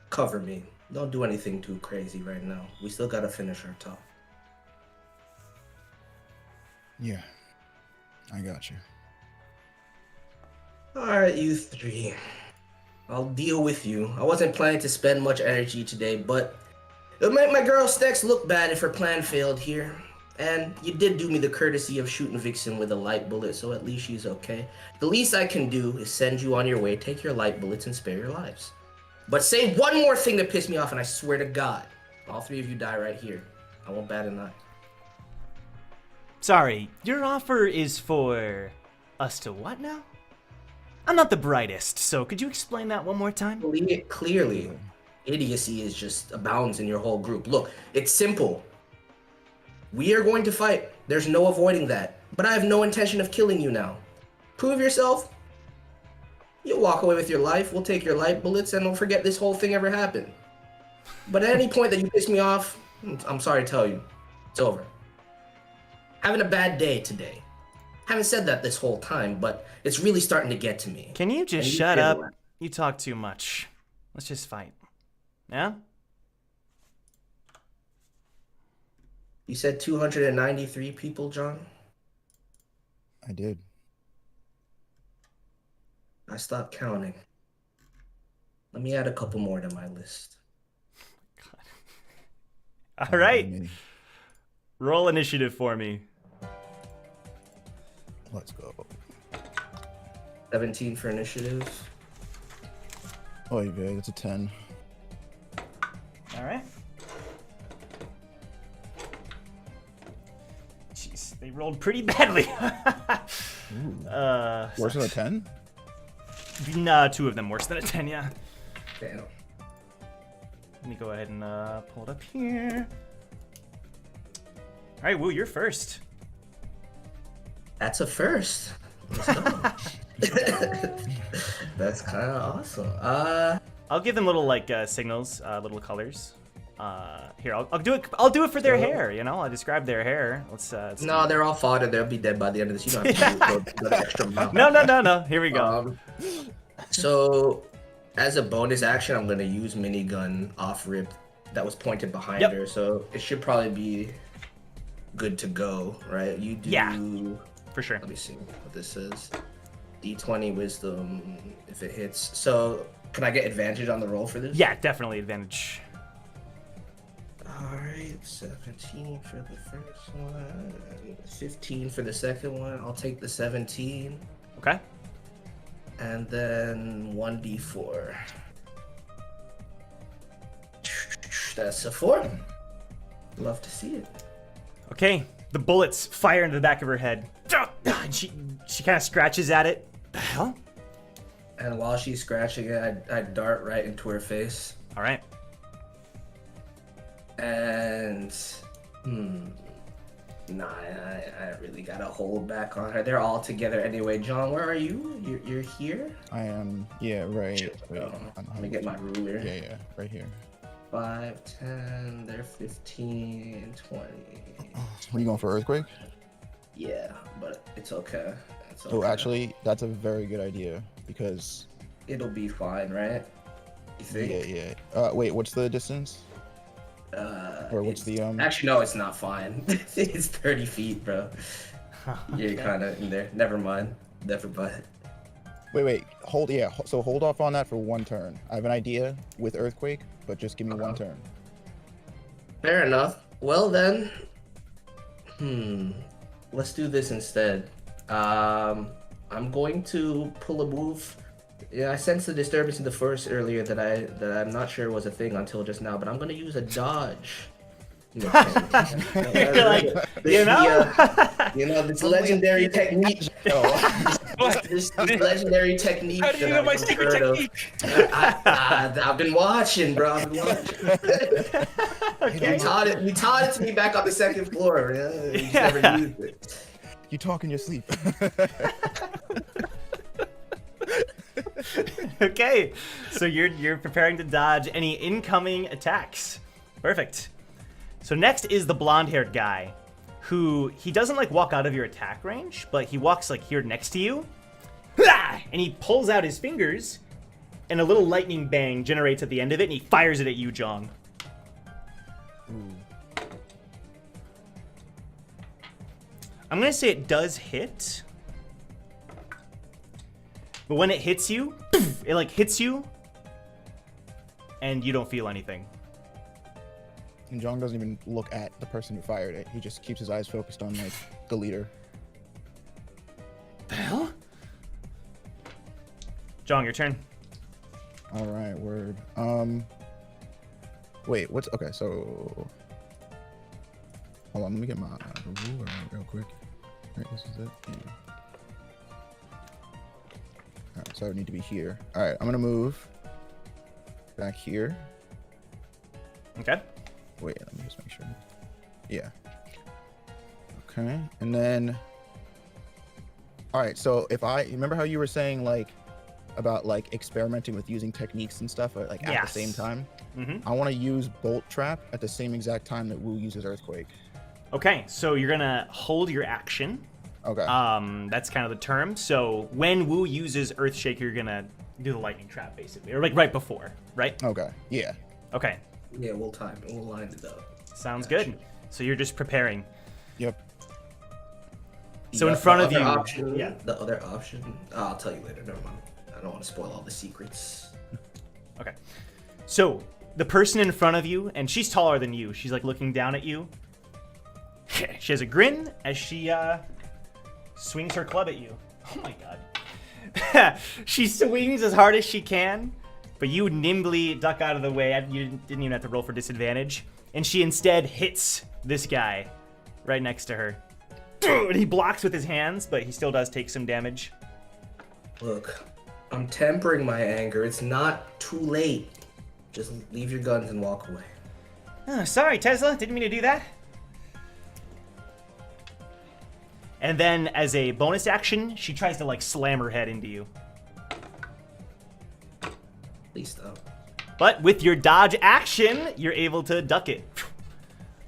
cover me. Don't do anything too crazy right now. We still gotta finish our talk. Yeah, I got you. Alright, you three. I'll deal with you. I wasn't planning to spend much energy today, but it'll make my girl Stex look bad if her plan failed here. And you did do me the courtesy of shooting Vixen with a light bullet, so at least she's okay. The least I can do is send you on your way, take your light bullets, and spare your lives. But say one more thing to piss me off, and I swear to God, all three of you die right here. I won't bat an eye. Sorry, your offer is for us to what now? I'm not the brightest, so could you explain that one more time? Clearly, idiocy is just abounds in your whole group. Look, it's simple. We are going to fight. There's no avoiding that. But I have no intention of killing you now. Prove yourself. You'll walk away with your life. We'll take your light bullets and we'll forget this whole thing ever happened. But at any point that you piss me off, I'm sorry to tell you, it's over. Having a bad day today. Haven't said that this whole time, but it's really starting to get to me. Can you just shut up? You talk too much. Let's just fight. Yeah? You said 293 people, John? I did. I stopped counting. Let me add a couple more to my list. All right. Roll initiative for me. Let's go. 17 for initiative. Oh, yeah, that's a 10. All right. Jeez, they rolled pretty badly. Worse than a 10? Nah, two of them worse than a 10, yeah. Damn. Let me go ahead and pull it up here. All right, Wu, you're first. That's a first. Let's go. That's kind of awesome. I'll give them little like signals, little colors. Here, I'll do it. I'll do it for their hair. You know, I'll describe their hair. Let's no, they're all fodder. They'll be dead by the end of this. You don't have to do the extra amount. No. Here we go. So, as a bonus action, I'm gonna use minigun off rip that was pointed behind her. So it should probably be good to go, right? You do. Yeah, for sure. Let me see what this says. D20 wisdom if it hits. So can I get advantage on the roll for this? Yeah, definitely advantage. Alright, 17 for the first one, 15 for the second one. I'll take the 17. Okay. And then 1d4. That's a 4. Love to see it. Okay, the bullets fire into the back of her head. And she kind of scratches at it. The hell? And while she's scratching it, I dart right into her face. All right. And nah, I really gotta hold back on her. They're all together anyway. John, where are you? You're here? I am, yeah, right. Wait, let me get my ruler. Yeah, right here. 5, 10, they're 15, 20. What are you going for, earthquake? Yeah, but it's okay. It's okay. Oh, actually, that's a very good idea because it'll be fine, right? You think? Yeah. Wait, what's the distance? Or what's the Actually, no, it's not fine. It's 30 feet, bro. You're kind of in there. Never mind. Wait. So hold off on that for one turn. I have an idea with earthquake, but just give me one turn. Fair enough. Well then, let's do this instead. I'm going to pull a move. Yeah, I sensed the disturbance in the force earlier that I'm not sure was a thing until just now, but I'm gonna use a dodge. You're like, this legendary technique. This legendary technique. How do you know my secret technique? I've been watching, bro. Okay. You taught it to me back on the second floor. You just never used it. You talk in your sleep. Okay, so you're preparing to dodge any incoming attacks. Perfect. So next is the blonde-haired guy, who he doesn't like walk out of your attack range, but he walks like here next to you, and he pulls out his fingers, and a little lightning bang generates at the end of it, and he fires it at you, Jong. I'm gonna say it does hit. But when it hits you, it like hits you, and you don't feel anything. And Jong doesn't even look at the person who fired it. He just keeps his eyes focused on like the leader. The hell? Jong, your turn. All right, word. Wait, what's okay? So, hold on, let me get my ruler out real quick. Right, this is it. Yeah. All right, so I would need to be here. All right, I'm gonna move back here. Okay. Wait, let me just make sure. Yeah. Okay, and then. All right, so if I remember how you were saying like about like experimenting with using techniques and stuff like at the same time. I want to use bolt trap at the same exact time that Wu uses earthquake. Okay, so you're gonna hold your action. Okay. That's kind of the term. So when Wu uses Earthshake, you're gonna do the lightning trap basically, or like right before, right? Okay. Yeah. Okay. Yeah, we'll time it. We'll line it up. Sounds good. So you're just preparing. Yep. So in front of you. The other option. I'll tell you later. Never mind. I don't want to spoil all the secrets. Okay. So the person in front of you, and she's taller than you. She's like looking down at you. She has a grin as she swings her club at you. Oh my god. She swings as hard as she can, but you nimbly duck out of the way. You didn't even have to roll for disadvantage. And she instead hits this guy right next to her. And he blocks with his hands, but he still does take some damage. Look, I'm tempering my anger. It's not too late. Just leave your guns and walk away. Oh, sorry, Tesla. Didn't mean to do that. And then, as a bonus action, she tries to, like, slam her head into you. Please stop. But with your dodge action, you're able to duck it.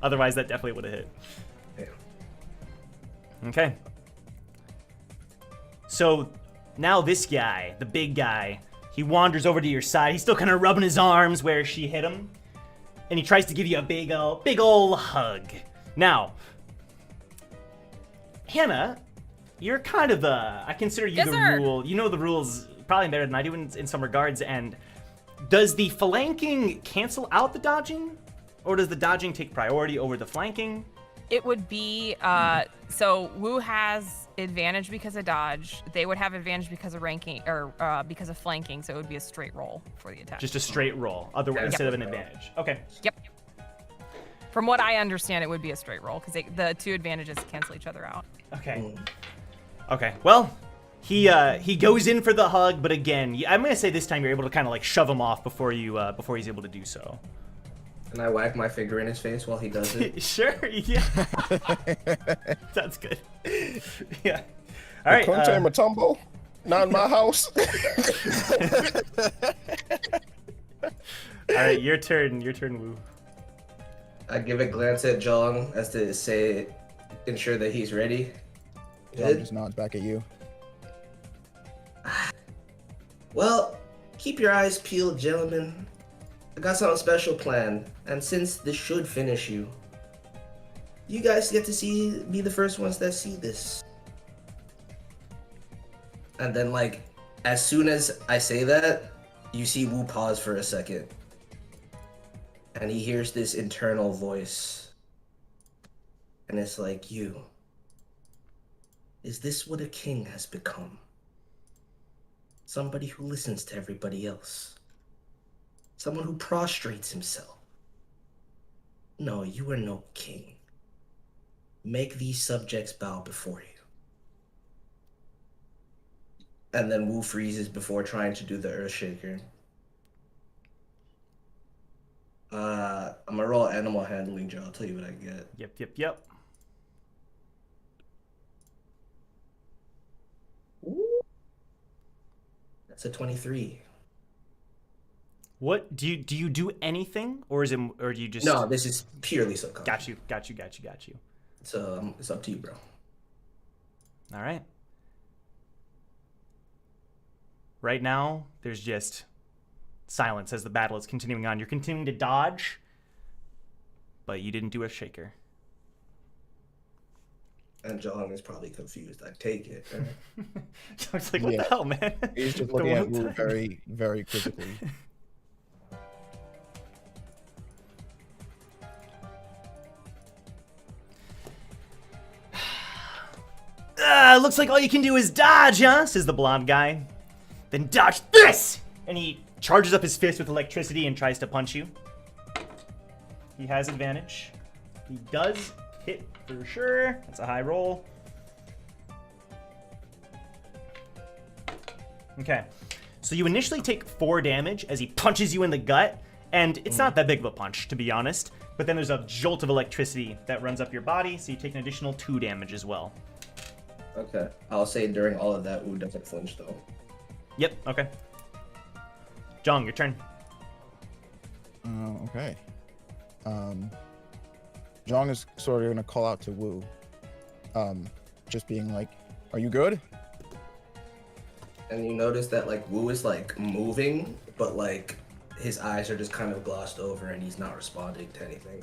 Otherwise, that definitely would have hit. Yeah. Okay. So, now this guy, the big guy, he wanders over to your side. He's still kind of rubbing his arms where she hit him. And he tries to give you a big ol' hug. Now, Hannah, you're kind of I consider you the rule. You know the rules probably better than I do in some regards. And does the flanking cancel out the dodging? Or does the dodging take priority over the flanking? It would be, so Wu has advantage because of dodge. They would have advantage because of ranking, or because of flanking, so it would be a straight roll for the attack. Just a straight roll, instead of an advantage. Okay. Yep. From what I understand, it would be a straight roll, because the two advantages cancel each other out. Okay. Okay, well, He goes in for the hug, but again, I'm gonna say this time you're able to kind of like shove him off before he's able to do so. Can I whack my finger in his face while he does it? Sure, yeah. That's good. Yeah. All right. Conte Matumbo, not in my house. All right, your turn. Your turn, Woo. I give a glance at Jong as to say, ensure that he's ready. Jong just nods back at you. Well, keep your eyes peeled, gentlemen. I got something special planned, and since this should finish you, you guys get to be the first ones that see this. And then, like, as soon as I say that, you see Wu pause for a second. And he hears this internal voice. And it's like, is this what a king has become? Somebody who listens to everybody else. Someone who prostrates himself. No, you are no king. Make these subjects bow before you. And then Wu freezes before trying to do the Earthshaker. I'm gonna roll animal handling, Joe. I'll tell you what I get. Yep. Ooh. That's a 23. What do you do anything, or do you just? No, this is purely subconscious. Got you. So it's up to you, bro. All right. Right now, there's just silence as the battle is continuing on. You're continuing to dodge, but you didn't do a shaker. And John is probably confused. I take it. So it's like, what the hell, man? He's just looking at Wu very, very quizzically. Looks like all you can do is dodge, huh? Says the blonde guy. Then dodge this! And he charges up his fist with electricity and tries to punch you. He has advantage. He does hit for sure. That's a high roll. Okay. So you initially take 4 damage as he punches you in the gut. And it's not that big of a punch, to be honest. But then there's a jolt of electricity that runs up your body. So you take an additional 2 damage as well. Okay. I'll say during all of that, Wu doesn't flinch, though. Yep, okay. Jong, your turn. Okay. Jong is sort of gonna call out to Wu. Just being like, are you good? And you notice that, like, Wu is, like, moving, but, like, his eyes are just kind of glossed over and he's not responding to anything.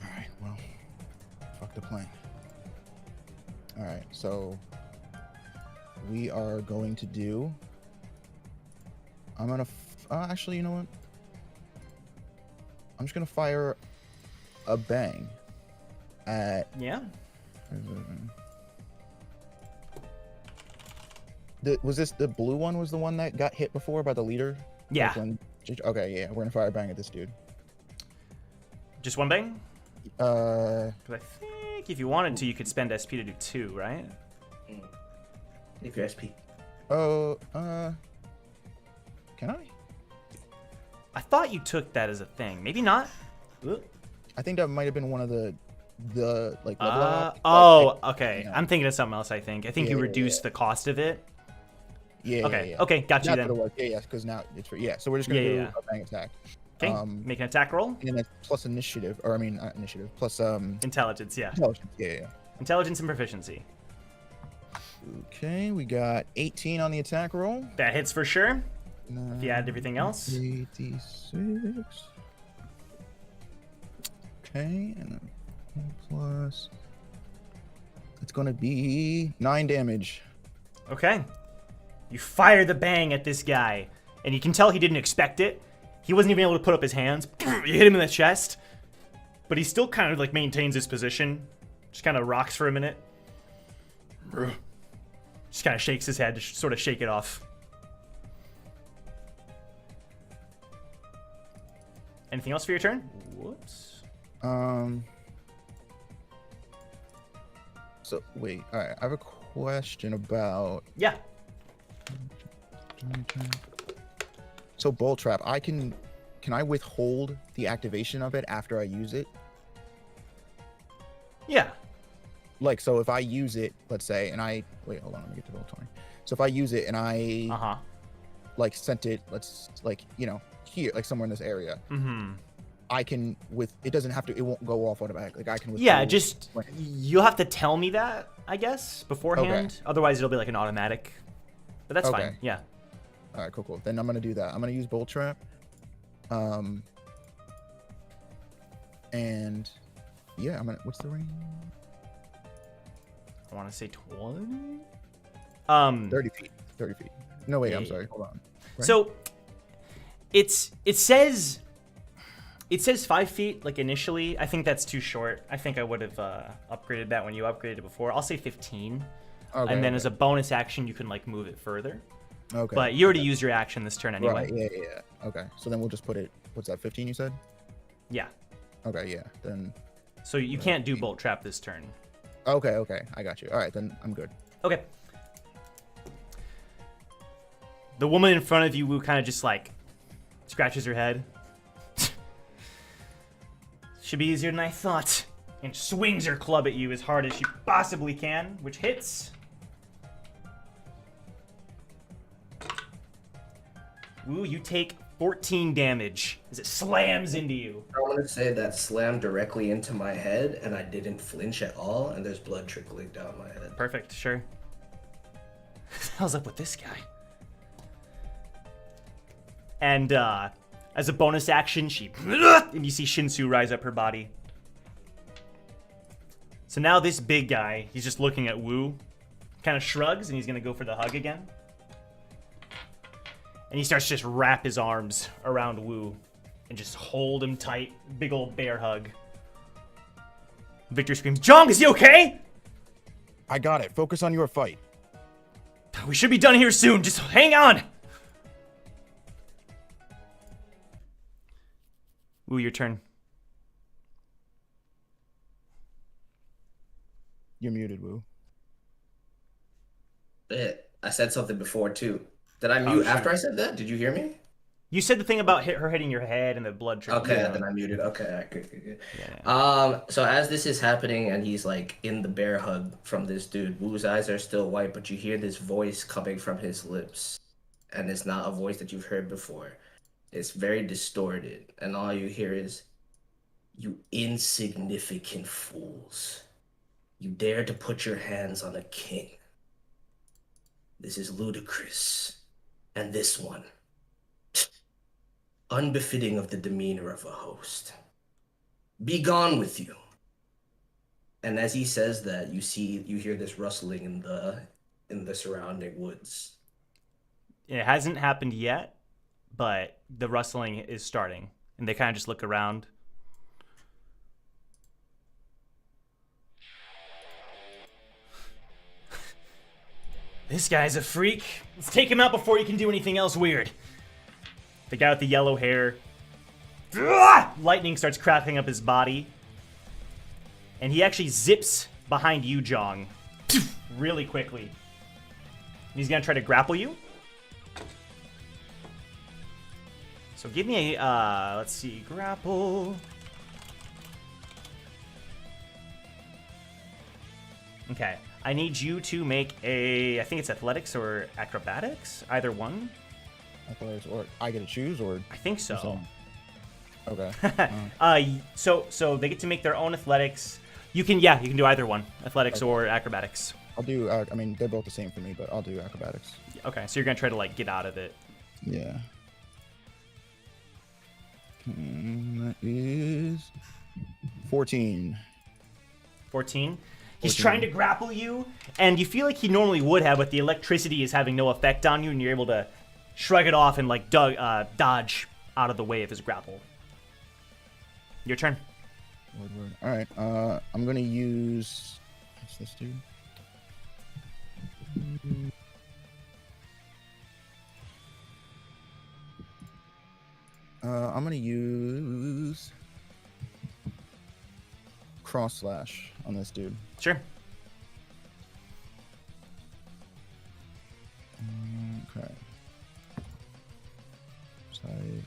Alright, well, fuck the plan. Alright, so we are going to do... I'm gonna... actually, you know what? I'm just gonna fire a bang at... Yeah? Was this the blue one was the one that got hit before by the leader? Yeah. Okay, yeah, we're gonna fire a bang at this dude. Just one bang? Uh... Because I think if you wanted to, you could spend SP to do 2, right? If you're SP. Oh, can I? I thought you took that as a thing. Maybe not. Ooh. I think that might have been one of the like level up. Oh, okay. I'm thinking of something else. I think you reduced the cost of it. Yeah. Okay. Yeah. Okay. Got you then. Yeah. Because now it's for So we're just gonna do a bang attack. Okay. Make an attack roll. And then plus initiative, or I mean not initiative. Plus intelligence. Yeah. Intelligence. Yeah. Intelligence and proficiency. Okay, we got 18 on the attack roll. That hits for sure. If you add everything else. 86. Okay, and then plus. It's gonna be 9 damage. Okay. You fire the bang at this guy, and you can tell he didn't expect it. He wasn't even able to put up his hands. You hit him in the chest, but he still kind of like maintains his position. Just kind of rocks for a minute. Just kind of shakes his head to sort of shake it off. Anything else for your turn? Whoops. So wait, all right. I have a question about. Yeah. So bolt trap, can I withhold the activation of it after I use it? Yeah. Like, so if I use it, let's say, and wait, hold on, let me get to roll 20. So if I use it and I like sent it, let's like, here, like somewhere in this area. I can it doesn't have to, it won't go off automatically. Like I can. Yeah, just you'll have to tell me that, I guess, beforehand. Okay. Otherwise, it'll be like an automatic. But that's Okay. fine. Yeah. All right, cool. Then I'm gonna do that. I'm gonna use bolt trap. And yeah, what's the range? I want to say 20. 30 feet. 30 feet. No, wait. I'm sorry. Hold on. Right? So it says 5 feet. Like initially, I think that's too short. I think I would have upgraded that when you upgraded it before. I'll say 15. Okay, and then as a bonus action, you can like move it further. Okay. But you already used your action this turn anyway. Right. Yeah. Okay. So then we'll just put it. What's that? 15? You said? Yeah. Okay. Yeah. Then. So you can't do bolt trap this turn. Okay. I got you. All right. Then I'm good. Okay. The woman in front of you, Wu, kind of just like scratches her head. Should be easier than I thought. And swings her club at you as hard as she possibly can, which hits. Wu, you take 14 damage as it slams into you. I want to say that slammed directly into my head, and I didn't flinch at all, and there's blood trickling down my head. Perfect, sure. What the hell's up with this guy? And as a bonus action, and you see Shinsu rise up her body. So now this big guy, he's just looking at Wu, kind of shrugs, and he's gonna go for the hug again. And he starts to just wrap his arms around Wu and just hold him tight. Big old bear hug. Victor screams, "Jong, is he okay?" I got it. Focus on your fight. We should be done here soon. Just hang on. Wu, your turn. You're muted, Wu. I said something before too. Did I mute after I said that? Did you hear me? You said the thing about her hitting your head and the blood trickling. Okay, then I muted. Okay, all right, good. Yeah. So as this is happening and he's like in the bear hug from this dude, Wu's eyes are still white, but you hear this voice coming from his lips, and it's not a voice that you've heard before. It's very distorted, and all you hear is, "You insignificant fools! You dare to put your hands on a king. This is ludicrous, and this one." Unbefitting of the demeanor of a host. Be gone with you. And as he says that, you hear this rustling in the surrounding woods. It hasn't happened yet, but the rustling is starting, and they kind of just look around. This guy's a freak. Let's take him out before he can do anything else weird. The guy with the yellow hair. Lightning starts cracking up his body. And he actually zips behind you, Jong. Really quickly. He's going to try to grapple you. So give me a, let's see, grapple. Okay. I need you to make I think it's athletics or acrobatics. Either one. Athletics, or I get to choose, or I think so. Okay. So they get to make their own athletics. You can do either one, athletics or acrobatics. I'll do. I mean, they're both the same for me, but I'll do acrobatics. Okay, so you're gonna try to like get out of it. Yeah. That is 14. 14. He's trying to grapple you, and you feel like he normally would have, but the electricity is having no effect on you, and you're able to shrug it off and like dodge out of the way of his grapple. Your turn. Word. All right. I'm gonna use. What's this dude? I'm gonna use cross slash on this dude. Sure. Okay.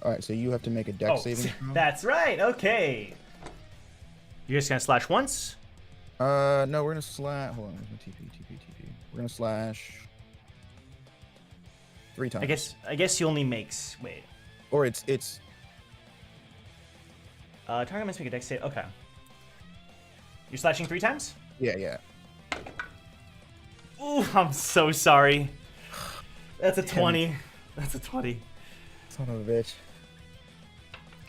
All right, so you have to make a dex saving throw. That's right. Okay. You're just gonna slash once. No, we're gonna slash. Hold on, where's my TP? We're gonna slash 3 times. I guess he only makes. Wait. Or it's. Target must make a dex save. Okay. You're slashing 3 times? Yeah. Ooh, I'm so sorry. That's a 20. That's a 20. Son of a bitch.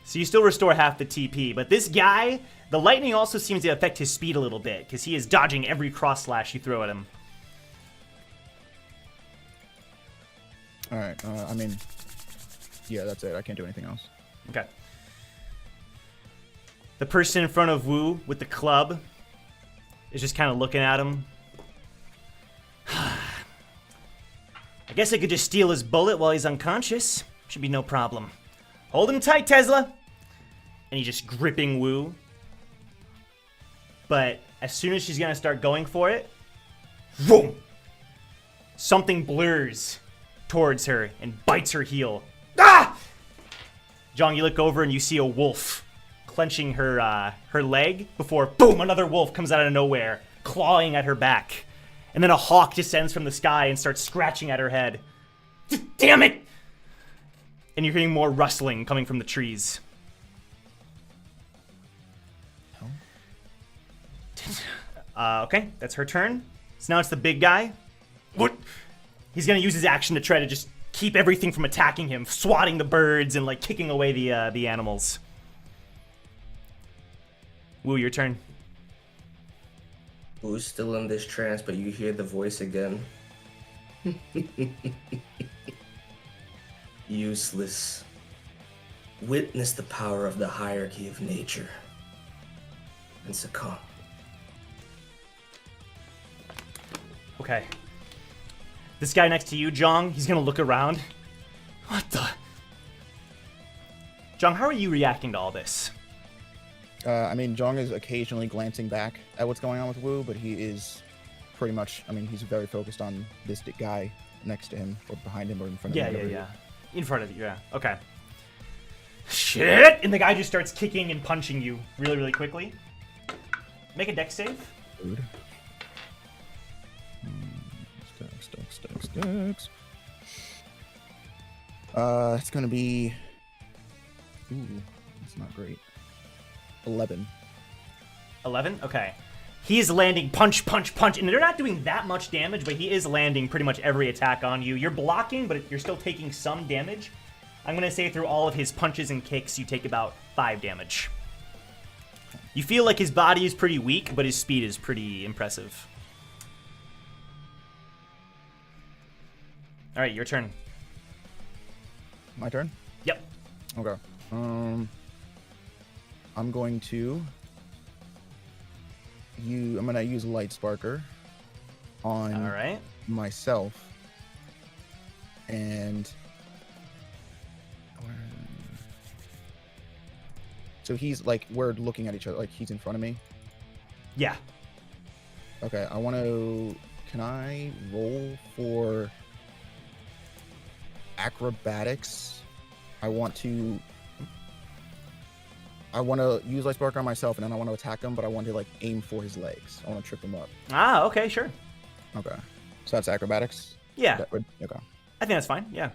So you still restore half the TP, but this guy, the lightning also seems to affect his speed a little bit, because he is dodging every cross slash you throw at him. Alright, I mean, yeah, that's it. I can't do anything else. Okay. The person in front of Wu with the club is just kind of looking at him. I guess I could just steal his bullet while he's unconscious. Should be no problem. Hold him tight, Tesla. And he's just gripping Wu. But as soon as she's gonna start going for it, boom! Something blurs towards her and bites her heel. Ah! Jong, you look over and you see a wolf clenching her leg before, boom, another wolf comes out of nowhere, clawing at her back. And then a hawk descends from the sky and starts scratching at her head. Damn it! And you're hearing more rustling coming from the trees. Okay, that's her turn. So now it's the big guy. What? He's gonna use his action to try to just keep everything from attacking him, swatting the birds and like kicking away the animals. Wu, your turn. Wu's still in this trance, but you hear the voice again. Useless. Witness the power of the hierarchy of nature and succumb. Okay. This guy next to you, Jong, he's gonna look around. What the? Jong, how are you reacting to all this? I mean, Jong is occasionally glancing back at what's going on with Wu, but he is pretty much, I mean, he's very focused on this guy next to him, or behind him, or in front of him. Yeah. In front of you, yeah. Okay. Shit! And the guy just starts kicking and punching you really, really quickly. Make a dex save. Dude. Dex. It's gonna be... Ooh, that's not great. 11. 11? Okay. He is landing punch, and they're not doing that much damage, but he is landing pretty much every attack on you. You're blocking, but you're still taking some damage. I'm gonna say through all of his punches and kicks, you take about 5 damage. You feel like his body is pretty weak, but his speed is pretty impressive. All right, your turn. My turn? Yep. Okay. I'm going to... I'm gonna use Light Sparker on myself, and so he's like, we're looking at each other, like he's in front of me. Yeah. Okay, I want to. Can I roll for acrobatics? I want to use Light Spark on myself, and then I want to attack him, but I want to like aim for his legs. I want to trip him up. Ah, okay, sure. Okay, so that's acrobatics. Yeah. Okay. I think that's fine. Yeah,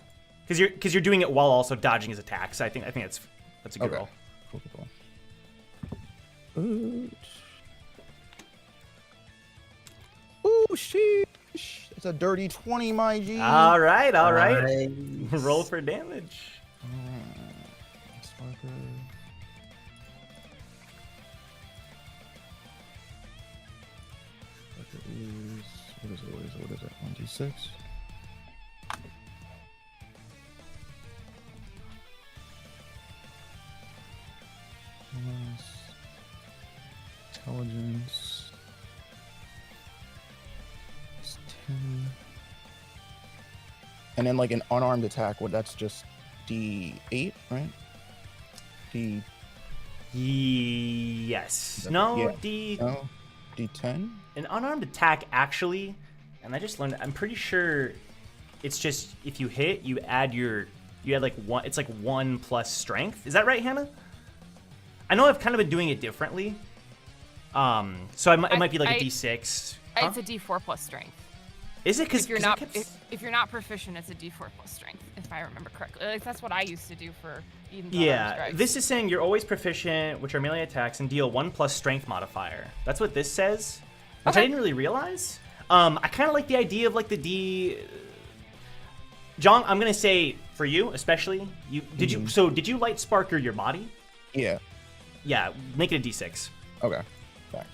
because you're doing it while also dodging his attacks. I think that's a good roll. Cool. Ooh, sheesh. It's a dirty 20, my G. All right. Nice. Roll for damage. Sparker. What is it? 1d6. Intelligence. It's 10. And then like an unarmed attack, that's just D8, right? Yes. No, yeah. D10? An unarmed attack, actually, and I just learned, I'm pretty sure it's just if you hit, you add like one. It's like 1 plus strength. Is that right, Hannah? I know I've kind of been doing it differently. So it might be like a D6. Huh? It's a D4 plus strength. Is it? Because if you're not proficient, it's a D4 plus strength, if I remember correctly. Like, that's what I used to do for Eden's Yeah, this is saying you're always proficient, which are melee attacks, and deal 1 plus strength modifier. That's what this says, which I didn't really realize. I kind of like the idea of like the D. John, I'm gonna say for you especially, did you light spark your body? Yeah. Yeah, make it a D6. Okay. Thanks.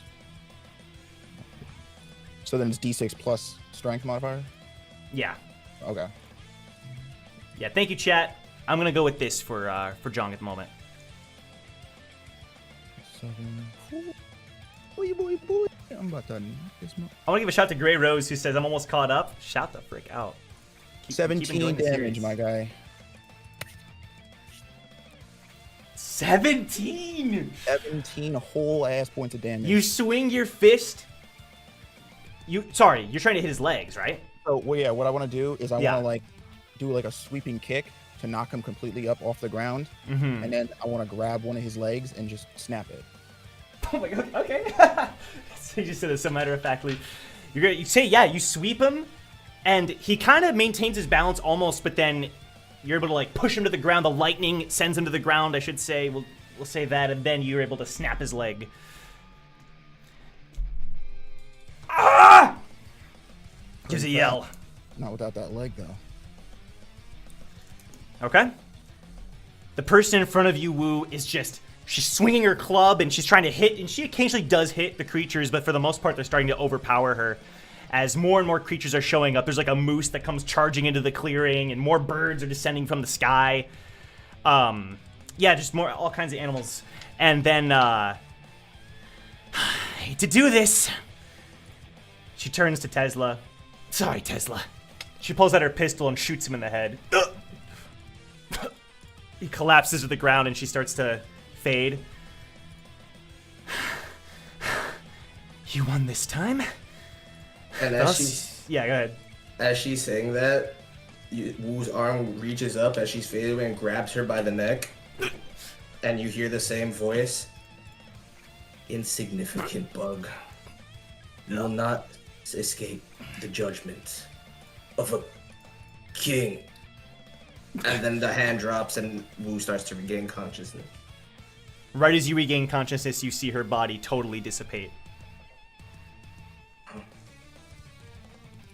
So then it's D6 plus strength modifier? Yeah. Okay. Yeah, thank you, chat. I'm gonna go with this for Jong at the moment. 7. Boy. I'm about to. I want to give a shout to Gray Rose who says I'm almost caught up. Shout the frick out. 17 damage, my guy. 17 whole ass points of damage. You swing your fist. You're trying to hit his legs, right? So, well, yeah, what I want to do is I want to like do like a sweeping kick to knock him completely up off the ground, and then I want to grab one of his legs and just snap it. Oh my god! Okay. So you just said it so matter of factly. You sweep him, and he kind of maintains his balance almost, but then you're able to like push him to the ground. The lightning sends him to the ground, I should say. We'll say that, and then you're able to snap his leg. Ah! Gives a yell. Not without that leg, though. Okay. The person in front of you, Wu, is just... She's swinging her club, and she's trying to hit, and she occasionally does hit the creatures, but for the most part, they're starting to overpower her. As more and more creatures are showing up, there's like a moose that comes charging into the clearing, and more birds are descending from the sky. Yeah, just all kinds of animals. And then, I hate to do this. She turns to Tesla. Sorry, Tesla. She pulls out her pistol and shoots him in the head. He collapses to the ground and she starts to fade. You won this time? And yeah, go ahead. As she's saying that, Wu's arm reaches up as she's fading away and grabs her by the neck. And you hear the same voice. Insignificant bug. You will not escape the judgment of a king. And then the hand drops and Wu starts to regain consciousness. Right as you regain consciousness, you see her body totally dissipate.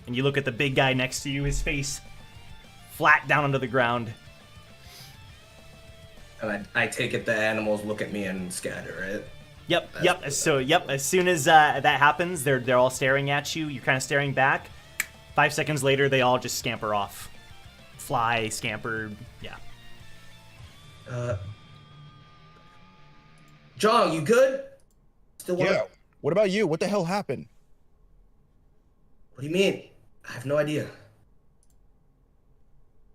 And you look at the big guy next to you, his face flat down onto the ground. And I take it the animals look at me and scatter, right? Yep. So, as soon as that happens, they're all staring at you. You're kind of staring back. 5 seconds later, they all just scamper off. Fly, scamper, yeah. John, you good? Yeah. What about you? What the hell happened? What do you mean? I have no idea.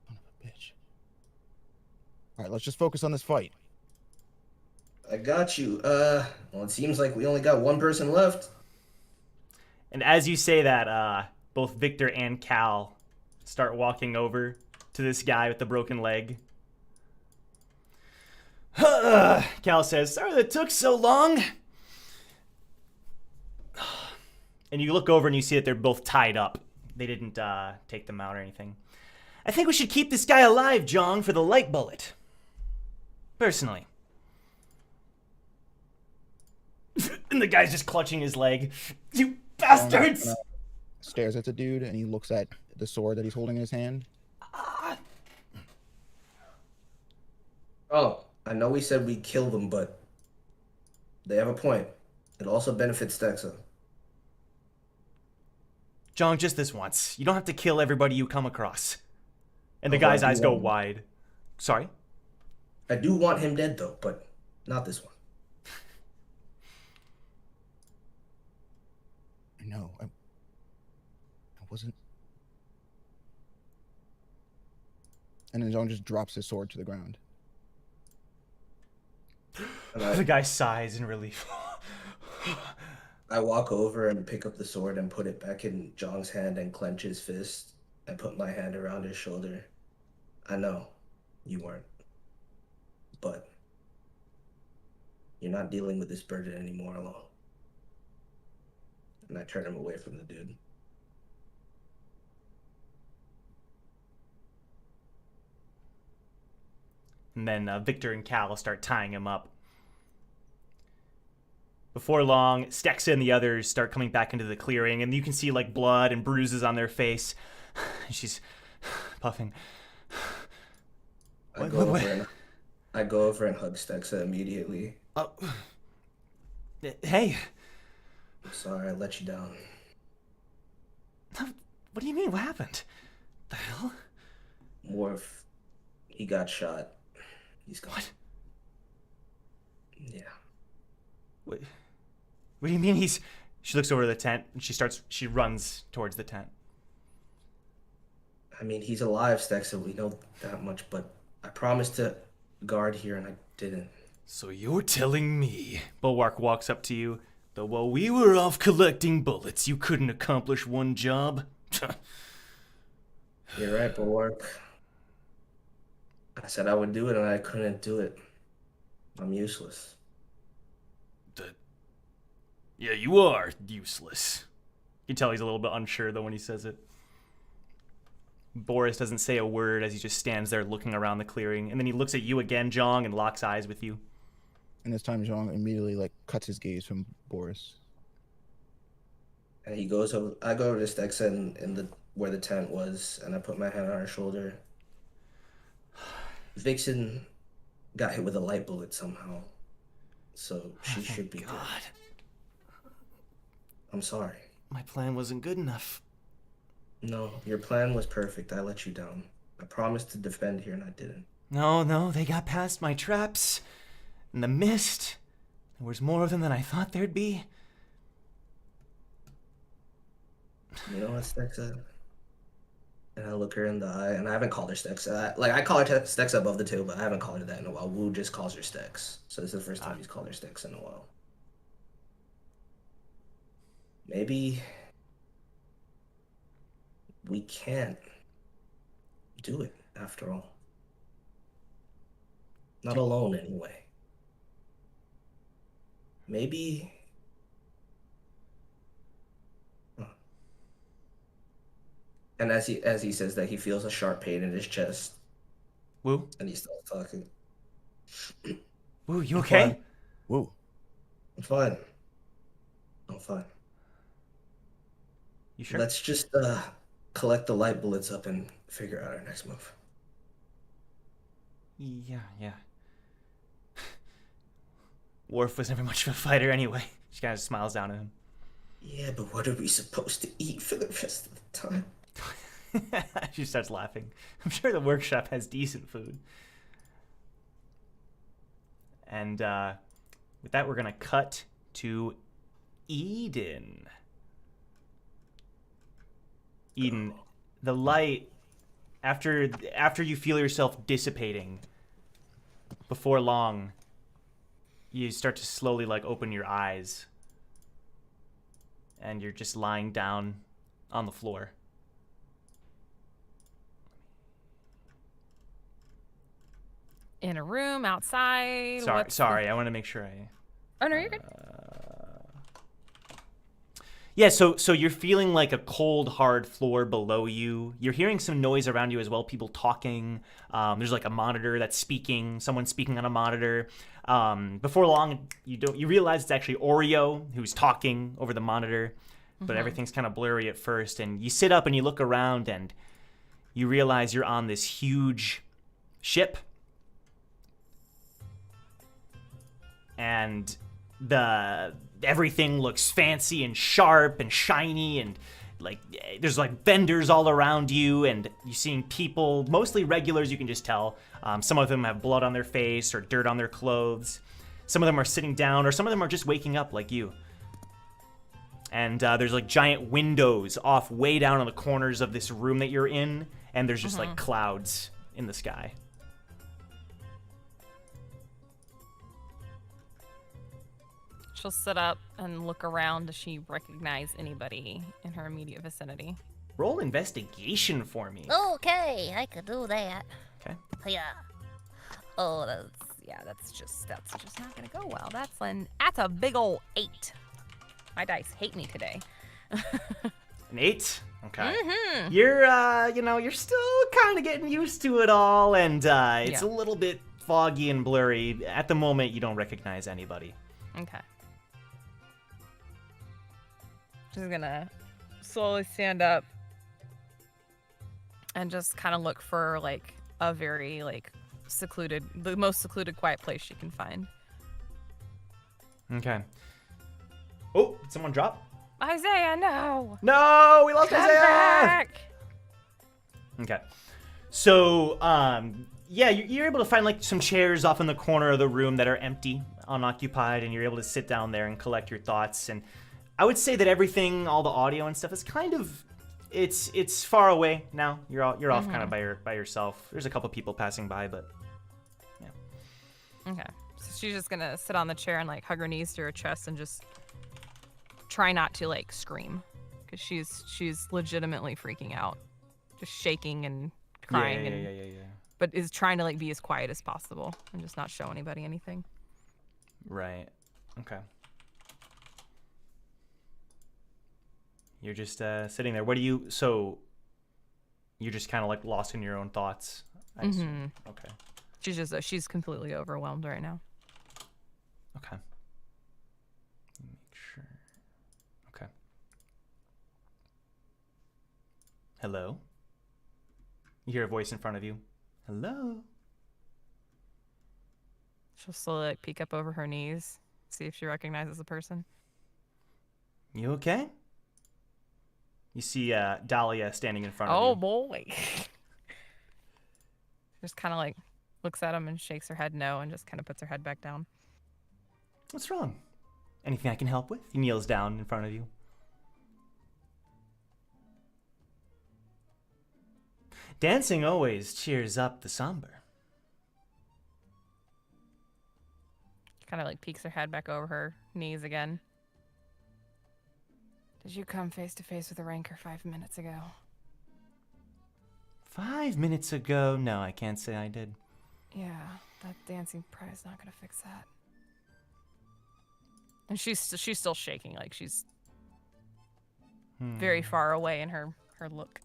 Son of a bitch. All right, let's just focus on this fight. I got you. Well, it seems like we only got one person left. And as you say that, both Victor and Cal start walking over to this guy with the broken leg. Cal says, sorry that took so long. And you look over and you see that they're both tied up. They didn't take them out or anything. I think we should keep this guy alive, John, for the light bullet. Personally. And the guy's just clutching his leg. You bastards! Stares at the dude and he looks at the sword that he's holding in his hand. Oh, I know we said we'd kill them, but they have a point. It also benefits Stexa. John, just this once. You don't have to kill everybody you come across. And the guy's eyes go wide. Sorry? I do want him dead, though, but not this one. No, I wasn't. And then John just drops his sword to the ground. The guy sighs in relief. I walk over and pick up the sword and put it back in Jong's hand and clench his fist I put my hand around his shoulder. I know you weren't, but you're not dealing with this burden anymore alone. And I turn him away from the dude. And then Victor and Cal start tying him up. Before long, Stexa and the others start coming back into the clearing, and you can see like blood and bruises on their face. She's puffing. I go over and hug Stexa immediately. Oh. Hey. I'm sorry I let you down. What do you mean? What happened? The hell? Worf, he got shot. He's gone. What? Yeah. What do you mean he's... She looks over to the tent, and she runs towards the tent. I mean, he's alive, Stexa, we know that much, but I promised to guard here, and I didn't. So you're telling me... Bulwark walks up to you. That while we were off collecting bullets, you couldn't accomplish one job? You're right, Bulwark. I said I would do it, and I couldn't do it. I'm useless. Yeah, you are useless. You can tell he's a little bit unsure, though, when he says it. Boris doesn't say a word as he just stands there looking around the clearing, and then he looks at you again, Jong, and locks eyes with you. And this time, Jong immediately like cuts his gaze from Boris. And he goes over. I go over to Stexa in the where the tent was, and I put my hand on her shoulder. Vixen got hit with a light bullet somehow, so she should be good. I'm sorry. My plan wasn't good enough. No, your plan was perfect. I let you down. I promised to defend here, and I didn't. No, they got past my traps. In the mist. There was more of them than I thought there'd be. You know what, Stexa? And I look her in the eye, and I haven't called her Stexa. I call her Stexa above the table, but I haven't called her that in a while. Wu just calls her Stex. So this is the first time he's called her Stex in a while. Maybe we can't do it after all. Not alone, anyway. Maybe. And as he says that, he feels a sharp pain in his chest. Woo? And he starts talking. Woo, you okay? Fine. Woo. I'm fine. I'm fine. You sure? Let's just collect the light bullets up and figure out our next move. Yeah. Worf was never much of a fighter anyway. She kind of smiles down at him. Yeah, but what are we supposed to eat for the rest of the time? She starts laughing. I'm sure the workshop has decent food. And with that, we're going to cut to Eden. Eden, the light, after you feel yourself dissipating, before long, you start to slowly open your eyes. And you're just lying down on the floor. In a room, outside. Sorry, I want to make sure I... Oh, no, you're good. Yeah, so you're feeling like a cold, hard floor below you. You're hearing some noise around you as well, people talking. There's a monitor that's speaking, someone speaking on a monitor. Before long, you realize it's actually Oreo who's talking over the monitor, but everything's kind of blurry at first. And you sit up and you look around and you realize you're on this huge ship. And everything looks fancy and sharp and shiny, and there's vendors all around you, and you're seeing people, mostly regulars, you can just tell. Some of them have blood on their face or dirt on their clothes. Some of them are sitting down, or some of them are just waking up like you. And there's giant windows off way down on the corners of this room that you're in, and there's just clouds in the sky. She'll sit up and look around. Does she recognize anybody in her immediate vicinity? roll investigation for me. Okay, I could do that. Okay. Yeah. Oh, that's just not gonna go well. That's a big ol' 8. My dice hate me today. An 8? Okay. Mm-hmm. You're still kind of getting used to it all, and it's a little bit foggy and blurry. At the moment, you don't recognize anybody. Okay. Just gonna slowly stand up and just kind of look for like a very like the most secluded, quiet place she can find. Okay. Oh, did someone drop? Isaiah, no! No, we lost Come Isaiah! back! Okay. So, you're able to find like some chairs off in the corner of the room that are empty, unoccupied, and you're able to sit down there and collect your thoughts. And I would say that everything, all the audio and stuff, is kind of, it's far away now. You're off kind of by yourself. There's a couple people passing by, but yeah. Okay. So she's just gonna sit on the chair and like hug her knees to her chest and just try not to like scream, because she's legitimately freaking out, just shaking and crying Yeah. But is trying to like be as quiet as possible and just not show anybody anything. Right. Okay. You're just sitting there. So you're just kind of like lost in your own thoughts, I assume. Okay. She's completely overwhelmed right now. Okay. Make sure. Okay. Hello? You hear a voice in front of you. Hello? She'll slowly like peek up over her knees, see if she recognizes the person. You okay? You see Dahlia standing in front of you. Oh boy. Just kind of like looks at him and shakes her head no and just kind of puts her head back down. What's wrong? Anything I can help with? He kneels down in front of you. Dancing always cheers up the somber. Kind of like peeks her head back over her knees again. Did you come face to face with a rancor 5 minutes ago? 5 minutes ago? No, I can't say I did. Yeah, that dancing pride's not gonna fix that. And she's still shaking, like she's very far away in her look.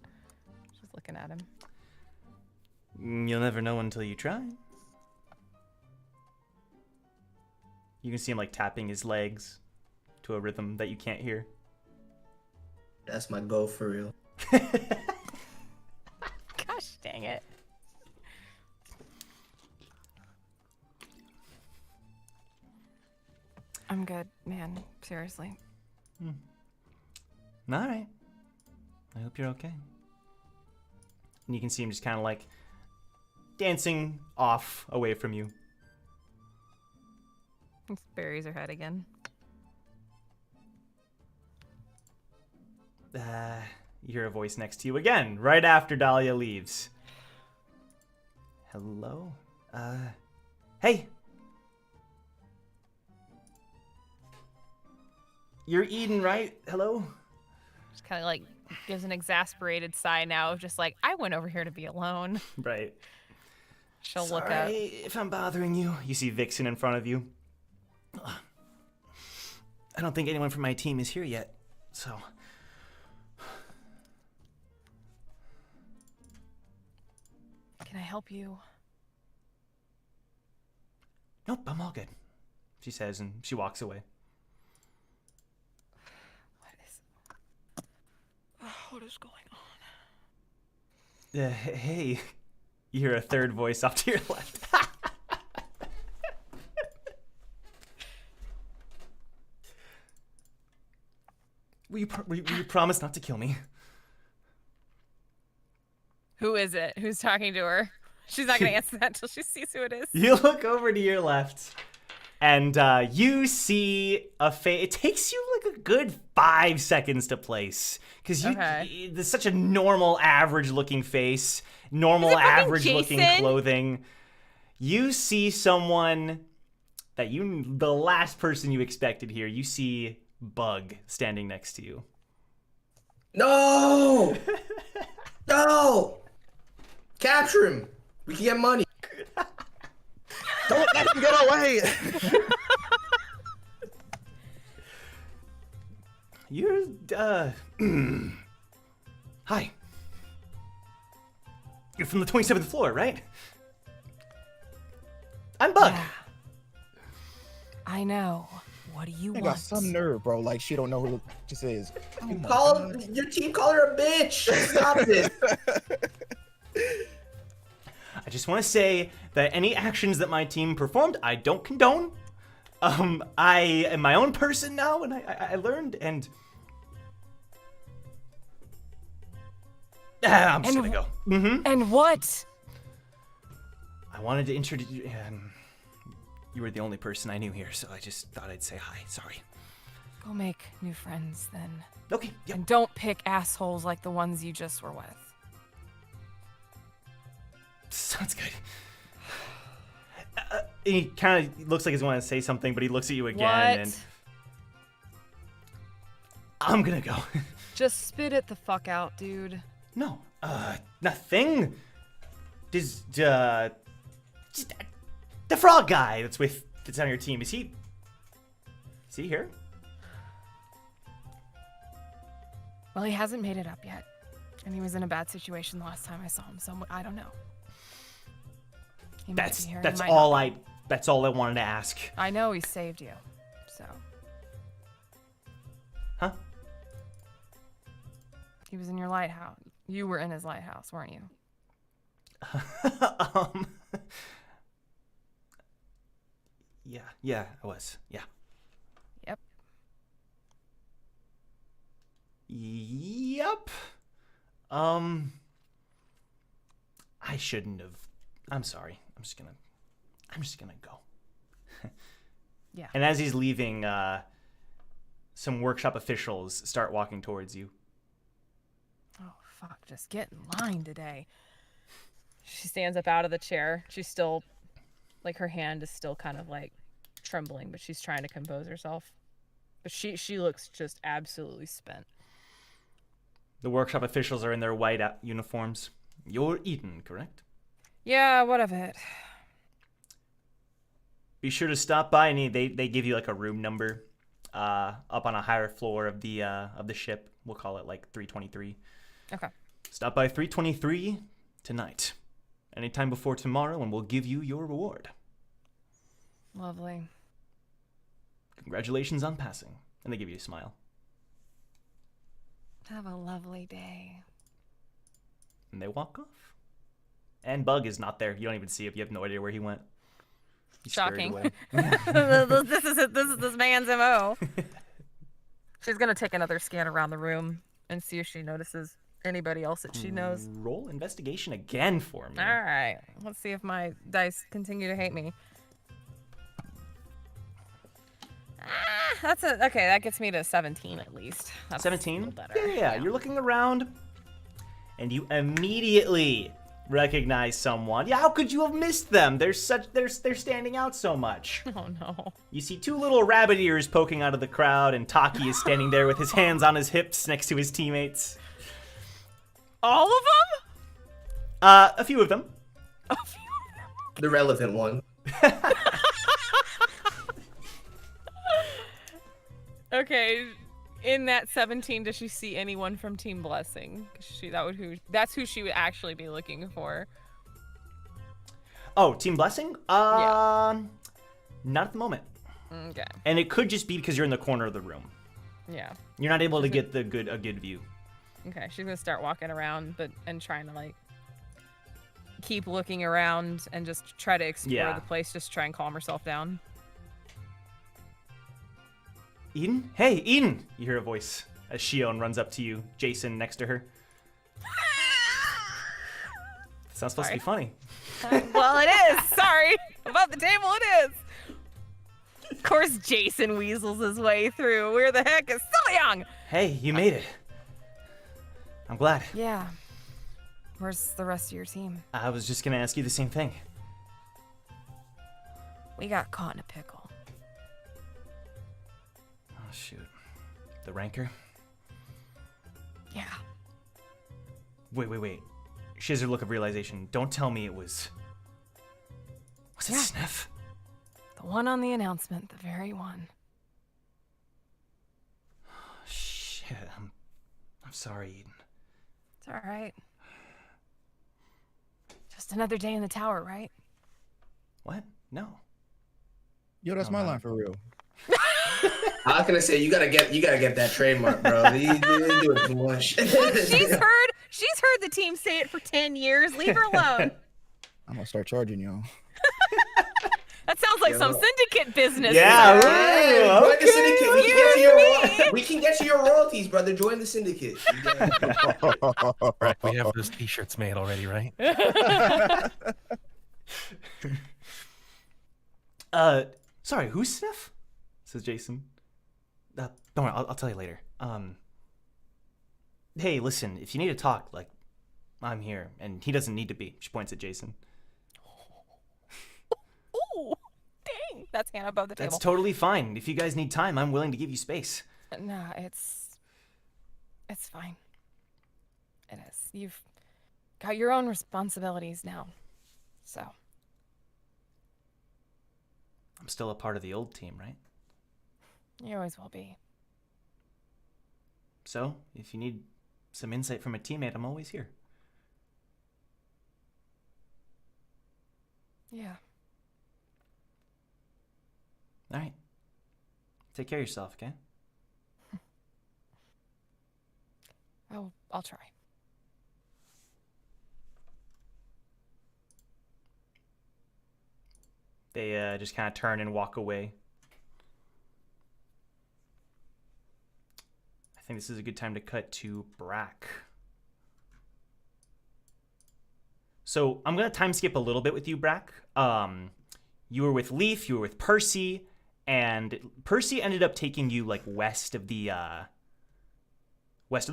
She's looking at him. You'll never know until you try. You can see him like tapping his legs to a rhythm that you can't hear. That's my goal for real. Gosh dang it. I'm good, man. Seriously. All right. I hope you're okay. And you can see him just kind of like dancing off away from you. Just buries her head again. You hear a voice next to you again, right after Dahlia leaves. Hello? Hey! You're Eden, right? Hello? Just kind of like gives an exasperated sigh now of just like, I went over here to be alone. Right. She'll Sorry look up. if I'm bothering you. You see Vixen in front of you. I don't think anyone from my team is here yet, so... Can I help you? Nope, I'm all good, she says, and she walks away. What is going on? Hey, you hear a third voice off to your left. Will you promise not to kill me? Who is it? Who's talking to her? She's not going to answer that until she sees who it is. You look over to your left, and you see a face. It takes you like a good 5 seconds to place, because there's such a normal, average-looking face, normal, average-looking clothing. You see someone that the last person you expected here. You see Bug standing next to you. No! No! Capture him. We can get money. Don't let him get away! You're, Hi. You're from the 27th floor, right? I'm Bug. Yeah. I know. What do you I want? got some nerve, bro. Like she don't know who this is. Your team call her a bitch. Stop it. I just want to say that any actions that my team performed, I don't condone. I am my own person now, and I learned, and I'm just gonna go. And what? I wanted to introduce you. You were the only person I knew here, so I just thought I'd say hi. Sorry. Go make new friends then. Okay. Yep. And don't pick assholes like the ones you just were with. Sounds good. He kind of looks like he's wanting to say something, but he looks at you again, and I'm gonna go. Just spit it the fuck out, dude. No, nothing. The frog guy that's on your team, is he here? Well, he hasn't made it up yet. And he was in a bad situation the last time I saw him, so I don't know. He might be here, That's he might all not be. that's all I wanted to ask. I know he saved you, so. Huh? He was in your lighthouse. You were in his lighthouse, weren't you? Yeah, I was. Yeah. Yep. Yep. I shouldn't have. I'm sorry. I'm just gonna go. Yeah. And as he's leaving, some workshop officials start walking towards you. Oh, fuck. Just get in line today. She stands up out of the chair. She's still, like, her hand is still kind of, like, trembling, but she's trying to compose herself. But she looks just absolutely spent. The workshop officials are in their white uniforms. You're Eden, correct? Yeah, what of it? Be sure to stop by, and they give you like a room number, up on a higher floor of the ship. We'll call it like 323. Okay. Stop by 323 tonight, anytime before tomorrow, and we'll give you your reward. Lovely. Congratulations on passing, and they give you a smile. Have a lovely day. And they walk off. And Bug is not there. You don't even see him. You have no idea where he went. He's Shocking. away. This is this man's MO. She's gonna take another scan around the room and see if she notices anybody else that she knows. Roll investigation again for me. All right. Let's see if my dice continue to hate me. Okay. That gets me to 17 at least. That's 17? better. Yeah. You're looking around, and you immediately recognize someone. Yeah, how could you have missed them? They're standing out so much. Oh no. You see two little rabbit ears poking out of the crowd, and Taki is standing there with his hands on his hips next to his teammates. All of them? A few of them. The relevant one. Okay, in that 17, does she see anyone from Team Blessing? That's who she would actually be looking for. Oh, Team Blessing? Yeah. Not at the moment. Okay. And it could just be because you're in the corner of the room. Yeah. You're not able to get a good view. Okay, she's gonna start walking around, and trying to like keep looking around and just try to explore the place. Just try and calm herself down. Eden? Hey, Eden! You hear a voice as Shion runs up to you, Jason next to her. Sounds supposed to be funny. Well, it is. Sorry. Above the table, it is. Of course, Jason weasels his way through. Where the heck is So Young? Hey, you made it. I'm glad. Yeah. Where's the rest of your team? I was just gonna ask you the same thing. We got caught in a pickle. Oh, shoot. The ranker? Yeah. Wait. She has her look of realization. Don't tell me it was... Was it Sneff? The one on the announcement, the very one. Shit, I'm sorry, Eden. It's all right. Just another day in the tower, right? What? No. Yo, that's my line for real. I was gonna say you gotta get that trademark, bro. You do it too much. She's heard the team say it for 10 years. Leave her alone. I'm gonna start charging y'all. That sounds like some syndicate business. Yeah, Join the syndicate. We can get you your royalties, brother. Join the syndicate. Right, we have those T-shirts made already, right? Sorry, who's Snuff? Says Jason. Don't worry, I'll tell you later. Hey, listen, if you need to talk, like, I'm here, and he doesn't need to be. She points at Jason. Ooh, dang. That's Hannah above the table. That's totally fine. If you guys need time, I'm willing to give you space. Nah, it's fine. It is. You've got your own responsibilities now, so. I'm still a part of the old team, right? You always will be. So, if you need some insight from a teammate, I'm always here. Yeah. All right. Take care of yourself, okay? I'll try. They just kind of turn and walk away. I think this is a good time to cut to Brack. So I'm going to time skip a little bit with you, Brack. You were with Leaf, you were with Percy, and Percy ended up taking you like west of the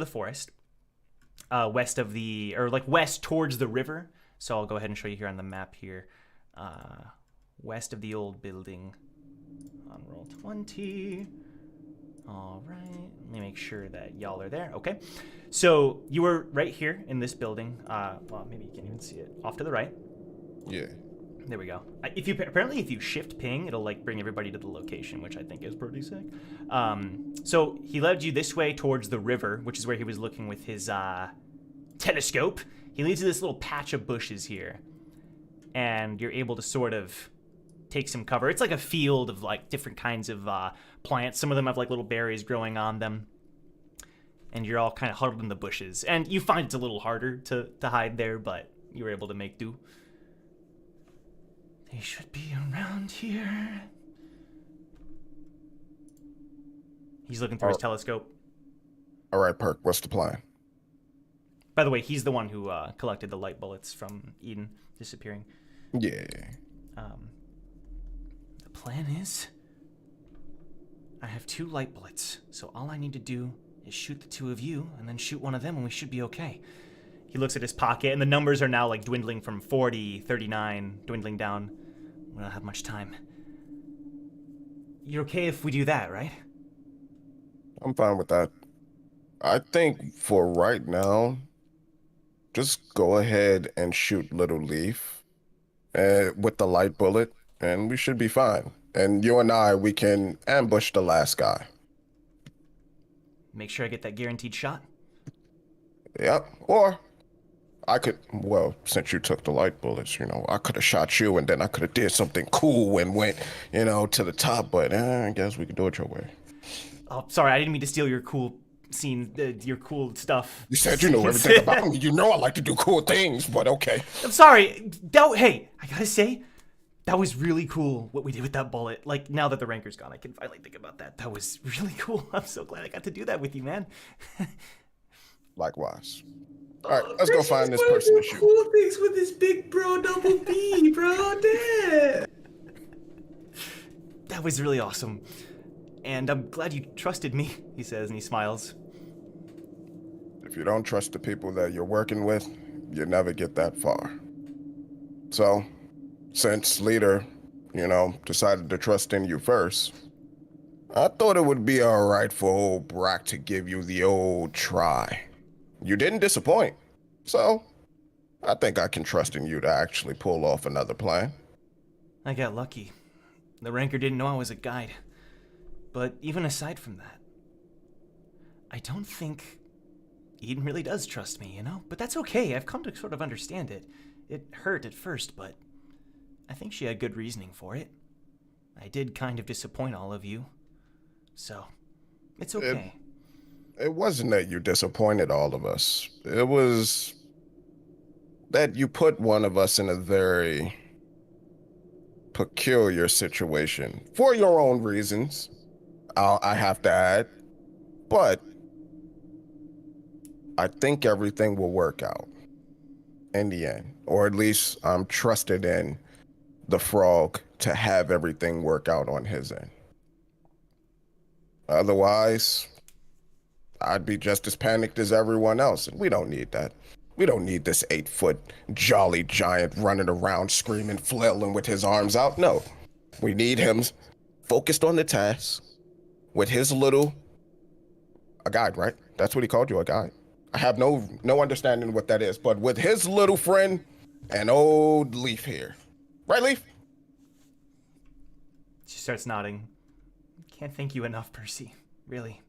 forest. West towards the river. So I'll go ahead and show you here on the map here. West of the old building on roll 20. All right, let me make sure that y'all are there. Okay, so you were right here in this building. Well, maybe you can't even see it. Off to the right. Yeah. There we go. If you shift ping, it'll like bring everybody to the location, which I think is pretty sick. So he led you this way towards the river, which is where he was looking with his telescope. He leads to this little patch of bushes here, and you're able to sort of take some cover. It's like a field of like different kinds of plants. Some of them have like little berries growing on them, and you're all kind of huddled in the bushes. And you find it's a little harder to hide there, but you were able to make do. They should be around here. He's looking through his telescope. All right, Perk, what's the plan? By the way, he's the one who collected the light bullets from Eden disappearing. Yeah. The plan is, I have 2 light bullets, so all I need to do is shoot the 2 of you, and then shoot one of them, and we should be okay. He looks at his pocket, and the numbers are now like dwindling from 40, 39, dwindling down. We don't have much time. You're okay if we do that, right? I'm fine with that. I think for right now, just go ahead and shoot Little Leaf with the light bullet, and we should be fine. And you and I, we can ambush the last guy. Make sure I get that guaranteed shot. Yep. Or I could, well, since you took the light bullets, I could have shot you and then I could have did something cool and went, to the top, but I guess we could do it your way. Oh, sorry, I didn't mean to steal your cool scene, your cool stuff. You said you know everything about me. You know I like to do cool things, but okay. I'm sorry. Hey, I gotta say, that was really cool what we did with that bullet. Like, now that the ranker's gone, I can finally think about that. That was really cool. I'm so glad I got to do that with you, man. Likewise. All right, let's go find this person to shoot. Cool things with this big bro double B, bro. Damn. That was really awesome. And I'm glad you trusted me, he says, and he smiles. If you don't trust the people that you're working with, you never get that far. So, since leader, decided to trust in you first, I thought it would be alright for old Brack to give you the old try. You didn't disappoint, So, I think I can trust in you to actually pull off another plan. I got lucky. The ranker didn't know I was a guide. But even aside from that, I don't think Eden really does trust me, you know? But that's okay. I've come to sort of understand it. It hurt at first, but I think she had good reasoning for it. I did kind of disappoint all of you. So, it's okay. It wasn't that you disappointed all of us. It was that you put one of us in a very peculiar situation. For your own reasons, I have to add. But I think everything will work out in the end. Or at least I'm trusted in the frog to have everything work out on his end. Otherwise, I'd be just as panicked as everyone else, and we don't need that. We don't need this 8-foot jolly giant running around screaming, flailing with his arms out. No, we need him focused on the task with his little, a guide, right? That's what he called you, a guide. I have no understanding what that is, but with his little friend and old Leaf here. Right, Leaf? She starts nodding. Can't thank you enough, Percy. Really.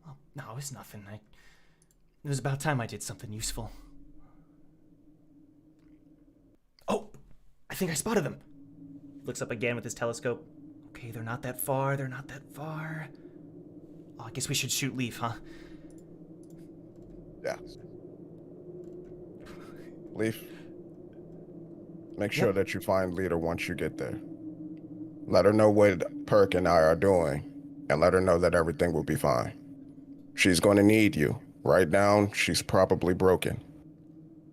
Well, no, it was nothing. It was about time I did something useful. Oh, I think I spotted them. Looks up again with his telescope. Okay, they're not that far. They're not that far. Oh, I guess we should shoot Leaf, huh? Yeah. Leaf, make sure that you find Leader once you get there. Let her know what Perk and I are doing, and let her know that everything will be fine. She's going to need you. Right now, she's probably broken.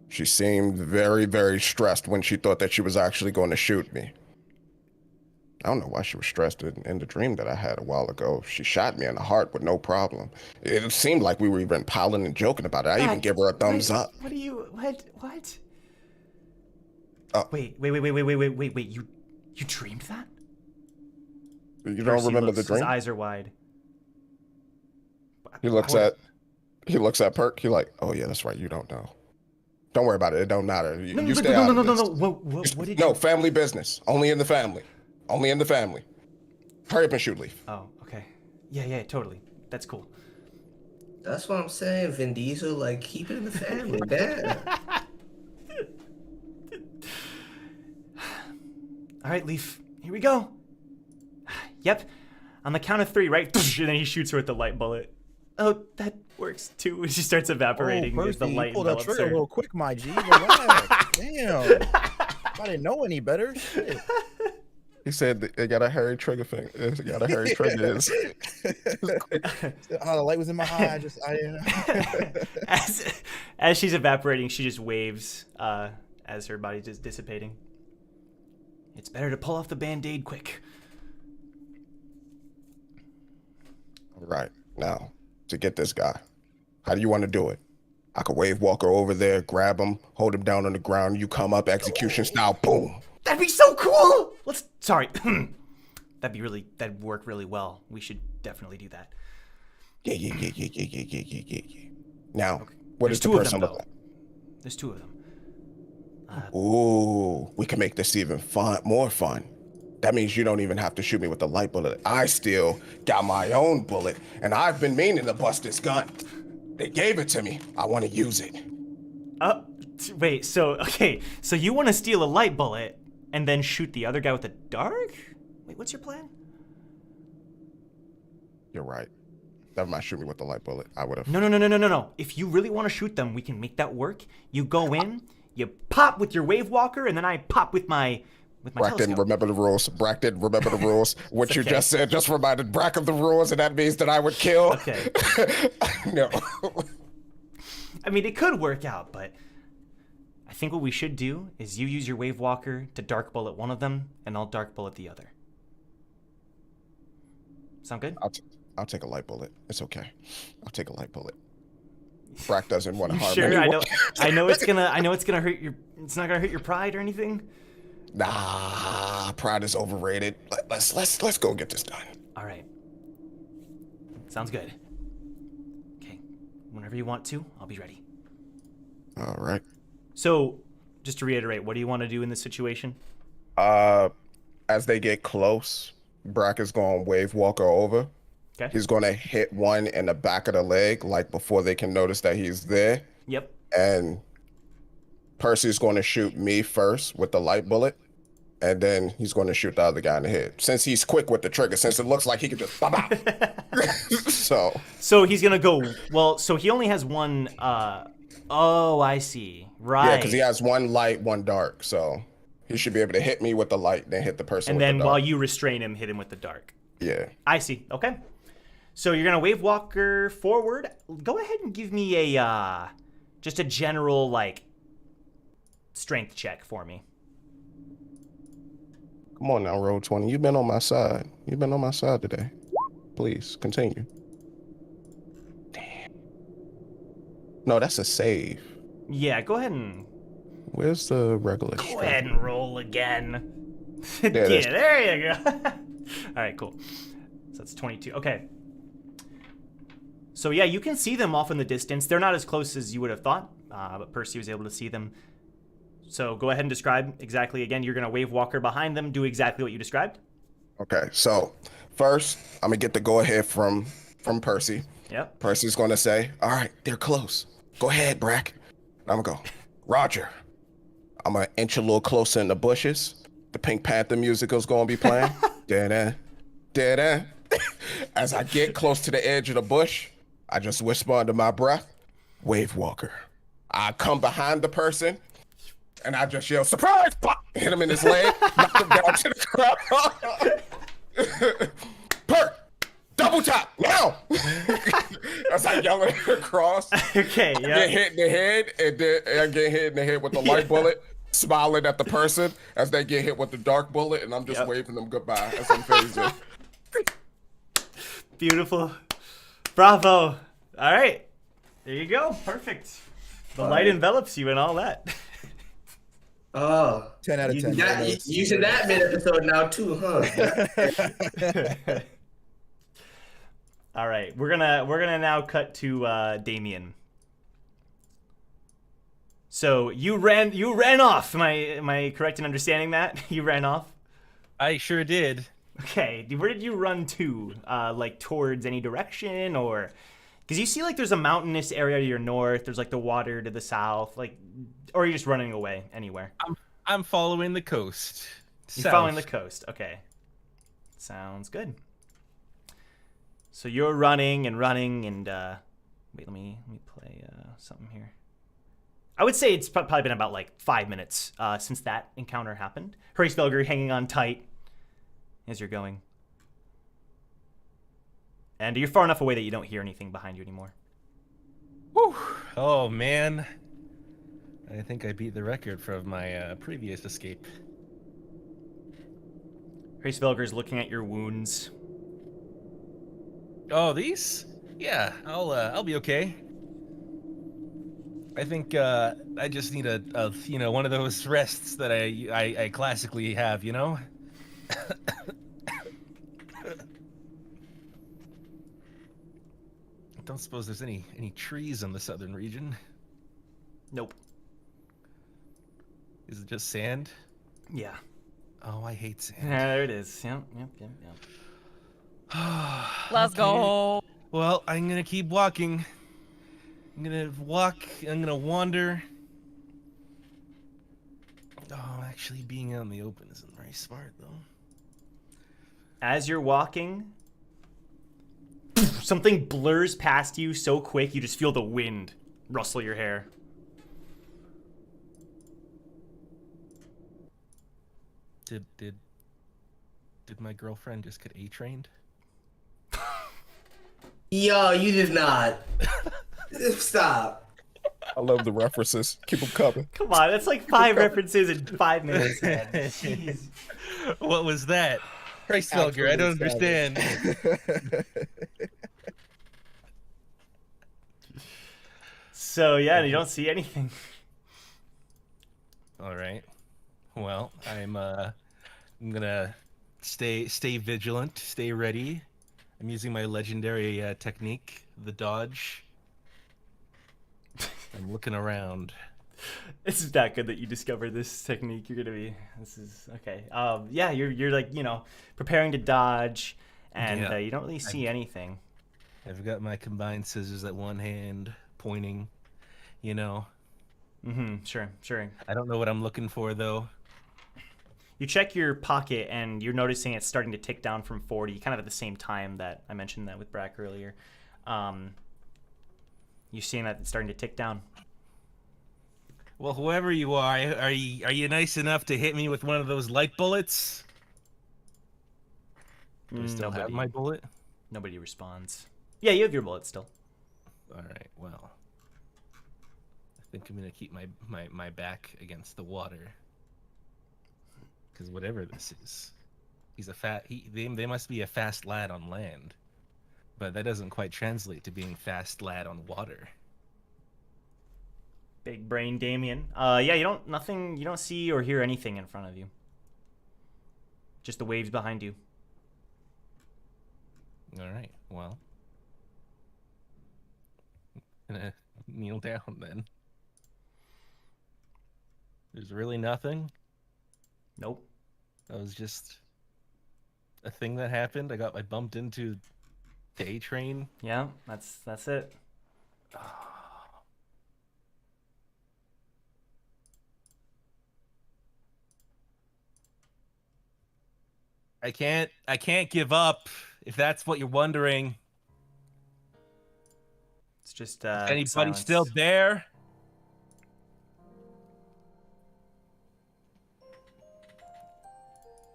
She seemed very, very stressed when she thought that she was actually going to shoot me. I don't know why she was stressed in the dream that I had a while ago. She shot me in the heart with no problem. It seemed like we were even piling and joking about it. I even gave her a thumbs up. What are you, what? Oh. Wait, you dreamed that? You don't remember the dream? His eyes are wide. He looks at Perk. He like, oh yeah, that's right. You don't know. Don't worry about it. It don't matter. You stay out of this. What did you... No, family business. Only in the family. Only in the family. Hurry up and shoot Leaf. Oh, okay. Yeah, totally. That's cool. That's what I'm saying, Vin Diesel. Like, keep it in the family, damn. All right, Leaf. Here we go. Yep. On the count of 3, right? And then he shoots her with the light bullet. Oh, that works too. She starts evaporating as the light pulled that envelops trigger her. a little quick, my G. Relax. Damn. I didn't know any better. Shit. He said they got a hairy trigger finger. It got a hairy trigger. Oh, the light was in my eye. I didn't know. As she's evaporating, she just waves as her body's just dissipating. It's better to pull off the band-aid quick. All right. Now, to get this guy, how do you want to do it? I could wave Walker over there, grab him, hold him down on the ground. You come up, execution style, boom. That'd be so cool. Sorry. That'd work really well. We should definitely do that. Yeah. Now, Okay. what does the person look like? There's 2 of them. Ooh, we can make this even more fun. That means you don't even have to shoot me with the light bullet. I still got my own bullet, and I've been meaning to bust this gun. They gave it to me. I want to use it. Wait, so you want to steal a light bullet and then shoot the other guy with the dark? Wait, what's your plan? You're right. Never mind, shoot me with the light bullet. I would have. No. If you really want to shoot them, we can make that work. You go in, you pop with your wave walker, and then I pop with my Brack didn't remember the rules. Brack didn't remember the rules. What you just said just reminded Brack of the rules, and that means that I would kill. Okay. No. I mean, it could work out, but I think what we should do is you use your wave walker to dark bullet one of them, and I'll dark bullet the other. Sound good? I'll take a light bullet. It's okay. I'll take a light bullet. Brack doesn't want to harm Sure, anyone. I know it's gonna hurt your. It's not gonna hurt your pride or anything. Nah, pride is overrated. Let's go get this done. All right. Sounds good. Okay. Whenever you want to, I'll be ready. All right. So, just to reiterate, what do you want to do in this situation? As they get close, Brack is going to wave Walker over. Okay. He's going to hit one in the back of the leg, like before they can notice that he's there. Yep. And Percy's going to shoot me first with the light bullet, and then he's going to shoot the other guy in the head. Since he's quick with the trigger, since it looks like he could just bop. So he's gonna go. Well, so he only has one. Oh, I see. Right. Yeah, because he has one light, one dark. So he should be able to hit me with the light, then hit the person. And with then the dark. while you restrain him, hit him with the dark. Yeah. I see. Okay. So you're gonna wave Walker forward. Go ahead and give me a just a general like strength check for me. Come on now, roll 20. You've been on my side. You've been on my side today. Please continue. Damn. No, that's a save. Yeah, go ahead and. Where's the regular? Go ahead and roll again. Yeah, there you go. All right, cool. So that's 22. Okay. So yeah, you can see them off in the distance. They're not as close as you would have thought, but Percy was able to see them. So go ahead and describe exactly again. You're gonna wave Walker behind them. Do exactly what you described. Okay, so first I'm gonna get the go ahead from Percy. Yep. Percy's gonna say, "All right, they're close. Go ahead, Brack." I'm gonna go, Roger. I'm gonna inch a little closer in the bushes. The Pink Panther musical's gonna be playing. Da-da, da-da. As I get close to the edge of the bush, I just whisper under my breath, "Wave Walker." I come behind the person, and I just yell, "Surprise!" Pop! Hit him in his leg, knock him down to the ground. Perk! Double tap! Now! As I yell it across. Okay, yeah. I get hit in the head, and then I get hit in the head with the light bullet, smiling at the person as they get hit with the dark bullet, and I'm just waving them goodbye as I'm phasing. Beautiful. Bravo. All right. There you go. Perfect. The light envelops you and all that. Oh, 10 out of 10. Using that mid-episode now too, huh? All right, we're gonna now cut to Damien. So you ran off. Am I correct in understanding that? You ran off? I sure did. Okay, where did you run to? Like towards any direction, or because you see like there's a mountainous area to your north. There's like the water to the south, like, or are you just running away anywhere? I'm following the coast. You're following the coast. Okay, sounds good. So you're running and wait, let me play something here. I would say it's probably been about like 5 minutes since that encounter happened. Hraesvelgr hanging on tight as you're going. And you're far enough away that you don't hear anything behind you anymore. Whew. Oh, man. I think I beat the record from my previous escape. Hraesvelgr's looking at your wounds. Oh, these? Yeah, I'll be okay. I think I just need a one of those rests that I classically have, you know? I don't suppose there's any trees in the southern region. Nope. Is it just sand? Yeah. Oh, I hate sand. Yeah, there it is. Yep. Let's go. Well, I'm gonna keep walking. I'm gonna walk. I'm gonna wander. Oh, actually, being out in the open isn't very smart, though. As you're walking, something blurs past you so quick you just feel the wind rustle your hair. Did my girlfriend just get A-trained? Yo, you did not. Stop. I love the references. Keep them coming. Come on, that's like 5 references in 5 minutes, man. Jeez. What was that? Hraesvelgr, I don't understand. So yeah, you don't see anything. All right. Well, I'm gonna stay vigilant, stay ready. I'm using my legendary technique, the dodge. I'm looking around. This is that good that you discovered this technique. You're gonna be. This is okay. Yeah, you're like preparing to dodge, and Yeah. you don't really see anything. I've got my combined scissors at one hand, pointing. Sure. I don't know what I'm looking for though. You check your pocket, and you're noticing it's starting to tick down from 40, kind of at the same time that I mentioned that with Brack earlier. You're seeing that it's starting to tick down. Well, whoever you are you nice enough to hit me with one of those light bullets? Do I still have my bullet? Nobody responds. Yeah, you have your bullet still. All right. Well, I think I'm gonna keep my back against the water. Because whatever this is, they must be a fast lad on land, but that doesn't quite translate to being fast lad on water. Big brain Damien. Yeah, you don't see or hear anything in front of you. Just the waves behind you. All right. Well, I'm gonna kneel down then. There's really nothing. Nope. That was just a thing that happened. I bumped into the A train. Yeah, that's it. I can't give up, if that's what you're wondering. It's just anybody silence. still there?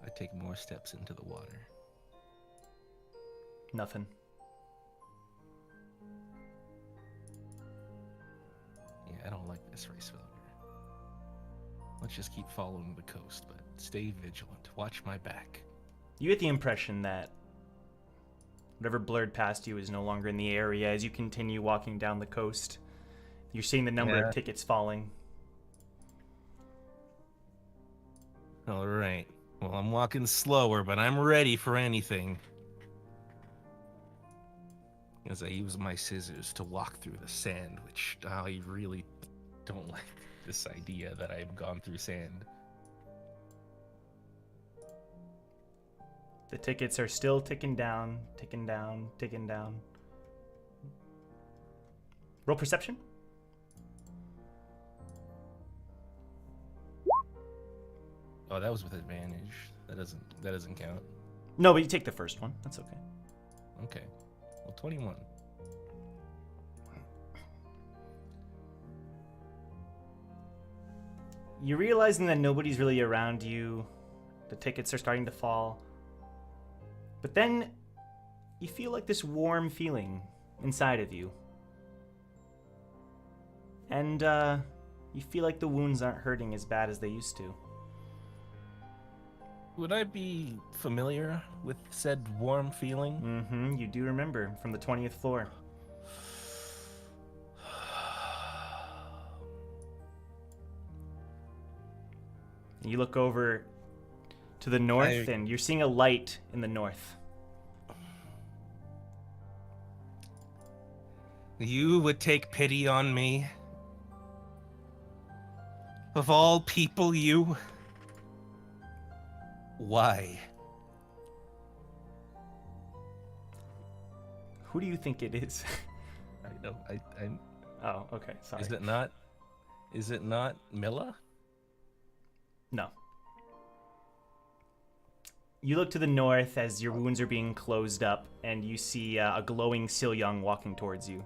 I take more steps into the water. Nothing. Yeah, I don't like this race failure. Let's just keep following the coast, but stay vigilant. Watch my back. You get the impression that whatever blurred past you is no longer in the area as you continue walking down the coast. You're seeing the number of tickets falling. All right. Well, I'm walking slower, but I'm ready for anything. As I use my scissors to walk through the sand, which I really don't like this idea that I've gone through sand. The tickets are still ticking down, ticking down, ticking down. Roll perception. Oh, that was with advantage. That doesn't count. No, but you take the first one. That's okay. Okay. Well, 21. You're realizing that nobody's really around you. The tickets are starting to fall. But then you feel like this warm feeling inside of you. And you feel like the wounds aren't hurting as bad as they used to. Would I be familiar with said warm feeling? Mm-hmm. You do remember from the 20th floor. You look over to the north, and you're seeing a light in the north. You would take pity on me? Of all people, you? Why? Who do you think it is? I don't. Oh, okay. Sorry. Is it not Milla? No. You look to the north as your wounds are being closed up, and you see a glowing Sil Young walking towards you.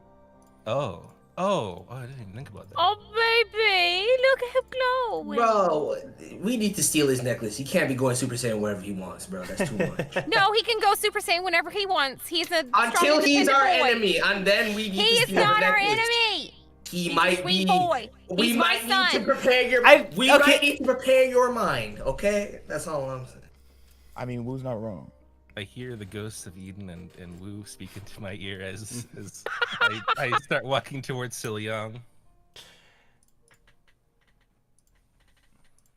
Oh, I didn't even think about that. Oh, baby, look at him glowing. Bro, we need to steal his necklace. He can't be going Super Saiyan wherever he wants, bro. That's too much. No, he can go Super Saiyan whenever he wants. He's a until he's our enemy, and then we need he to is steal his not our necklace. enemy. He He's might a sweet be. boy. We He's might my need to son. prepare your. might need to prepare your mind. Okay, that's all I'm saying. I mean, Wu's not wrong. I hear the ghosts of Eden and Wu speak into my ear as I start walking towards Sil Young.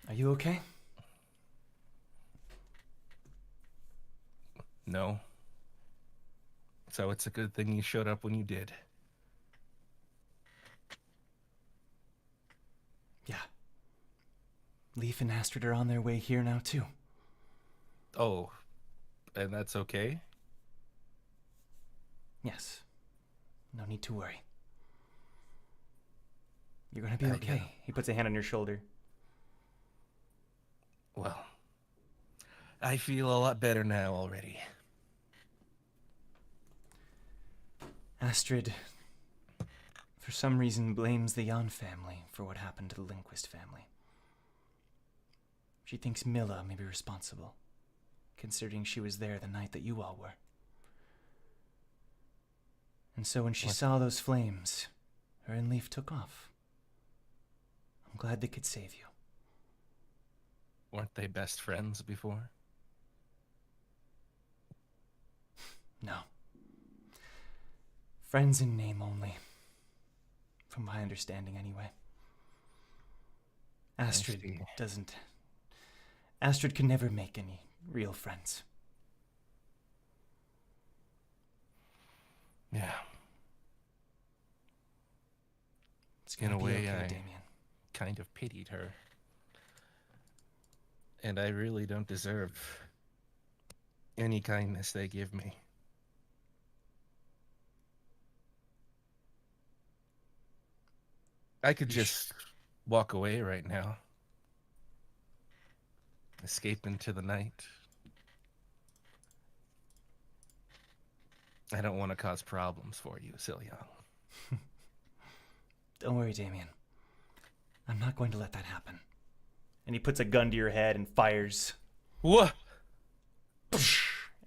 Are you okay? No. So it's a good thing you showed up when you did. Leaf and Astrid are on their way here now, too. Oh, and that's okay? Yes. No need to worry. You're gonna be okay. He puts a hand on your shoulder. Well, I feel a lot better now already. Astrid, for some reason, blames the Jan family for what happened to the Lindquist family. She thinks Milla may be responsible, considering she was there the night that you all were. And so when she saw those flames, her and Leaf took off. I'm glad they could save you. Weren't they best friends before? No. Friends in name only. From my understanding, anyway. Astrid doesn't... Astrid could never make any real friends. Yeah. It's In gonna a be way, okay, I Damien. kind of pitied her. And I really don't deserve any kindness they give me. I could just walk away right now. Escape into the night. I don't want to cause problems for you, Silyoung. Don't worry, Damien. I'm not going to let that happen. And he puts a gun to your head and fires. What?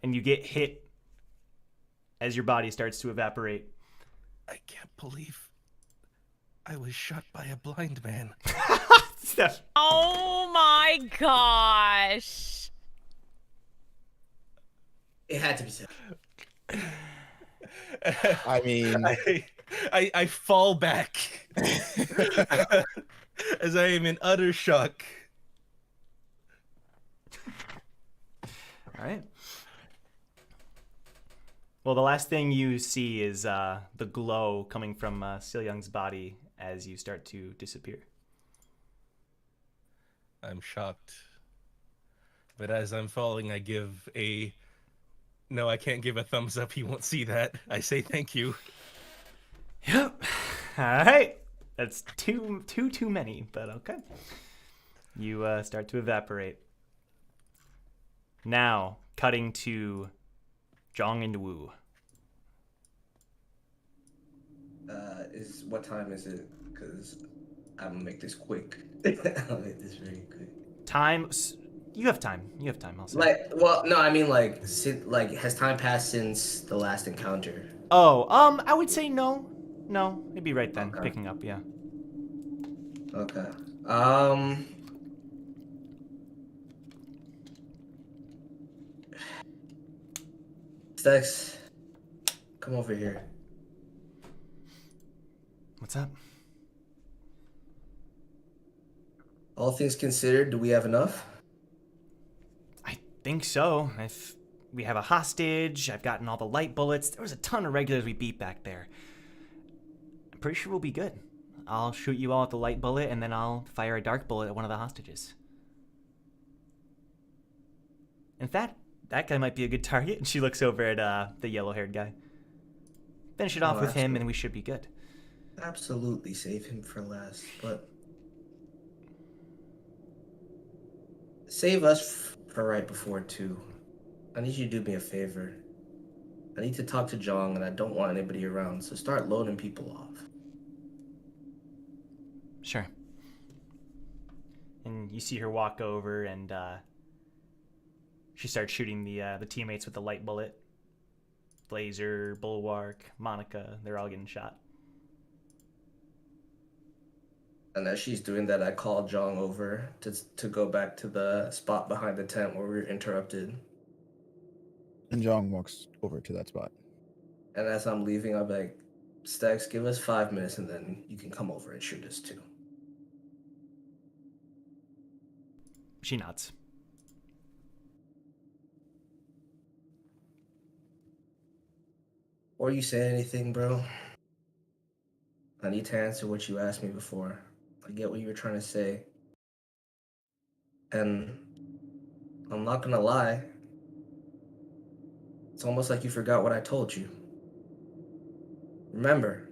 And you get hit as your body starts to evaporate. I can't believe I was shot by a blind man. Snuff. Oh my gosh. It had to be said. I mean, I fall back as I am in utter shock. All right. Well, the last thing you see is the glow coming from Silyoung's body as you start to disappear. I'm shocked. But as I'm falling, I give a... No, I can't give a thumbs up. He won't see that. I say thank you. Yep. All right. That's too many, but okay. You start to evaporate. Now, cutting to Zhong and Wu. What time is it? Because I'm gonna make this quick. I'll make this very quick. Time. You have time. You have time. I'll say. Like, well, no, I mean like, has time passed since the last encounter? Oh, I would say no. No, it'd be right then, picking up. Yeah. Okay. Stex, come over here. What's up? All things considered, do we have enough? I think so. If we have a hostage, I've gotten all the light bullets. There was a ton of regulars we beat back there. I'm pretty sure we'll be good. I'll shoot you all with the light bullet, and then I'll fire a dark bullet at one of the hostages. In fact, that guy might be a good target. And she looks over at the yellow-haired guy. Finish it off with him, and we should be good. Absolutely save him for last, but save us for right before too. I need you to do me a favor. I need to talk to Zhong, and I don't want anybody around, so start loading people off. Sure. And you see her walk over, and she starts shooting the teammates with the light bullet. Blazer, Bulwark, Monica, they're all getting shot. And as she's doing that, I call Zhong over to go back to the spot behind the tent where we were interrupted. And Zhong walks over to that spot. And as I'm leaving, I'm like, Stax, give us 5 minutes and then you can come over and shoot us too. She nods. Or you say anything, bro? I need to answer what you asked me before. I get what you were trying to say. And I'm not gonna lie, it's almost like you forgot what I told you. Remember,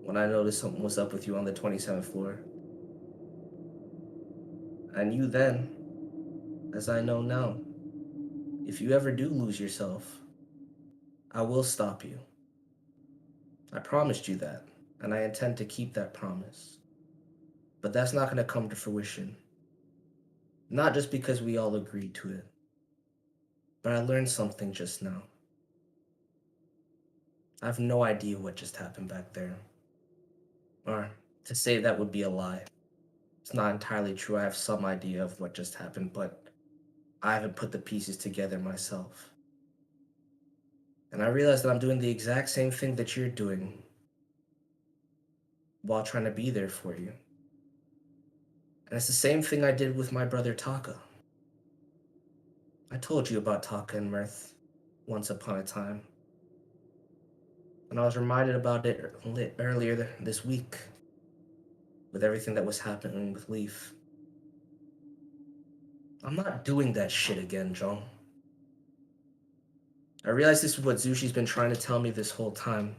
when I noticed something was up with you on the 27th floor? I knew then, as I know now, if you ever do lose yourself, I will stop you. I promised you that, and I intend to keep that promise. But that's not gonna come to fruition. Not just because we all agreed to it, but I learned something just now. I have no idea what just happened back there. Or, to say that would be a lie. It's not entirely true. I have some idea of what just happened, but I haven't put the pieces together myself. And I realize that I'm doing the exact same thing that you're doing while trying to be there for you. And it's the same thing I did with my brother Taka. I told you about Taka and Mirth once upon a time. And I was reminded about it earlier this week with everything that was happening with Leaf. I'm not doing that shit again, Joe. I realize this is what Zushi's been trying to tell me this whole time.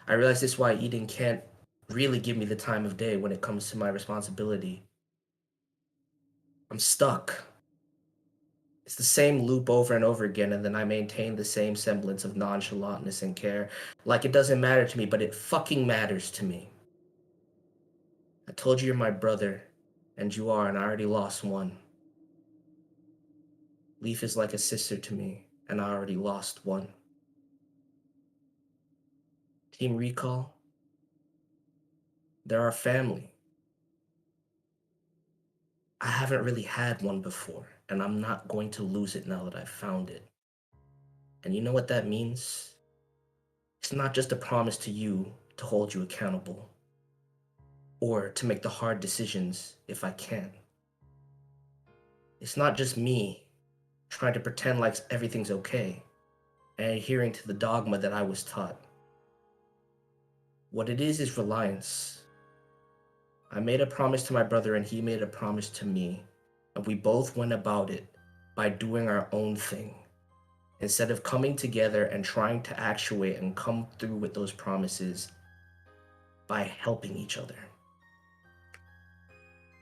I realize this is why Eden can't really give me the time of day when it comes to my responsibility. I'm stuck. It's the same loop over and over again, and then I maintain the same semblance of nonchalantness and care. Like it doesn't matter to me, but it fucking matters to me. I told you you're my brother, and you are, and I already lost one. Leaf is like a sister to me, and I already lost one. Team Recall, they're our family. I haven't really had one before, and I'm not going to lose it now that I've found it. And you know what that means? It's not just a promise to you to hold you accountable, or to make the hard decisions if I can. It's not just me trying to pretend like everything's okay and adhering to the dogma that I was taught. What it is reliance. I made a promise to my brother and he made a promise to me, and we both went about it by doing our own thing, instead of coming together and trying to actuate and come through with those promises by helping each other.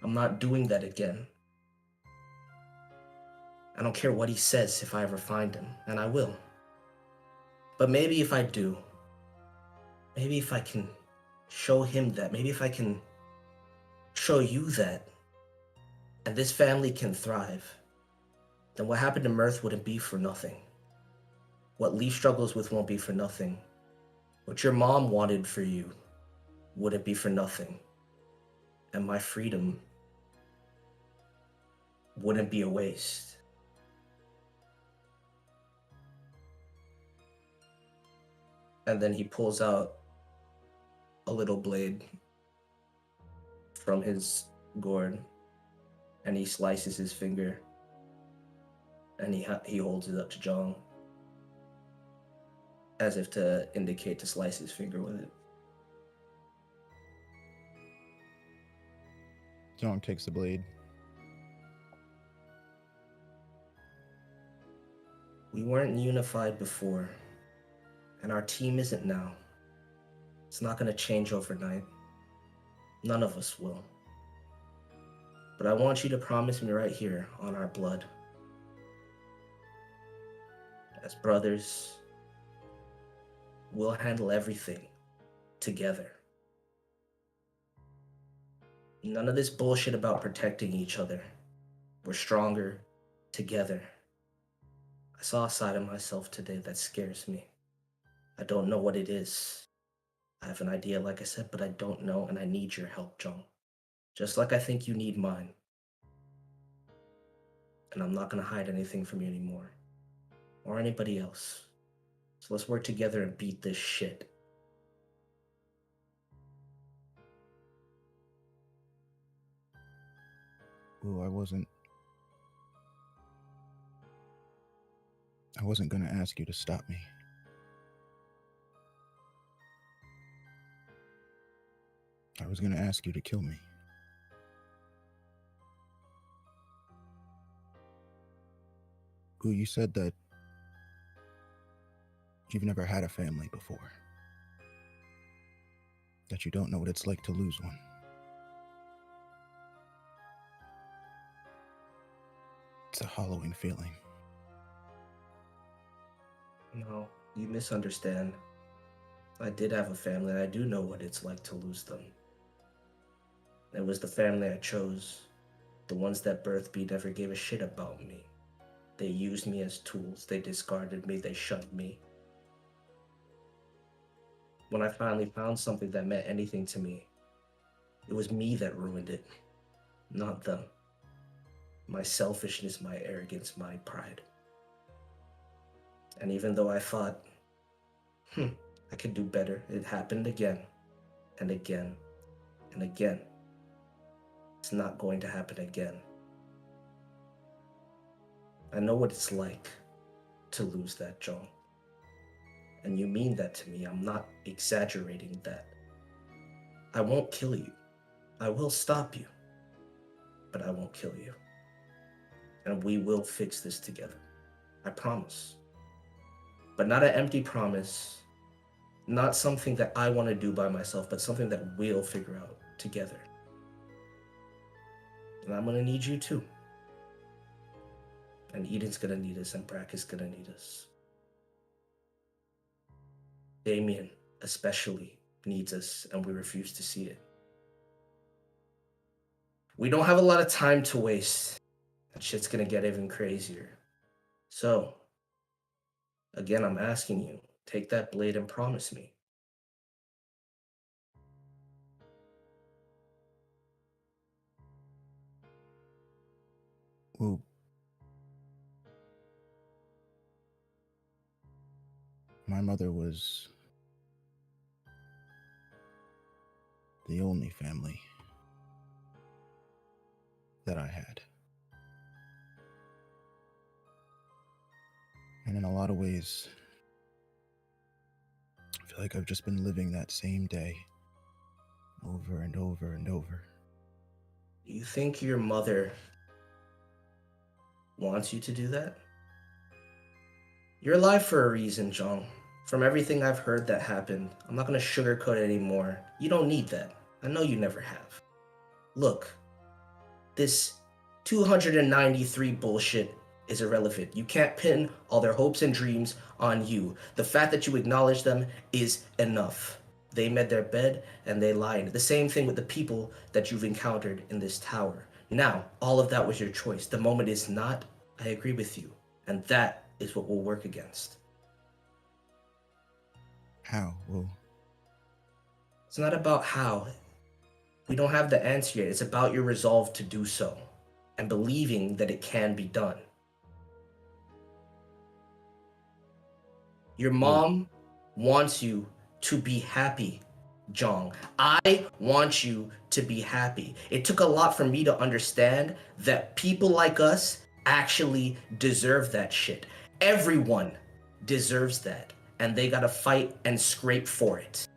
I'm not doing that again. I don't care what he says if I ever find him, and I will. But maybe if I do, maybe if I can show him that, maybe if I can show you that, and this family can thrive, then what happened to Mirth wouldn't be for nothing. What Leaf struggles with won't be for nothing. What your mom wanted for you wouldn't be for nothing. And my freedom wouldn't be a waste. And then he pulls out a little blade from his gourd, and he slices his finger, and he holds it up to Jong, as if to indicate to slice his finger with it. Jong takes the blade. We weren't unified before, and our team isn't now. It's not gonna change overnight. None of us will. But I want you to promise me right here on our blood. As brothers, we'll handle everything together. None of this bullshit about protecting each other. We're stronger together. I saw a side of myself today that scares me. I don't know what it is. I have an idea, like I said, but I don't know, and I need your help, Jong. Just like I think you need mine. And I'm not gonna hide anything from you anymore. Or anybody else. So let's work together and beat this shit. Ooh, I wasn't gonna ask you to stop me. I was gonna ask you to kill me. Ooh, you said that you've never had a family before. That you don't know what it's like to lose one. It's a hollowing feeling. No, you misunderstand. I did have a family, and I do know what it's like to lose them. It was the family I chose. The ones that birthed me never gave a shit about me. They used me as tools. They discarded me. They shunned me. When I finally found something that meant anything to me, it was me that ruined it, not them. My selfishness, my arrogance, my pride. And even though I thought, I could do better, it happened again and again and again. It's not going to happen again. I know what it's like to lose that, John. And you mean that to me. I'm not exaggerating that. I won't kill you. I will stop you. But I won't kill you. And we will fix this together. I promise. But not an empty promise. Not something that I want to do by myself, but something that we'll figure out together. And I'm going to need you too. And Eden's going to need us, and Brack is going to need us. Damien especially needs us, and we refuse to see it. We don't have a lot of time to waste. That shit's going to get even crazier. So, again, I'm asking you, take that blade and promise me. Well, my mother was the only family that I had. And in a lot of ways, I feel like I've just been living that same day over and over and over. You think your mother wants you to do that? You're alive for a reason, John. From everything I've heard that happened, I'm not gonna sugarcoat it anymore. You don't need that. I know you never have. Look, this 293 bullshit is irrelevant. You can't pin all their hopes and dreams on you. The fact that you acknowledge them is enough. They made their bed and they lied. The same thing with the people that you've encountered in this tower. Now, all of that was your choice. The moment is not. I agree with you. And that is what we'll work against. How? Well, it's not about how. We don't have the answer yet. It's about your resolve to do so and believing that it can be done. Your mom wants you to be happy, Jong. I want you to be happy. It took a lot for me to understand that people like us actually deserve that shit. Everyone deserves that, and they gotta fight and scrape for it.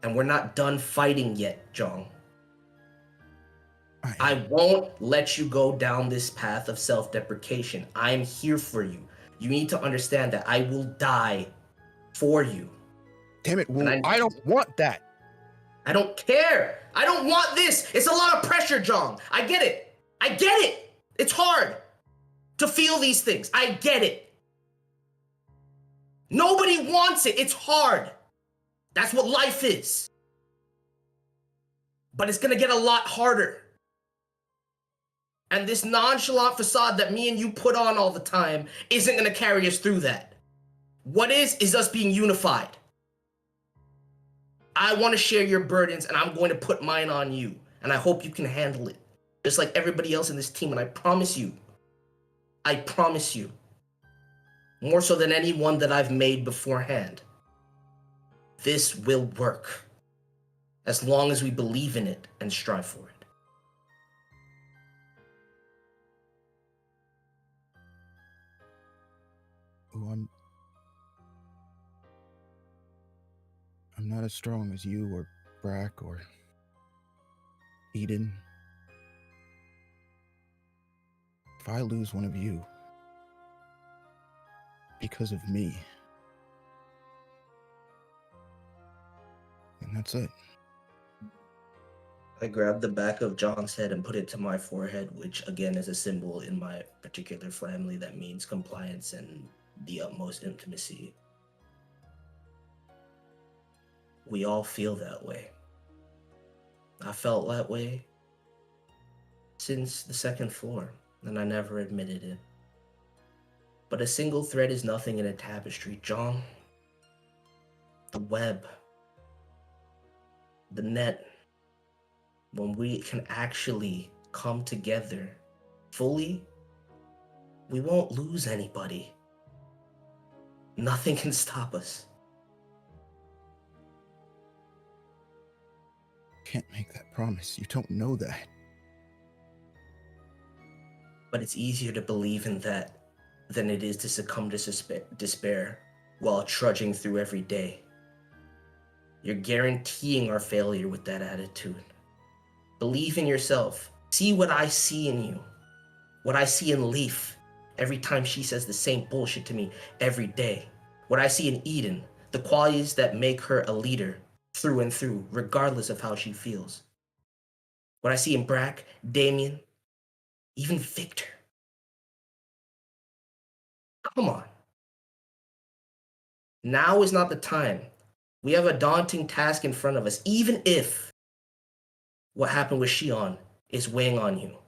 And we're not done fighting yet, Jong. I won't let you go down this path of self-deprecation. I'm here for you. You need to understand that I will die for you. Damn it, Wu, I don't want that. I don't care. I don't want this. It's a lot of pressure, Jong. I get it. I get it. It's hard to feel these things. I get it. Nobody wants it. It's hard. That's what life is. But it's gonna get a lot harder. And this nonchalant facade that me and you put on all the time isn't gonna carry us through that. What is us being unified. I want to share your burdens, and I'm going to put mine on you. And I hope you can handle it. Just like everybody else in this team, and I promise you, more so than anyone that I've made beforehand, this will work. As long as we believe in it and strive for it. Oh, I'm not as strong as you or Brack or Eden. If I lose one of you, Because of me. And that's it. I grabbed the back of John's head and put it to my forehead, which again is a symbol in my particular family that means compliance and the utmost intimacy. We all feel that way. I felt that way since the second floor, and I never admitted it. But a single thread is nothing in a tapestry, John. The web, the net, when we can actually come together fully, we won't lose anybody. Nothing can stop us. Can't make that promise. You don't know that. But it's easier to believe in that than it is to succumb to despair while trudging through every day. You're guaranteeing our failure with that attitude. Believe in yourself. See what I see in you. What I see in Leaf every time she says the same bullshit to me every day. What I see in Eden, the qualities that make her a leader through and through, regardless of how she feels. What I see in Brack, Damien, even Victor. Come on. Now is not the time. We have a daunting task in front of us, even if what happened with Shion is weighing on you.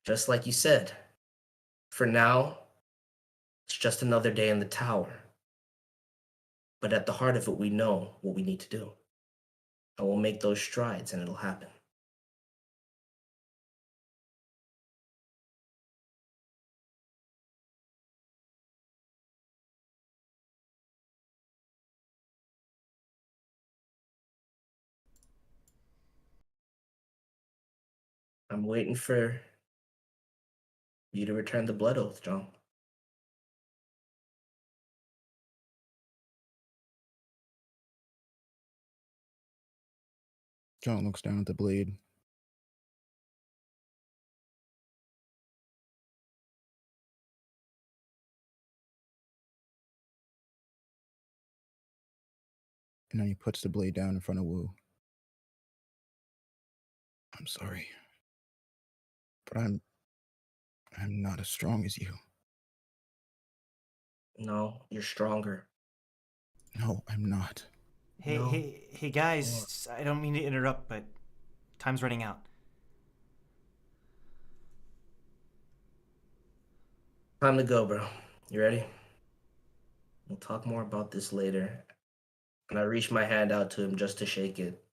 Just like you said, for now, it's just another day in the tower. But at the heart of it, we know what we need to do. And we'll make those strides and it'll happen. I'm waiting for you to return the blood oath, John. John looks down at the blade. And then he puts the blade down in front of Wu. I'm sorry. But I'm not as strong as you. No, you're stronger. No, I'm not. Hey, No. hey, guys, I don't mean to interrupt, but time's running out. Time to go, bro. You ready? We'll talk more about this later. And I reach my hand out to him just to shake it.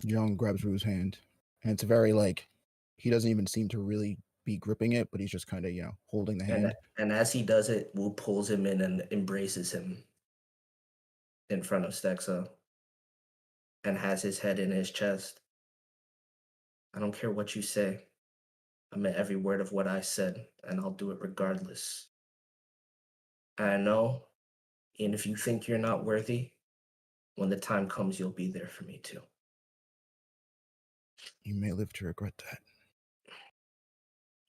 John grabs Wu's hand. And it's very he doesn't even seem to really be gripping it, but he's just kind of, holding the hand. And as he does it, Wu pulls him in and embraces him in front of Stexa and has his head in his chest. I don't care what you say. I meant every word of what I said, and I'll do it regardless. And I know, and if you think you're not worthy, when the time comes, you'll be there for me too. You may live to regret that.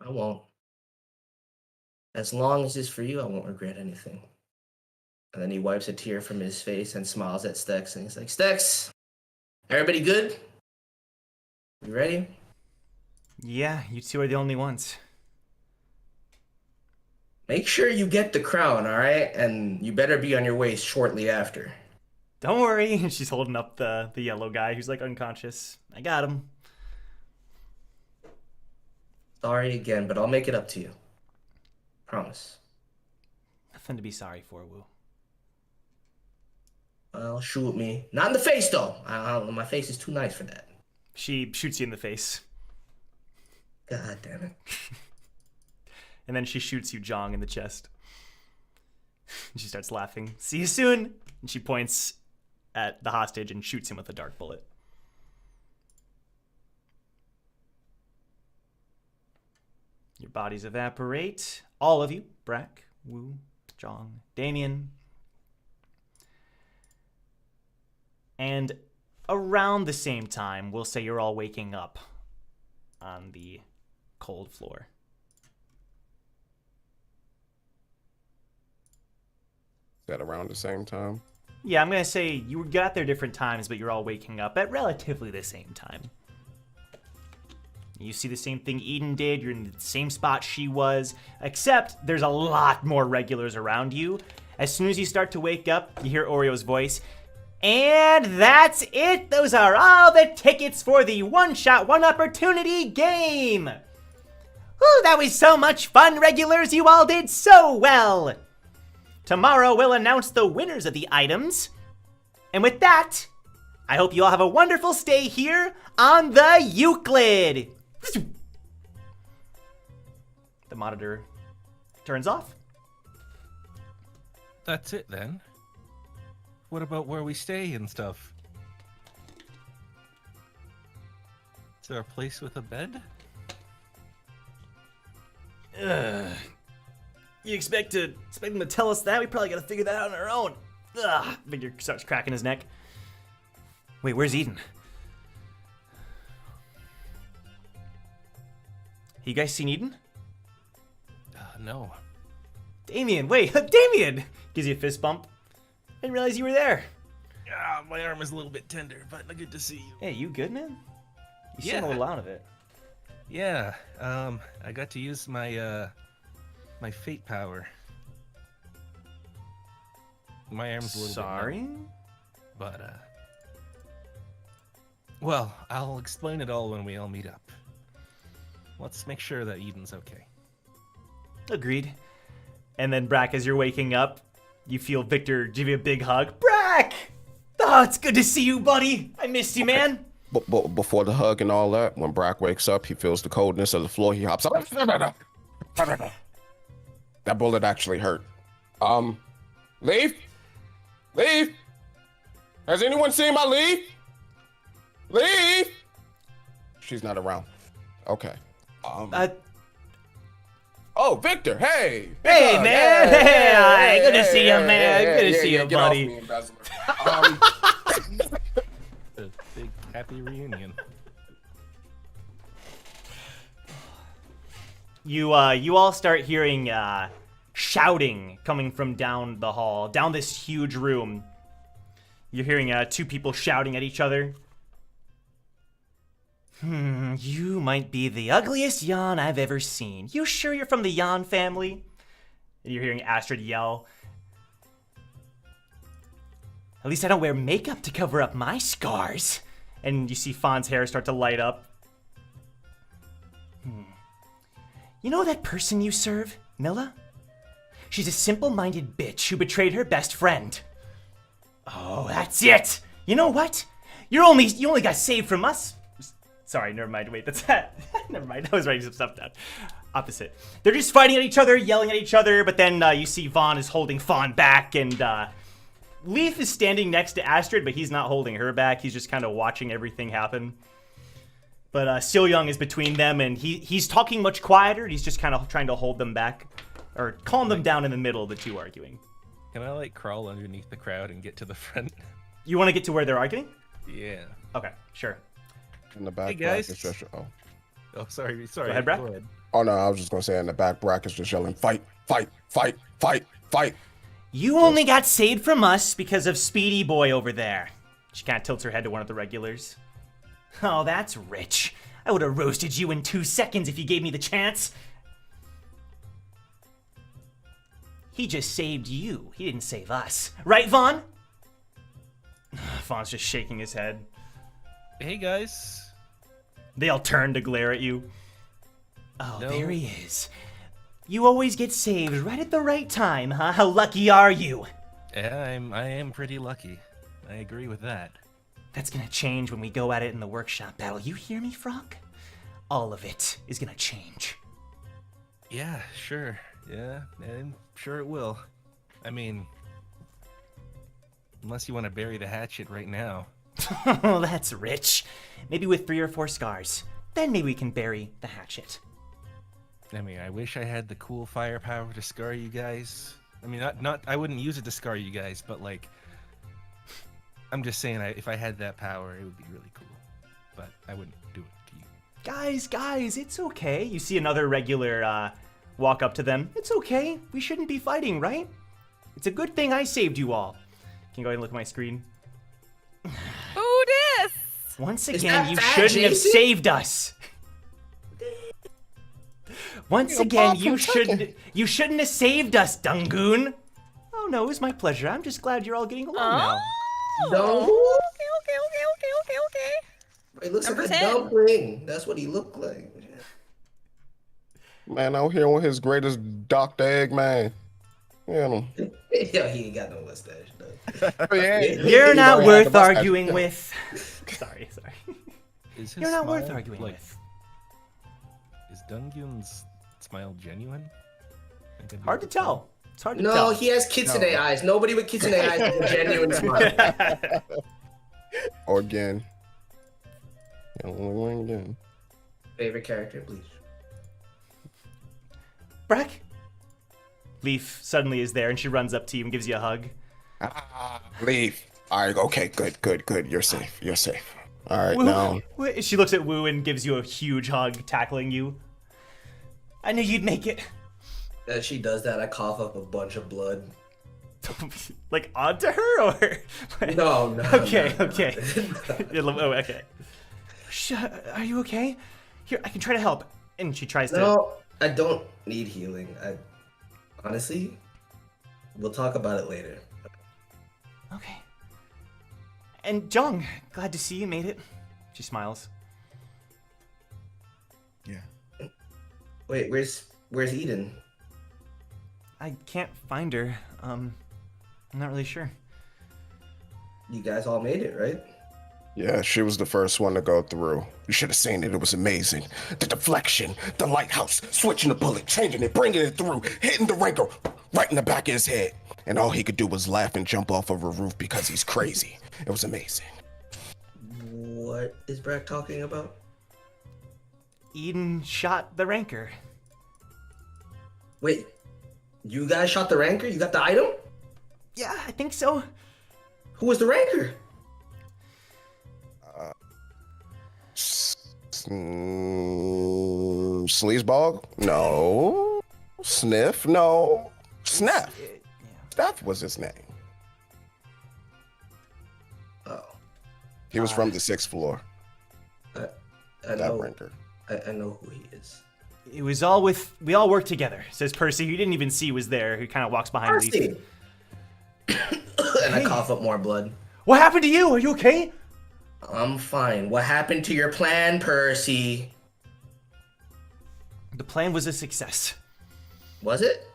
I won't. As long as it's for you, I won't regret anything. And then he wipes a tear from his face and smiles at Stex, and he's like, Stex, everybody good? You ready? Yeah, you two are the only ones. Make sure you get the crown, all right? And you better be on your way shortly after. Don't worry. She's holding up the yellow guy who's unconscious. I got him. Sorry again, but I'll make it up to you. Promise. Nothing to be sorry for, Wu. Well, shoot me. Not in the face, though. My face is too nice for that. She shoots you in the face. God damn it. And then she shoots you, Jong, in the chest. She starts laughing. See you soon! And she points at the hostage and shoots him with a dark bullet. Your bodies evaporate. All of you. Brack, Wu, Jong, Damien. And around the same time, we'll say you're all waking up on the cold floor. Is that around the same time? Yeah, I'm gonna say you got there different times, but you're all waking up at relatively the same time. You see the same thing Eden did, you're in the same spot she was, except there's a lot more regulars around you. As soon as you start to wake up, you hear Oreo's voice. And that's it! Those are all the tickets for the One Shot, One Opportunity game! Whew, that was so much fun, regulars! You all did so well! Tomorrow we'll announce the winners of the items. And with that, I hope you all have a wonderful stay here on the Euclid! The monitor turns off. That's it then. What about where we stay and stuff? Is there a place with a bed? You expect them to tell us that? We probably gotta figure that out on our own. Victor starts cracking his neck. Wait, where's Eden? You guys seen Eden? No. Damien, wait, Damien! Gives you a fist bump. I didn't realize you were there. My arm is a little bit tender, but good to see you. Hey, you good, man? You Yeah. seem a little out of it. Yeah, I got to use my, my fate power. My arm's a little Sorry? bit numb, but, well, I'll explain it all when we all meet up. Let's make sure that Eden's okay. Agreed. And then, Brack, as you're waking up, you feel Victor give you a big hug. Brack! Oh, it's good to see you, buddy. I missed you, man. But before the hug and all that, when Brack wakes up, he feels the coldness of the floor. He hops up. That bullet actually hurt. Leaf? Leaf? Has anyone seen my Leaf? Leaf? She's not around. Okay. Oh, Victor, hey! Hey, Victor, man! Hey, good to see you, man. Good to see you, get off buddy. me, embezzler. A big happy reunion. You all start hearing shouting coming from down the hall, down this huge room. You're hearing two people shouting at each other. You might be the ugliest yawn I've ever seen. You sure you're from the yawn family? And you're hearing Astrid yell. At least I don't wear makeup to cover up my scars. And you see Fawn's hair start to light up. You know that person you serve, Milla? She's a simple-minded bitch who betrayed her best friend. Oh, that's it! You know what? You only got saved from us. Sorry, never mind. Wait, that's that. Never mind. I was writing some stuff down. Opposite. They're just fighting at each other, yelling at each other, but then you see Vaughn is holding Fawn back, and Leaf is standing next to Astrid, but he's not holding her back. He's just kind of watching everything happen. But Sil Young is between them, and he's talking much quieter. He's just kind of trying to hold them back, or calm them down in the middle of the two arguing. Can I, crawl underneath the crowd and get to the front? You want to get to where they're arguing? Yeah. Okay, sure. In the back, Hey, guys. Brack is just, Oh, sorry. Go ahead, Brack. Oh no, I was just gonna say in the back, Brack is just yelling, fight, fight, fight, fight, fight. You only got saved from us because of Speedy Boy over there. She kind of tilts her head to one of the regulars. Oh, that's rich. I would have roasted you in 2 seconds if you gave me the chance. He just saved you. He didn't save us. Right, Vaughn? Vaughn's just shaking his head. Hey, guys. They all turn to glare at you. Oh, No. there he is. You always get saved right at the right time, huh? How lucky are you? Yeah, I am pretty lucky. I agree with that. That's gonna change when we go at it in the workshop battle. You hear me, Frog? All of it is gonna change. Yeah, sure. Yeah, and sure it will. I mean, unless you want to bury the hatchet right now. Oh, that's rich. Maybe with 3 or 4 scars. Then maybe we can bury the hatchet. I mean, I wish I had the cool firepower to scar you guys. I mean, I wouldn't use it to scar you guys, but I'm just saying, if I had that power, it would be really cool. But I wouldn't do it to you. Guys, it's okay. You see another regular walk up to them. It's okay. We shouldn't be fighting, right? It's a good thing I saved you all. Can you go ahead and look at my screen? Who dis? Once Is again, that you fat shouldn't have Jason? saved us. Once again, you shouldn't have saved us, Dungoon. Oh no, it was my pleasure. I'm just glad you're all getting along now. No. Okay. He looks Number like 10. a dumpling. That's what he looked like. Man out here on his greatest Dr. Eggman. Yeah, he ain't got no mustache. You're not worth arguing with. Sorry. Is his You're not worth smile, arguing like, with. Is Dungyun's smile genuine? Hard to tell. It's hard to No, tell. he has kitsune eyes. Nobody with kitsune eyes has a genuine smile. Or again. Again. Favorite character, please. Brack? Leaf suddenly is there and she runs up to you and gives you a hug. Leaf. All right, okay, good. You're safe. All right, Woo, now. She looks at Woo and gives you a huge hug, tackling you. I knew you'd make it. As she does that, I cough up a bunch of blood. Like onto her, or? No. Okay. No. Oh, okay. Are you okay? Here, I can try to help. And she tries to. No, I don't need healing. Honestly, we'll talk about it later. Okay. And Jong, glad to see you made it. She smiles. Yeah. Wait, where's Eden? I can't find her. I'm not really sure. You guys all made it, right? Yeah, she was the first one to go through. You should have seen it. It was amazing. The deflection, the lighthouse, switching the bullet, changing it, bringing it through, hitting the ranker right in the back of his head. And all he could do was laugh and jump off of a roof because he's crazy. It was amazing. What is Brack talking about? Eden shot the ranker. Wait, you guys shot the ranker? You got the item? Yeah, I think so. Who was the ranker? Sleazeball? No. Sniff? No. Snuff. Snuff was his name. Oh. He was from the 6th floor. I know. Ranker. I know who he is. It was we all worked together, says Percy, who you didn't even see was there, who kind of walks behind Percy! Leaf. And I cough up more blood. What happened to you? Are you okay? I'm fine. What happened to your plan, Percy? The plan was a success. Was it?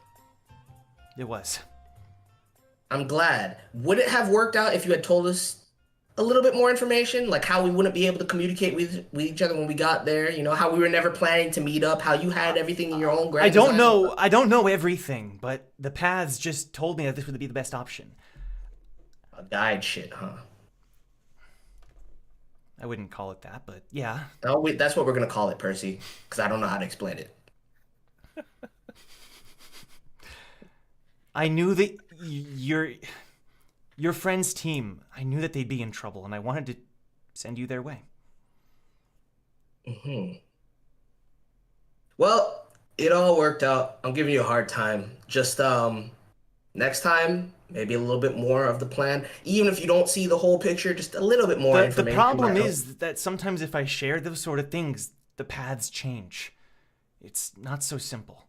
It was. I'm glad. Would it have worked out if you had told us a little bit more information? Like how we wouldn't be able to communicate with each other when we got there? You know, how we were never planning to meet up, how you had everything in your own grand I don't design? I don't know everything, but the paths just told me that this would be the best option. Guide shit, huh? I wouldn't call it that, but yeah. Oh, wait, that's what we're gonna call it, Percy, because I don't know how to explain it. I knew that your friend's team, I knew that they'd be in trouble, and I wanted to send you their way. Well, it all worked out. I'm giving you a hard time. Just next time, maybe a little bit more of the plan. Even if you don't see the whole picture, just a little bit more The information. problem might help. is that sometimes if I share those sort of things, the paths change. It's not so simple.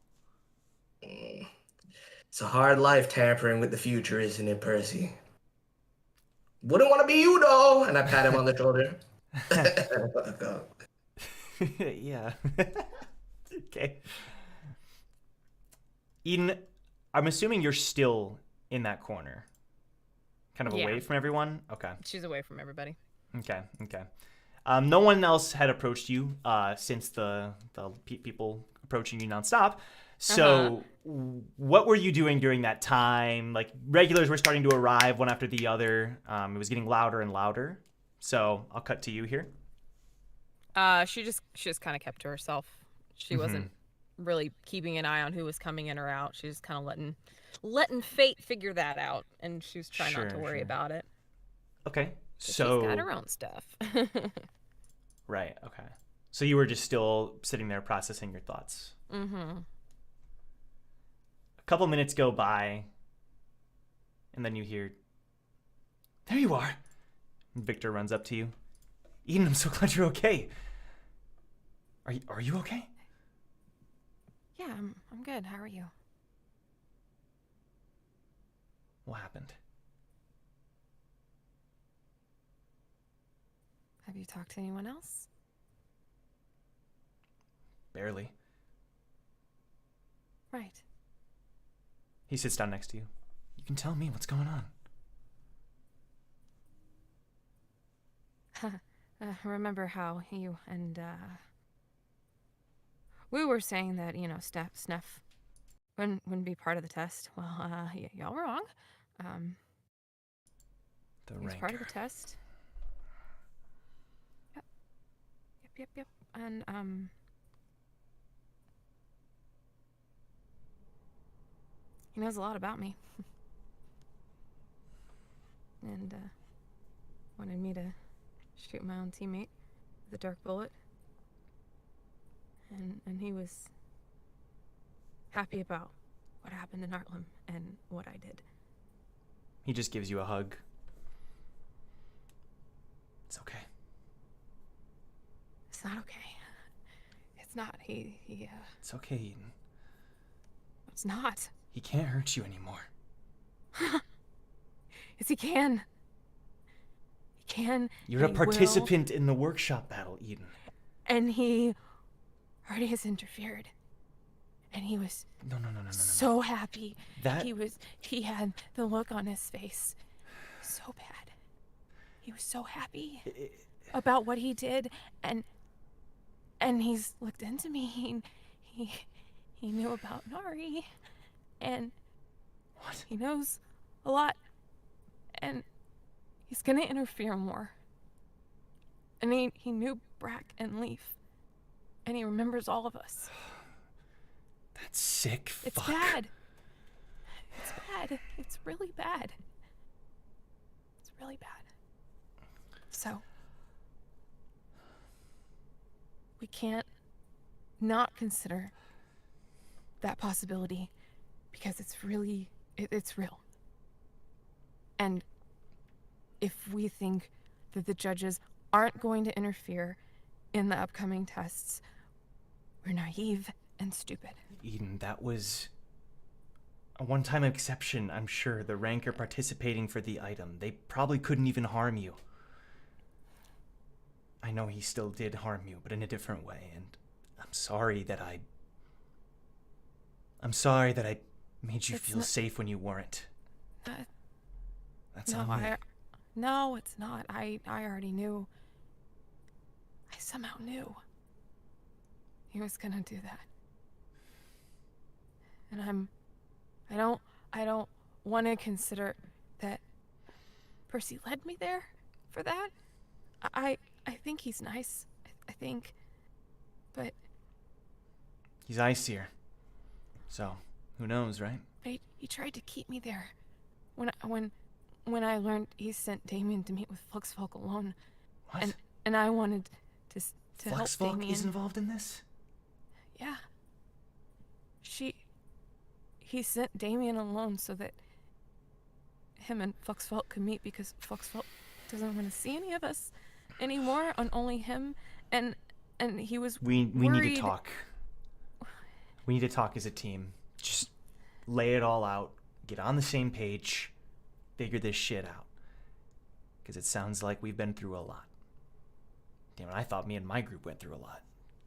It's a hard life tampering with the future, isn't it, Percy? Wouldn't want to be you, though. And I pat him on the shoulder. Yeah. Okay. Eden, I'm assuming you're still in that corner. Kind of away from everyone? Okay. She's away from everybody. Okay. No one else had approached you since the people approaching you nonstop. So what were you doing during that time? Like, regulars were starting to arrive one after the other. It was getting louder and louder. So I'll cut to you here. She just kind of kept to herself. She wasn't really keeping an eye on who was coming in or out. She was kind of letting fate figure that out, and she was trying not to worry about it. Okay. So she's got her own stuff. Right. Okay. So you were just still sitting there processing your thoughts. Mm-hmm. A couple minutes go by. And then you hear, "There you are." And Victor runs up to you. "Eden, I'm so glad you're okay. Are you okay?" Yeah, I'm good. How are you? What happened? Have you talked to anyone else? Barely. Right. He sits down next to you. "You can tell me what's going on." Remember how you and, we were saying that, you know, Sneff wouldn't be part of the test. Well, y'all were wrong. The he was part of the test. Yep. And, he knows a lot about me. And, wanted me to shoot my own teammate with a dark bullet. And he was happy about what happened in Harlem and what I did. He just gives you a hug. "It's okay." It's not okay. It's not. He "It's okay, Eden. It's not. He can't hurt you anymore." Yes, he can. He can. "You're a and he will, participant in the workshop battle, Eden." and he already has interfered. And he was No. so happy. That- He had the look on his face. So bad. He was so happy about what he did, and he's looked into me. He knew about Nari, and What? he knows a lot, and he's gonna interfere more. And he knew Brack and Leaf, and he remembers all of us. That's sick. It's Fuck. bad. It's bad. It's really bad. It's really bad. So, we can't not consider that possibility because it's really, it's real. And if we think that the judges aren't going to interfere in the upcoming tests, we're naive and stupid. Eden, that was a one-time exception, I'm sure. The ranker participating for the item. They probably couldn't even harm you. I know he still did harm you, but in a different way, and I'm sorry that I made you feel safe when you weren't. That's on me. No, it's not. I already knew. I somehow knew he was gonna do that. And I don't want to consider that Percy led me there for that. I think he's nice. I think, but He's Icier. So, who knows, right? he tried to keep me there. When I learned he sent Damien to meet with Fluxvalk alone. What? And I wanted to help Fluxvalk Damien. is involved in this? Yeah. He sent Damien alone so that him and Fluxvalk could meet because Fluxvalk doesn't want to see any of us anymore, on only him, and he was We need worried. to talk. We need to talk as a team. Just lay it all out, get on the same page, figure this shit out. Because it sounds like we've been through a lot. Damn it, I thought me and my group went through a lot.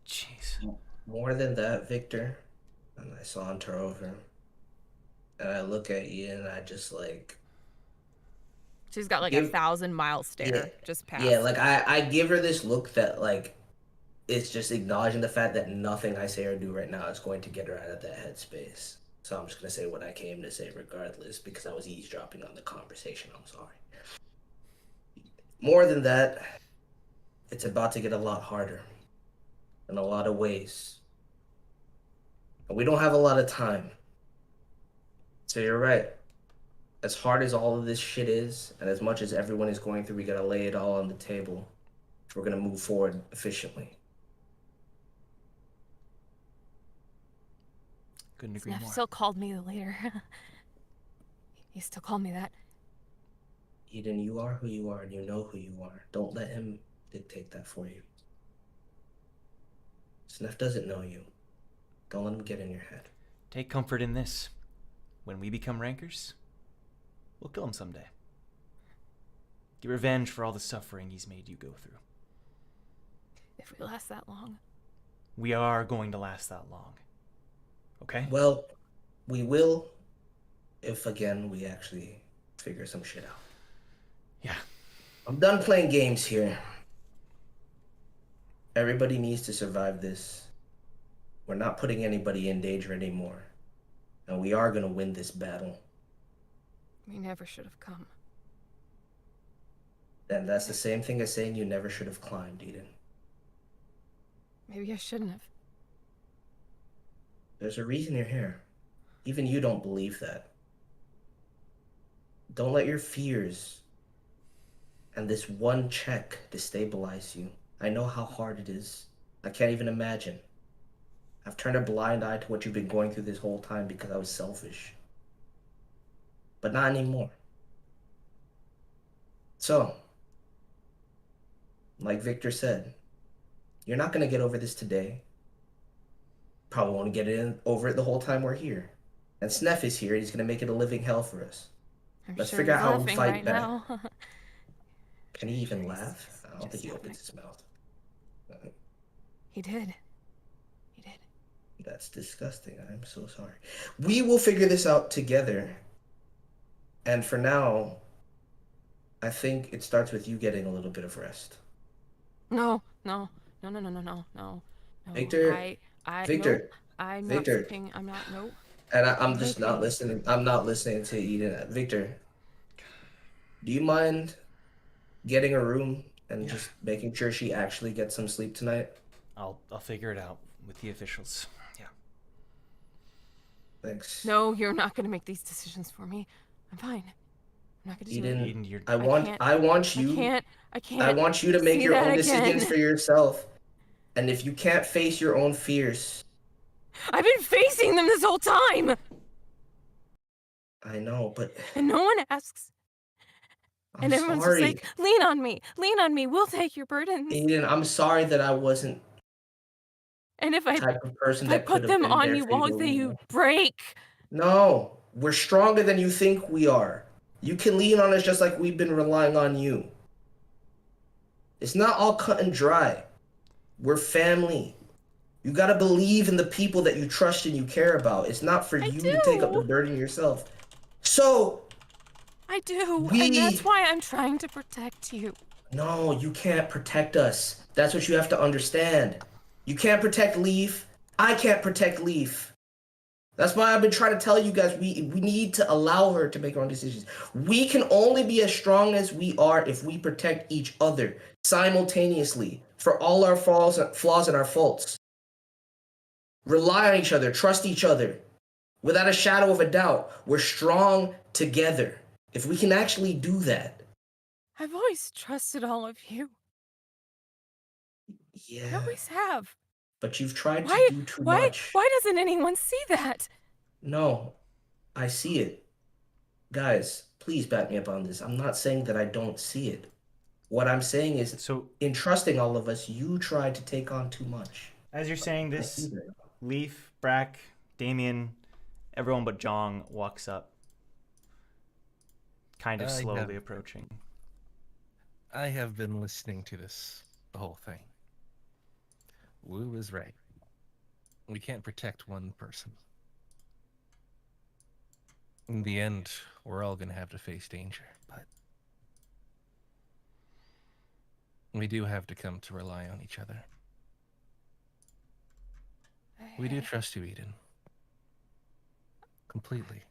Jeez. More than that, Victor, and I saunter over, and I look at you, and I just like... She's got like 1,000-mile stare just past. Yeah, like I give her this look that like it's just acknowledging the fact that nothing I say or do right now is going to get her out of that headspace. So I'm just gonna say what I came to say regardless because I was eavesdropping on the conversation. I'm sorry. More than that, it's about to get a lot harder in a lot of ways. And we don't have a lot of time. So you're right. As hard as all of this shit is, and as much as everyone is going through, we gotta lay it all on the table if we're gonna move forward efficiently. Couldn't agree Snuff more. still called me the leader. You still call me that? Eden, you are who you are and you know who you are. Don't let him dictate that for you. Snuff doesn't know you. Don't let him get in your head. Take comfort in this. When we become rankers, we'll kill him someday. Get revenge for all the suffering he's made you go through. If we last that long. We are going to last that long. Okay? Well, we will if, again, we actually figure some shit out. Yeah. I'm done playing games here. Everybody needs to survive this. We're not putting anybody in danger anymore. And we are going to win this battle. We never should have come. And that's the same thing as saying you never should have climbed, Eden. Maybe I shouldn't have. There's a reason you're here. Even you don't believe that. Don't let your fears and this one check destabilize you. I know how hard it is. I can't even imagine. I've turned a blind eye to what you've been going through this whole time because I was selfish. But not anymore. So, like Victor said, you're not going to get over this today. Probably won't get over it the whole time we're here. And Sneff is here, and he's going to make it a living hell for us. Let's figure out how we fight back. Now. Can he even laugh? I don't think he opens his mouth. He did. That's disgusting. I'm so sorry. We will figure this out together. And for now, I think it starts with you getting a little bit of rest. No. Victor, Victor, no, I'm Victor. not sleeping. I'm not. Nope. And I'm just not listening. I'm not listening to Eden. Victor, do you mind getting a room and just making sure she actually gets some sleep tonight? I'll figure it out with the officials. Yeah. Thanks. No, you're not gonna make these decisions for me. I'm fine. I'm not gonna do it. Eden, I want you. I can't. I want you to make see your that own again. decisions for yourself. And if you can't face your own fears, I've been facing them this whole time. I know, but And no one asks. I'm everyone's sorry. just like, lean on me. We'll take your burdens. Eden, I'm sorry that I wasn't And if I type of person I that put could have them been on there you, for won't they you. you break? No, we're stronger than you think we are. You can lean on us just like we've been relying on you. It's not all cut and dry. We're family. You gotta believe in the people that you trust and you care about. It's not for you to take up the burden yourself. So, I do, and that's why I'm trying to protect you. no, you can't protect us. That's what you have to understand. You can't protect Leaf. I can't protect Leaf. That's why I've been trying to tell you guys we need to allow her to make her own decisions. We can only be as strong as we are if we protect each other simultaneously for all our flaws and our faults. Rely on each other, trust each other. Without a shadow of a doubt, we're strong together. If we can actually do that. I've always trusted all of you. I Yeah, always have. but you've tried to do too much. Why doesn't anyone see that? No, I see it. Guys, please back me up on this. I'm not saying that I don't see it. What I'm saying is, in trusting all of us, you tried to take on too much. As you're saying this, Leaf, Brack, Damien, everyone but Jong walks up, kind of slowly approaching. I have been listening to this, the whole thing. Wu is right. We can't protect one person. In the end, we're all gonna have to face danger, but we do have to come to rely on each other. We do trust you, Eden. Completely.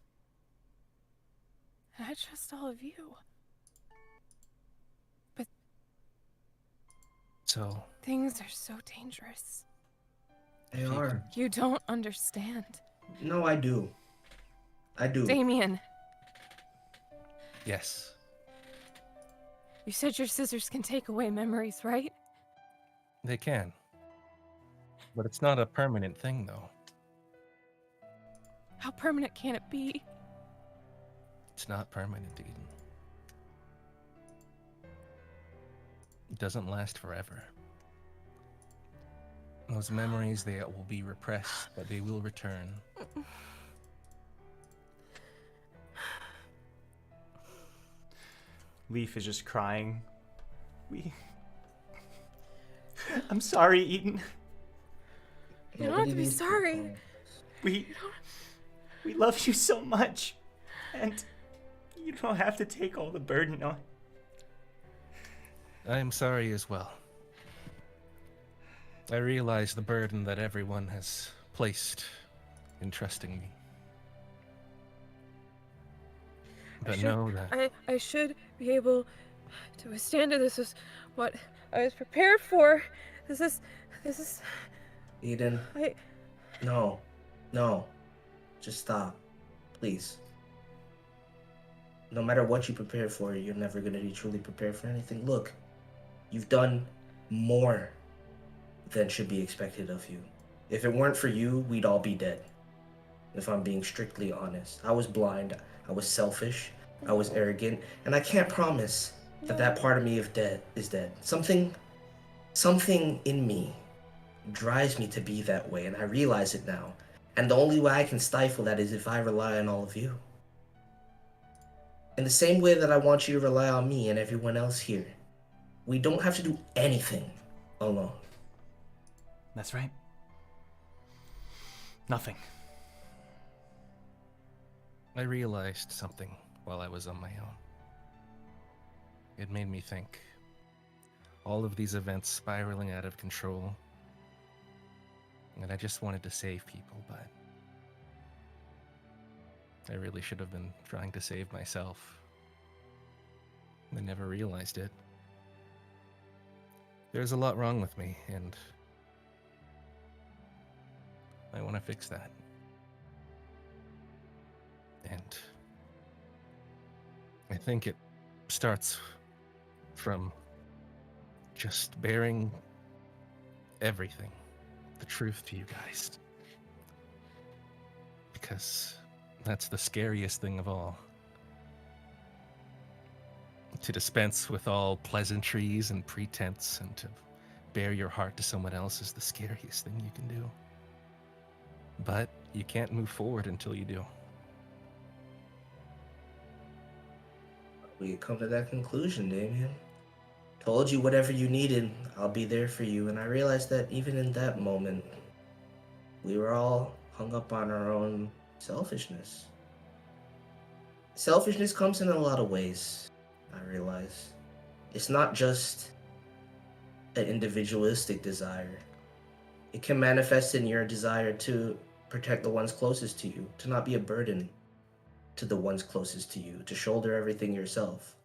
I trust all of you. But so things are so dangerous. They are. You don't understand. No, I do. I do. Damien, yes. you said your scissors can take away memories, right? They can. But it's not a permanent thing, though. How permanent can it be? It's not permanent, Eden. It doesn't last forever. Those memories, they will be repressed, but they will return. Leaf is just crying. I'm sorry, Eden. You don't have to be sorry. We love you so much, and you don't have to take all the burden on. I am sorry as well. I realize the burden that everyone has placed in trusting me. But know that I should be able to withstand it. This is what I was prepared for. This is Eden. No. Just stop. Please. No matter what you prepare for, you're never going to be truly prepared for anything. Look, you've done more than should be expected of you. If it weren't for you, we'd all be dead. If I'm being strictly honest. I was blind, I was selfish, I was arrogant, and I can't promise that that part of me is dead. Something in me drives me to be that way, and I realize it now. And the only way I can stifle that is if I rely on all of you. In the same way that I want you to rely on me and everyone else here. We don't have to do anything alone. That's right. Nothing. I realized something while I was on my own. It made me think. All of these events spiraling out of control. And I just wanted to save people, but I really should have been trying to save myself. I never realized it. There's a lot wrong with me, and I want to fix that. And I think it starts from just bearing everything, the truth to you guys. Because that's the scariest thing of all. To dispense with all pleasantries and pretense and to bare your heart to someone else is the scariest thing you can do. But you can't move forward until you do. We come to that conclusion, Damien. Told you whatever you needed, I'll be there for you. And I realized that even in that moment, we were all hung up on our own selfishness. Selfishness comes in a lot of ways, I realize. It's not just an individualistic desire. It can manifest in your desire to protect the ones closest to you, to not be a burden to the ones closest to you, to shoulder everything yourself.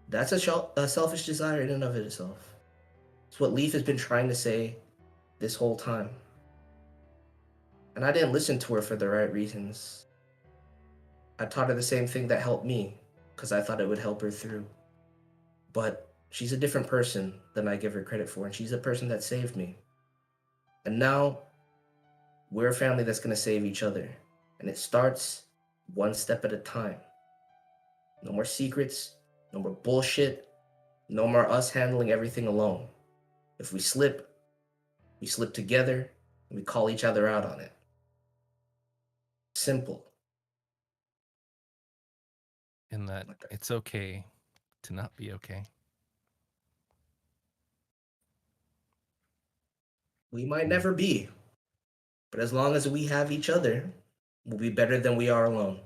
That's a selfish desire in and of itself. It's what Leaf has been trying to say this whole time. And I didn't listen to her for the right reasons. I taught her the same thing that helped me, because I thought it would help her through. But she's a different person than I give her credit for, and she's a person that saved me. And now, we're a family that's going to save each other. And it starts one step at a time. No more secrets, no more bullshit, no more us handling everything alone. If we slip together, and we call each other out on it. Simple. And that it's okay to not be okay. We might never be, but as long as we have each other, we'll be better than we are alone.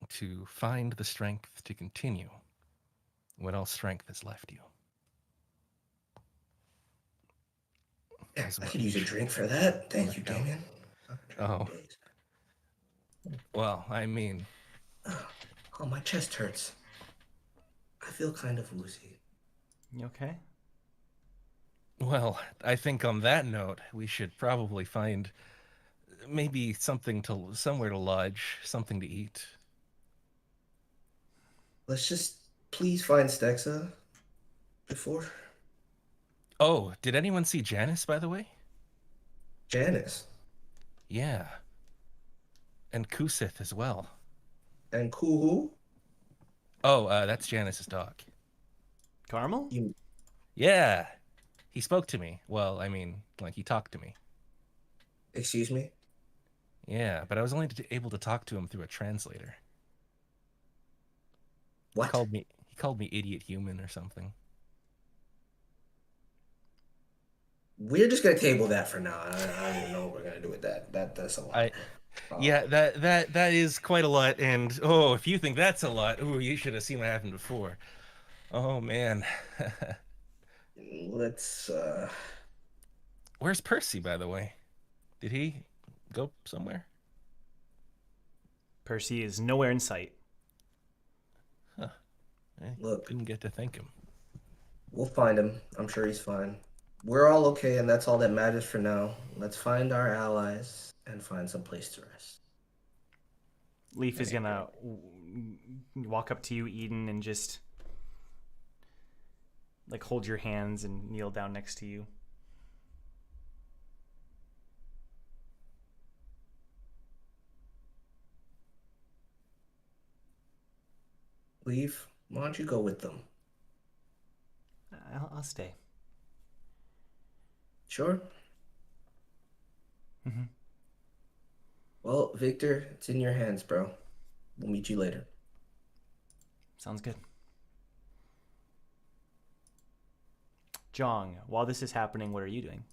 To find the strength to continue when all strength has left you. Yeah, I could use a drink for that. Thank you, Damien. Oh. Well, I mean... Oh, my chest hurts. I feel kind of woozy. You okay? Well, I think on that note, we should probably find maybe somewhere to lodge, something to eat. Let's just please find Stexa before. Oh, did anyone see Janice, by the way? Janice. Yeah. And Kusith as well. And Kuhu? Oh, that's Janice's dog. Carmel? Yeah. He spoke to me. Well, I mean, like, he talked to me. Excuse me? Yeah, but I was only able to talk to him through a translator. What? He called me idiot human or something. We're just gonna table that for now. I don't even know what we're gonna do with that. That's a lot. Yeah, that is quite a lot. And oh, if you think that's a lot, ooh, you should have seen what happened before. Oh man. Let's Where's Percy, by the way? Did he go somewhere? Percy is nowhere in sight. Huh. I Look. Didn't get to thank him. We'll find him. I'm sure he's fine. We're all okay, and that's all that matters for now. Let's find our allies and find some place to rest. Leaf is gonna walk up to you, Eden, and just like hold your hands and kneel down next to you. Leaf, why don't you go with them? I'll stay. Sure. Mm-hmm. Well, Victor, it's in your hands, bro. We'll meet you later. Sounds good. Jong, while this is happening, what are you doing?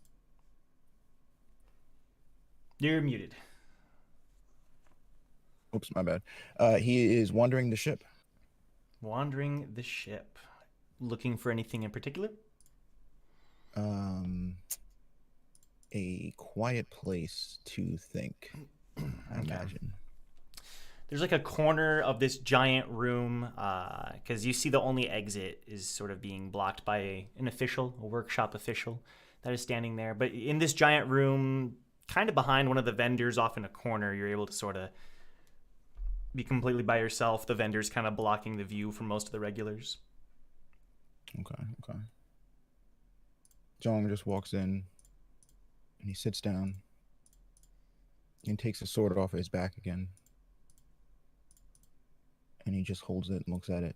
You're muted. Oops, my bad. He is wandering the ship. Wandering the ship. Looking for anything in particular? A quiet place to think, I imagine. There's like a corner of this giant room, because you see the only exit is sort of being blocked by an official, a workshop official that is standing there. But in this giant room, kind of behind one of the vendors off in a corner, you're able to sort of be completely by yourself. The vendor's kind of blocking the view from most of the regulars. Okay. Jong just walks in and he sits down and takes his sword off his back again. And he just holds it and looks at it.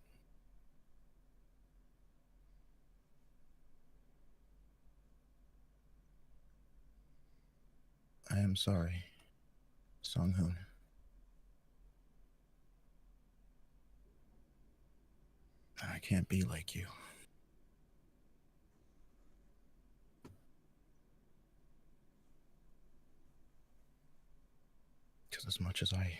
I am sorry, Song-hoon. I can't be like you. Because as much as I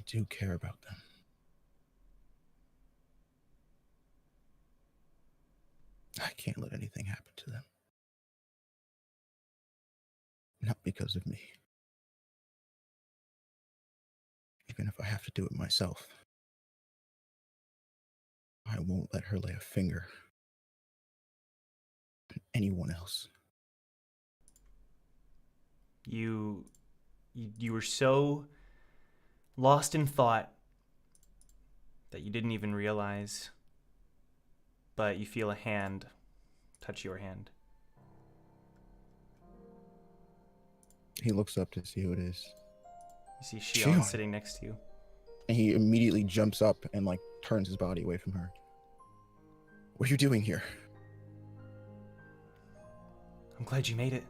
do care about them, I can't let anything happen to them. Not because of me. Even if I have to do it myself, I won't let her lay a finger on anyone else. You were so lost in thought that you didn't even realize, but you feel a hand touch your hand. He looks up to see who it is. You see Shion sitting next to you. And he immediately jumps up and like turns his body away from her. What are you doing here? I'm glad you made it.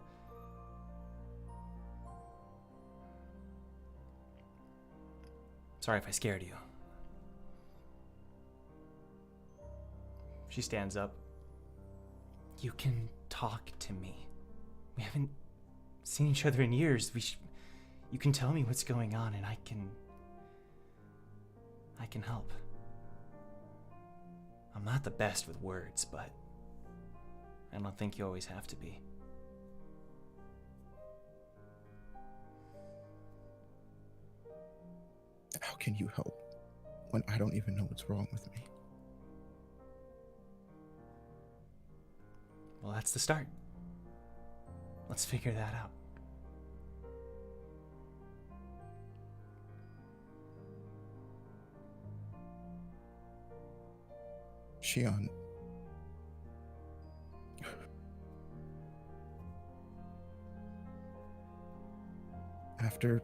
Sorry if I scared you. She stands up. You can talk to me. We haven't seen each other in years. You can tell me what's going on and I can help. I'm not the best with words, but I don't think you always have to be. How can you help when I don't even know what's wrong with me? Well, that's the start. Let's figure that out. Shion. After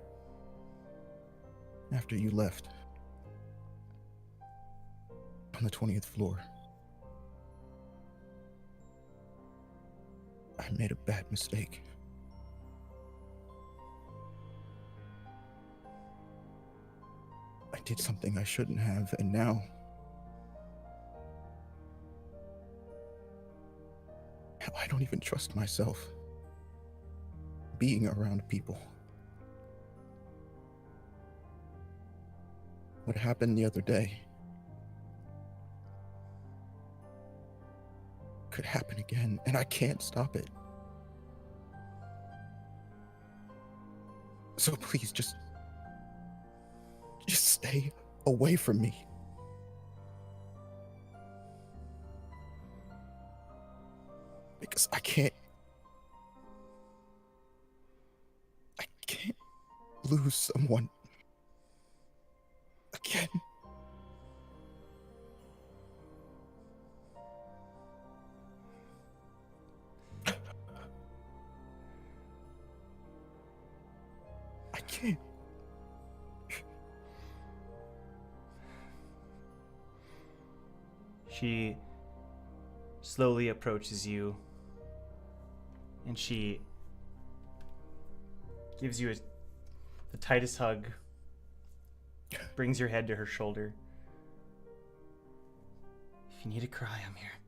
you left on the 20th floor, I made a bad mistake. I did something I shouldn't have, and now I don't even trust myself being around people. What happened the other day could happen again, and I can't stop it. So please, just stay away from me. Because I can't lose someone again. I can't. She slowly approaches you, and she gives you the tightest hug, brings your head to her shoulder. If you need to cry, I'm here.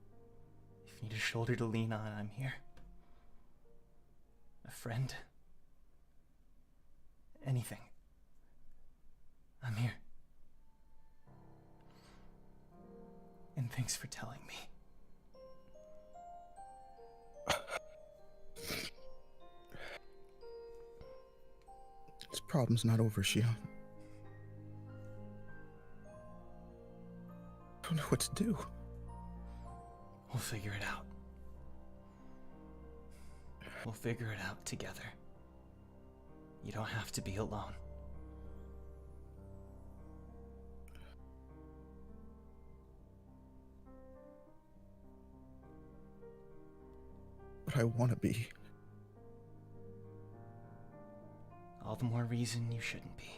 If you need a shoulder to lean on, I'm here. A friend. Anything. I'm here. And thanks for telling me. This problem's not over, Shion. I don't know what to do. We'll figure it out. We'll figure it out together. You don't have to be alone. But I want to be. All the more reason you shouldn't be.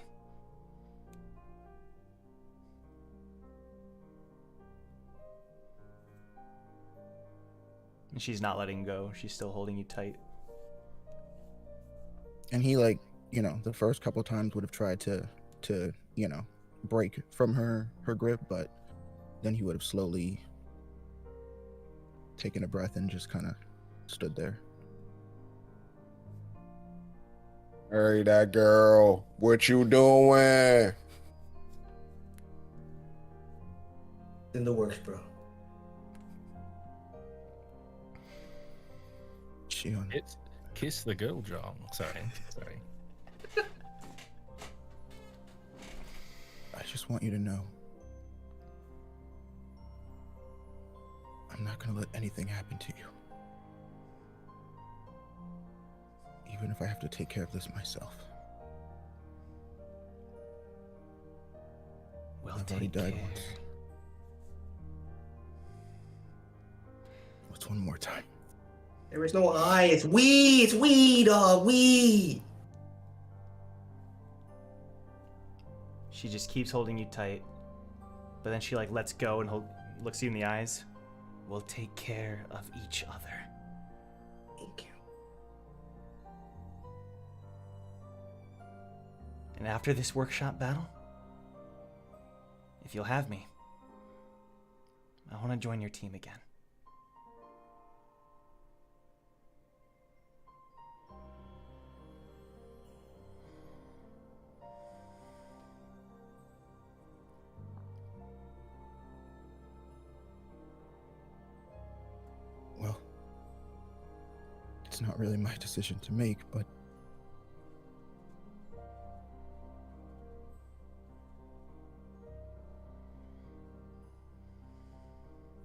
And she's not letting go. She's still holding you tight. And he, like, you know, the first couple times would have tried to, you know, break from her grip, but then he would have slowly taken a breath and just kind of stood there. Hey, that girl, what you doing? In the works, bro. Shion. It's kiss the girl, John. Sorry. I just want you to know, I'm not gonna let anything happen to you. Even if I have to take care of this myself. We'll I've already died once. What's one more time? There is no I. It's we. It's we, dog. We. She just keeps holding you tight, but then she like lets go and looks you in the eyes. We'll take care of each other. Thank you. And after this workshop battle, if you'll have me, I want to join your team again. Well, it's not really my decision to make, but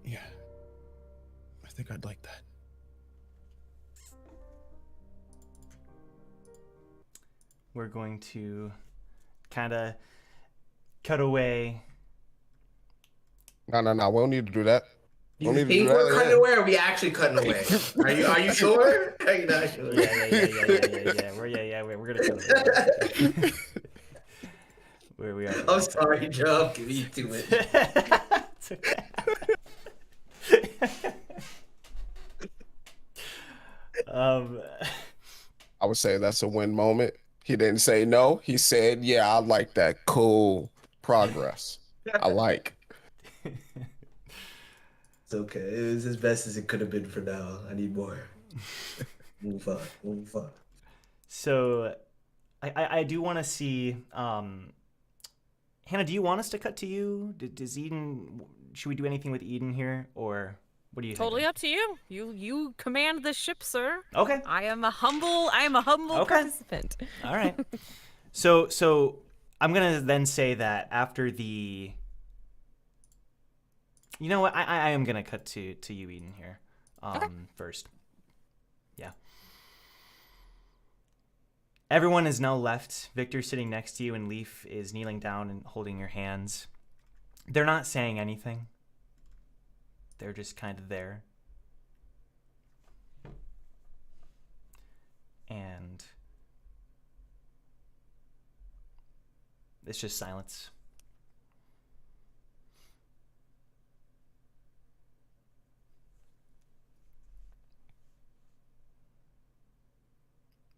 yeah, I think I'd like that. We're going to kind of cut away. No, we don't need to do that. You Don't even think do we're that, cutting yeah. away, or are we actually cutting away? Are you sure? Are you not sure? Yeah. We're gonna cut it. Where we are. I'm sorry, Joe. I'm giving you too much. It's okay. I would say that's a win moment. He didn't say no. He said, yeah, I like that. Cool. Progress. I like. It's okay. It was as best as it could have been for now. I need more. Move on. So, I do want to see. Hannah, do you want us to cut to you? Does Eden? Should we do anything with Eden here, or what do you? Totally thinking? up to you. You command the ship, sir. Okay. I am a humble participant. All right. So I'm gonna then say that after the. You know what? I am gonna cut to you, Eden, here. First. Yeah. Everyone is now left. Victor's sitting next to you, and Leaf is kneeling down and holding your hands. They're not saying anything. They're just kind of there. And it's just silence.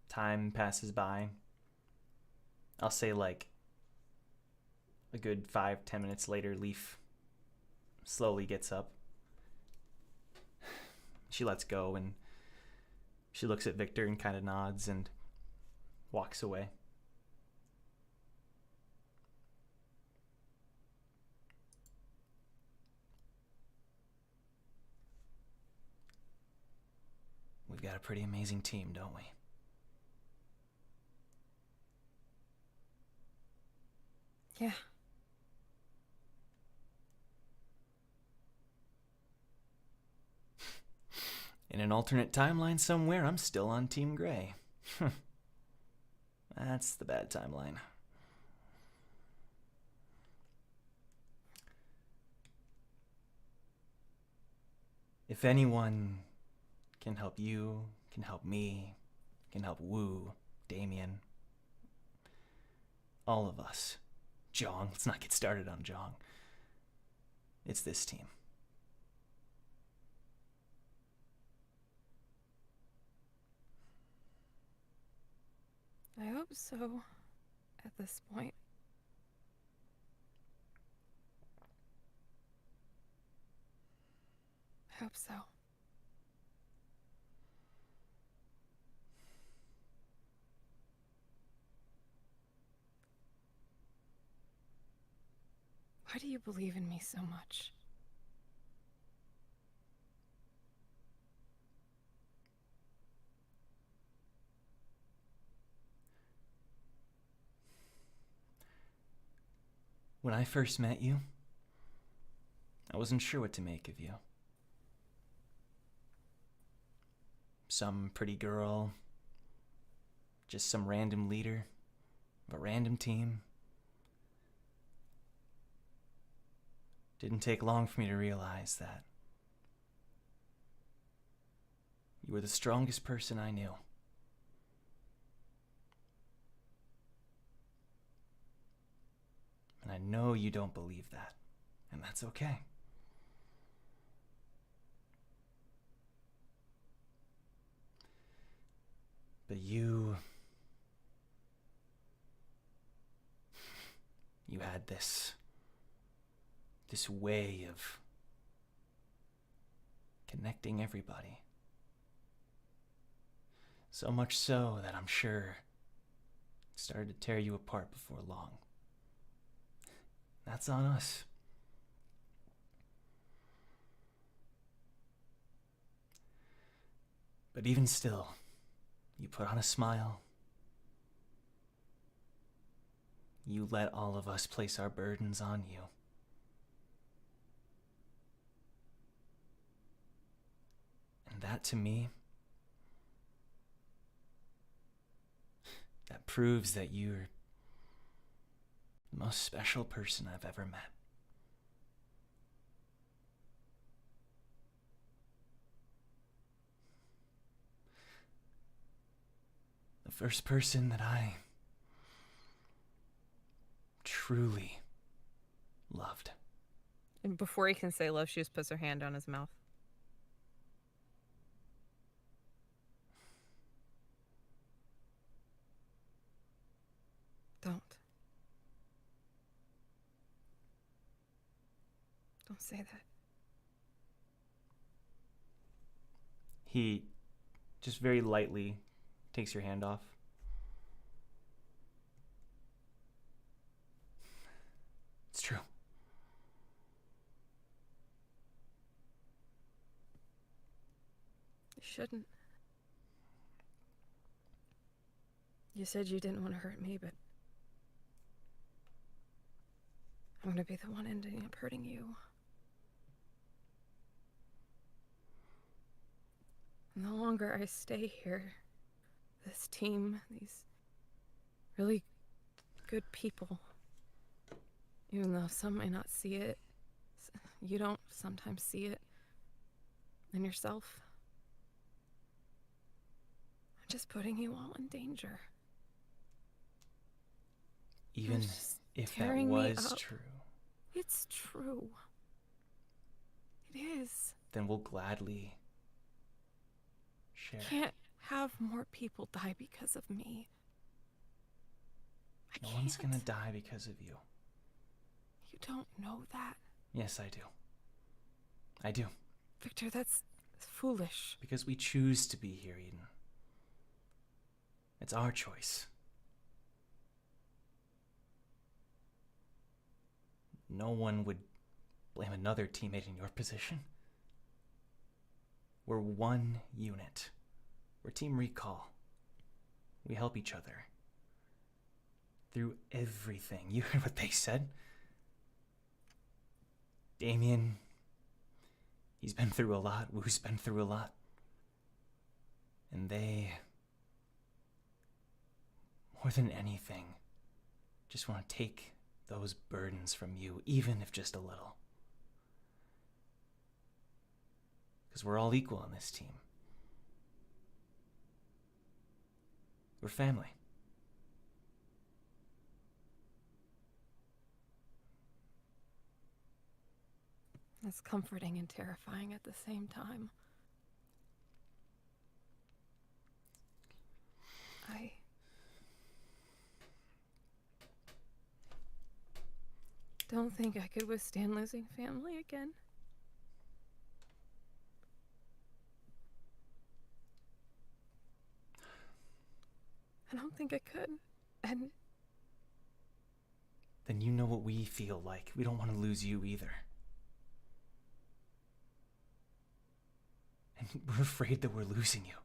Time passes by. I'll say like a good 5-10 minutes later, Leaf slowly gets up. She lets go and she looks at Victor and kind of nods and walks away. We've got a pretty amazing team, don't we? Yeah. In an alternate timeline somewhere, I'm still on Team Grey. That's the bad timeline. If anyone can help you, can help me, can help Wu, Damien, all of us. Jong, let's not get started on Jong. It's this team. I hope so. At this point. I hope so. Why do you believe in me so much? When I first met you, I wasn't sure what to make of you. Some pretty girl, just some random leader of a random team. Didn't take long for me to realize that you were the strongest person I knew. And I know you don't believe that, and that's okay. But you had this way of connecting everybody. So much so that I'm sure it started to tear you apart before long. That's on us. But even still, you put on a smile. You let all of us place our burdens on you. And that, to me, that proves that you're the most special person I've ever met. the first person that I truly loved. And before he can say love, she just puts her hand on his mouth. Don't. Don't say that. He just very lightly takes your hand off. It's true. You shouldn't. You said you didn't want to hurt me, but I'm gonna be the one ending up hurting you. And the longer I stay here, this team, these really good people, even though some may not see it, you don't sometimes see it in yourself. I'm just putting you all in danger. Even if that tearing me was up. true, It's true. It is. then we'll gladly share. Can't have more people die because of me. No one's gonna die because of you. You don't know that. Yes, I do. I do. Victor, that's foolish. Because we choose to be here, Eden. It's our choice. No one would blame another teammate in your position. We're one unit. We're Team Recall. We help each other. Through everything. You heard what they said? Damien, he's been through a lot. Wu's been through a lot. And they, more than anything, just want to take those burdens from you, even if just a little. Because we're all equal on this team. We're family. That's comforting and terrifying at the same time. I don't think I could withstand losing family again. I don't think I could. And then you know what we feel like. We don't want to lose you either. And we're afraid that we're losing you.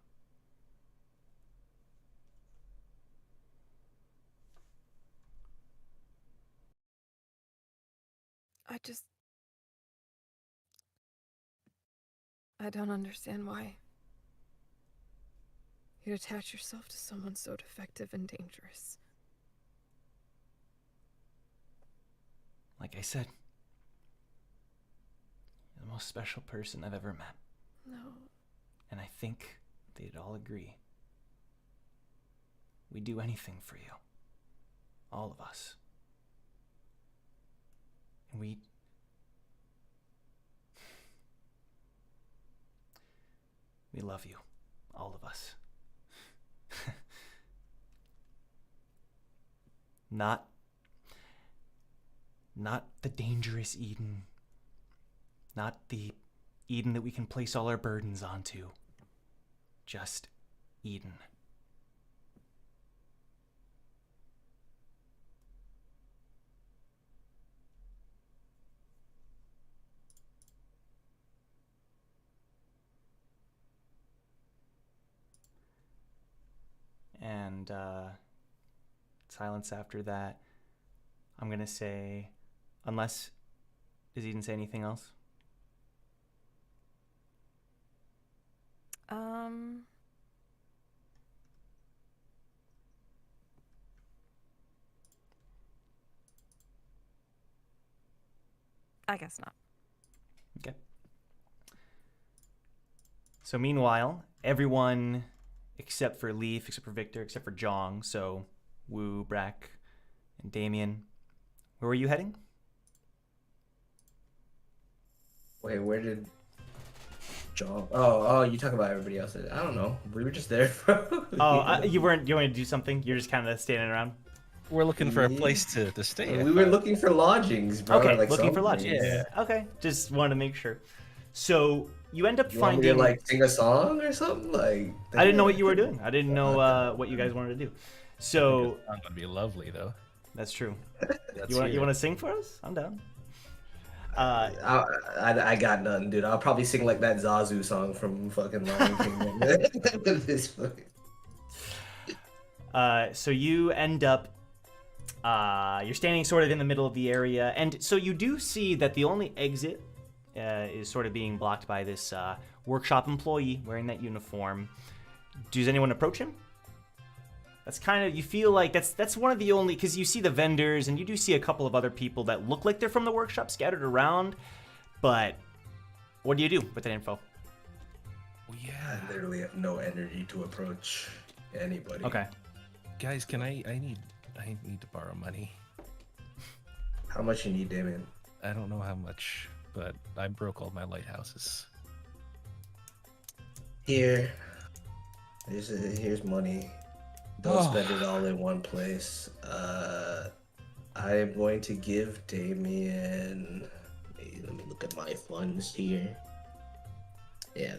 I don't understand why you'd attach yourself to someone so defective and dangerous. Like I said, you're the most special person I've ever met. No. And I think they'd all agree. We'd do anything for you. All of us. And we love you. All of us. Not the dangerous Eden. Not the Eden that we can place all our burdens onto. Just Eden. And silence after that. I'm gonna say, unless, does Eden say anything else? I guess not. Okay. So meanwhile, everyone except for Leaf, except for Victor, except for Jong. So Wu, Brack, and Damien. Where were you heading? Wait, where did Jong? Oh, you talk about everybody else. I don't know. We were just there. You weren't. You wanted to do something? You're just kind of standing around. We're looking for a place to stay. We were looking for lodgings, bro. Okay, like looking for something. lodgings. Yeah. Okay, just wanted to make sure. So you end up You want me finding. to like sing a song or something? Like I didn't know what you were doing. I didn't know what you guys wanted to do. So That would be lovely, though. that's true. That's You want weird. to sing for us? I'm down. I got nothing, dude. I'll probably sing like that Zazu song from fucking Lion King. This fucking- So you end up. You're standing sort of in the middle of the area, and so you do see that the only exit is sort of being blocked by this workshop employee wearing that uniform. Does anyone approach him? That's kind of, you feel like that's one of the only, because you see the vendors and you do see a couple of other people that look like they're from the workshop scattered around, but what do you do with that info? Well, yeah. I literally have no energy to approach anybody. Okay. Guys, I need to borrow money. How much you need, Damien? I don't know how much, but I broke all my lighthouses. Here's money. Don't spend it all in one place. I am going to give Damien. Let me look at my funds here. Yeah,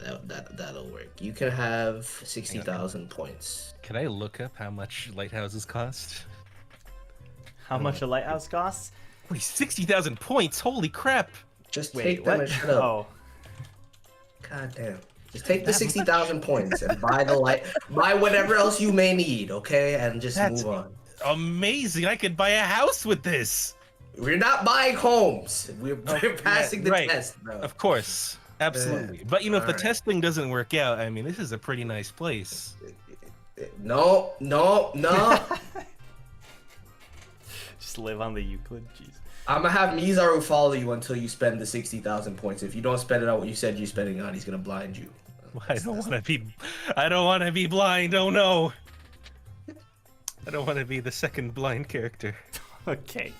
that'll work. You can have 60,000 points. Can I look up how much lighthouses cost? How much a lighthouse costs? Wait, 60,000 points! Holy crap! Just Wait, take them what? and shut up. Oh. God damn. Just take the 60,000 points and buy whatever else you may need, okay? And just move on. Amazing! I could buy a house with this! We're not buying homes. We're passing the right. test, bro. Of course. Absolutely. But you know, if the Alright. testing doesn't work out, I mean, this is a pretty nice place. No. Just live on the Euclid. Jeez. I'm gonna have Mizaru follow you until you spend the 60,000 points. If you don't spend it on what you said you're spending on, he's gonna blind you. I don't want to be blind. Oh no. I don't want to be the second blind character. Okay.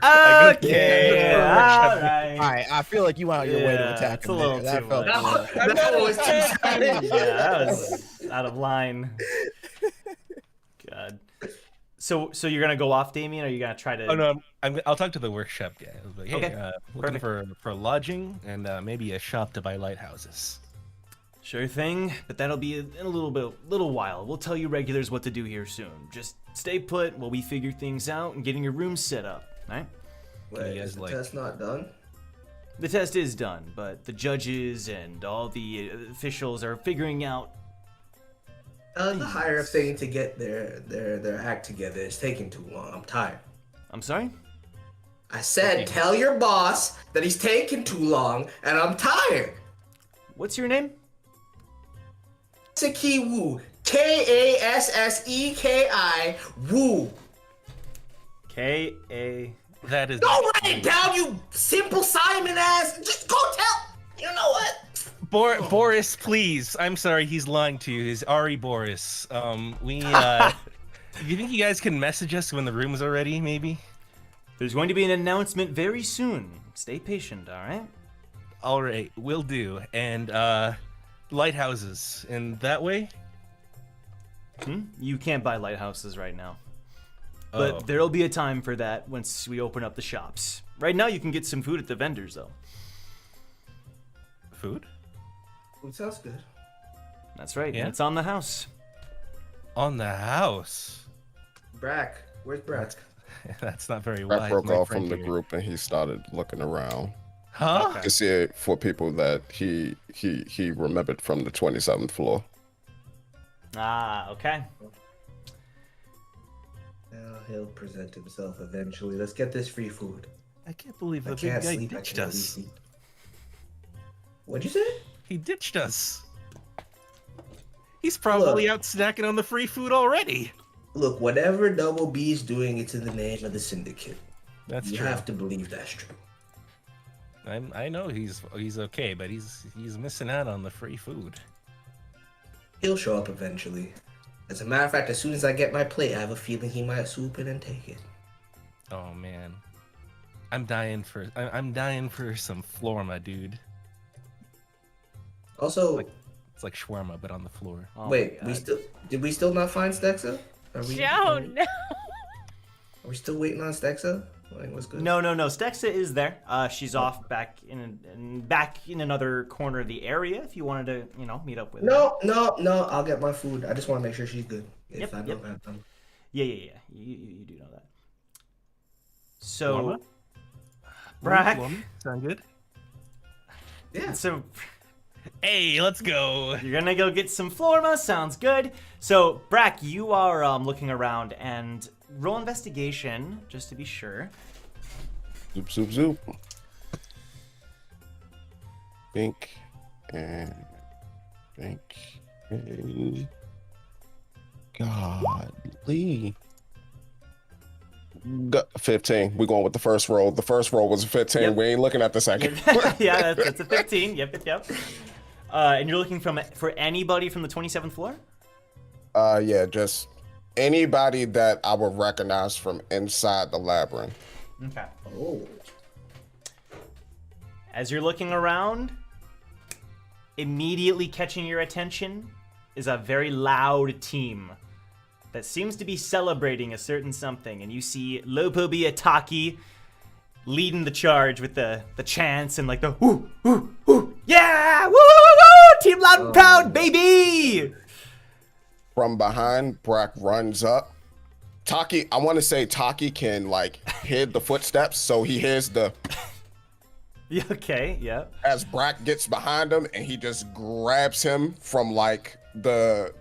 All Okay. right. I feel like you went out your way to attack It's him. a little there. too That much. felt That was too sudden. Yeah, that was out of line. God. So you're gonna go off, Damien, or are you gonna try to? Oh no, I'll talk to the workshop guy. Like, hey, Okay, looking for lodging and maybe a shop to buy lighthouses. Sure thing, but that'll be in a little while. We'll tell you regulars what to do here soon. Just stay put while we figure things out and getting your room set up. All right? Wait, is the test not done? The test is done, but the judges and all the officials are figuring out. The higher thing to get their act together is taking too long. I'm tired. I'm sorry? I said, tell your boss that he's taking too long, and I'm tired. What's your name? Kaseki Wu. Kasseki Wu. K-A... That is. Go write it down, you simple Simon ass. Just go tell. You know what? Boris, please. I'm sorry, he's lying to you. He's Ari Boris. Do you think you guys can message us when the room's are ready, maybe? There's going to be an announcement very soon. Stay patient, all right? All right, will do. And lighthouses in that way. You can't buy lighthouses right now. But there'll be a time for that once we open up the shops. Right now, you can get some food at the vendors, though. Food? Food sounds good. That's right. Yeah? And it's on the house. On the house. Brack. Where's Brack? That's not very Brack wise. broke my off friend from the here. group and he started looking around Huh? to see it for people that he remembered from the 27th floor. Ah, okay. Well, he'll present himself eventually. Let's get this free food. I can't believe I the big can't guy sleep. I ditched can at us. least eat. What'd you say? He ditched us. He's probably out snacking on the free food already. Look, whatever Double B's doing, it's in the name of the syndicate. That's you true. have to believe that's true. I know he's okay, but he's missing out on the free food. He'll show up eventually. As a matter of fact, as soon as I get my plate, I have a feeling he might swoop in and take it. Oh man, I'm dying for some florma, dude. Also, it's like shawarma but on the floor. Oh wait, did we still not find Stexa? Joe, no. Are we still waiting on Stexa? Like, what's good? No. Stexa is there. She's off back in another corner of the area. If you wanted to, meet up with her. No. I'll get my food. I just want to make sure she's good. If I don't have them. Yeah. You do know that. So, Florma? Brack. Sound good? Yeah. So, hey, let's go. You're gonna go get some Florma. Sounds good. So, Brack, you are looking around and roll investigation just to be sure. Zoop. Think. Godly. 15. We're going with the first roll. The first roll was a 15. Yep. We ain't looking at the second. Yeah, that's a 15. Yep. And you're looking for anybody from the 27th floor? Yeah, just anybody that I would recognize from inside the labyrinth. Okay. Oh. As you're looking around, immediately catching your attention is a very loud team that seems to be celebrating a certain something, and you see Lopo Biataki leading the charge with the chants and like the woo, yeah, woo, Team Loud and Proud, baby! From behind, Brack runs up. Taki, I want to say Taki can like hear the footsteps, so he hears the. Yeah, okay, yeah. As Brack gets behind him, and he just grabs him from like the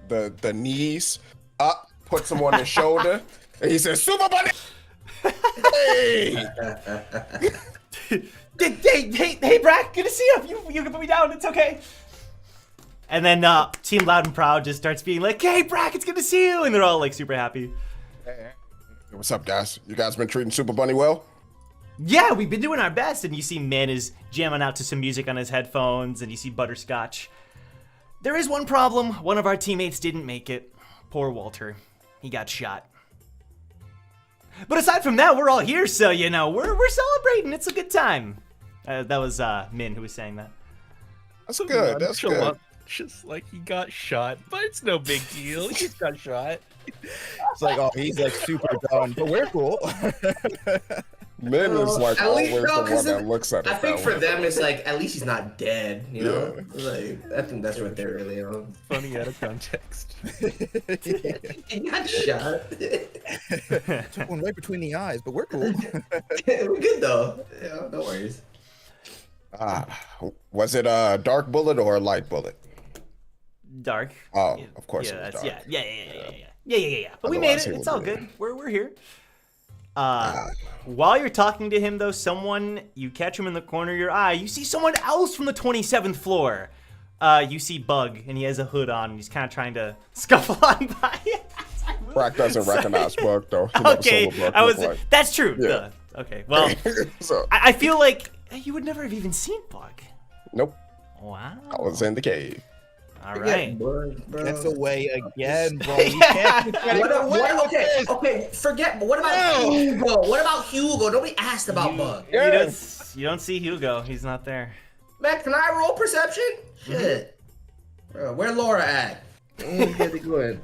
knees up, puts him on his shoulder, and he says, "Super Bunny!" Hey! hey, Brack, good to see you. You can put me down. It's okay. And then Team Loud and Proud just starts being like, "Hey, Brack, it's good to see you," and they're all like super happy. Hey, what's up, guys? You guys been treating Super Bunny well? Yeah, we've been doing our best. And you see Min is jamming out to some music on his headphones, and you see Butterscotch. There is one problem. One of our teammates didn't make it. Poor Walter. He got shot. But aside from that, we're all here, so, we're celebrating. It's a good time. That was Min who was saying that. That's good. That's good. Just like he got shot, but it's no big deal. He just got shot. It's like, oh, he's like super done, but we're cool. Min is like always the one because that looks at it. I think that for way. them, it's like, at least he's not dead, you know? Like, I think that's what they're really on. Funny out of context. He got shot. Took one right between the eyes, but we're cool. We're good, though. Yeah, no worries. Was it a dark bullet or a light bullet? Dark. Oh, of course yeah, it was dark. Yeah. But we made it. It's all good. We're here. While you're talking to him, though, you catch him in the corner of your eye. You see someone else from the 27th floor. You see Bug, and he has a hood on, and he's kind of trying to scuffle on by. Brack doesn't recognize Bug, though. Okay, that's true. Yeah. Okay, well, so, I feel like you would never have even seen Bug. Nope. Wow. I was in the cave. All right. That's away again, bro. Okay, forget. But what about Hugo? What about Hugo? Nobody asked about Bug. You don't see Hugo. He's not there. Man, can I roll perception? Shit. Bro, where Laura at? Get it going.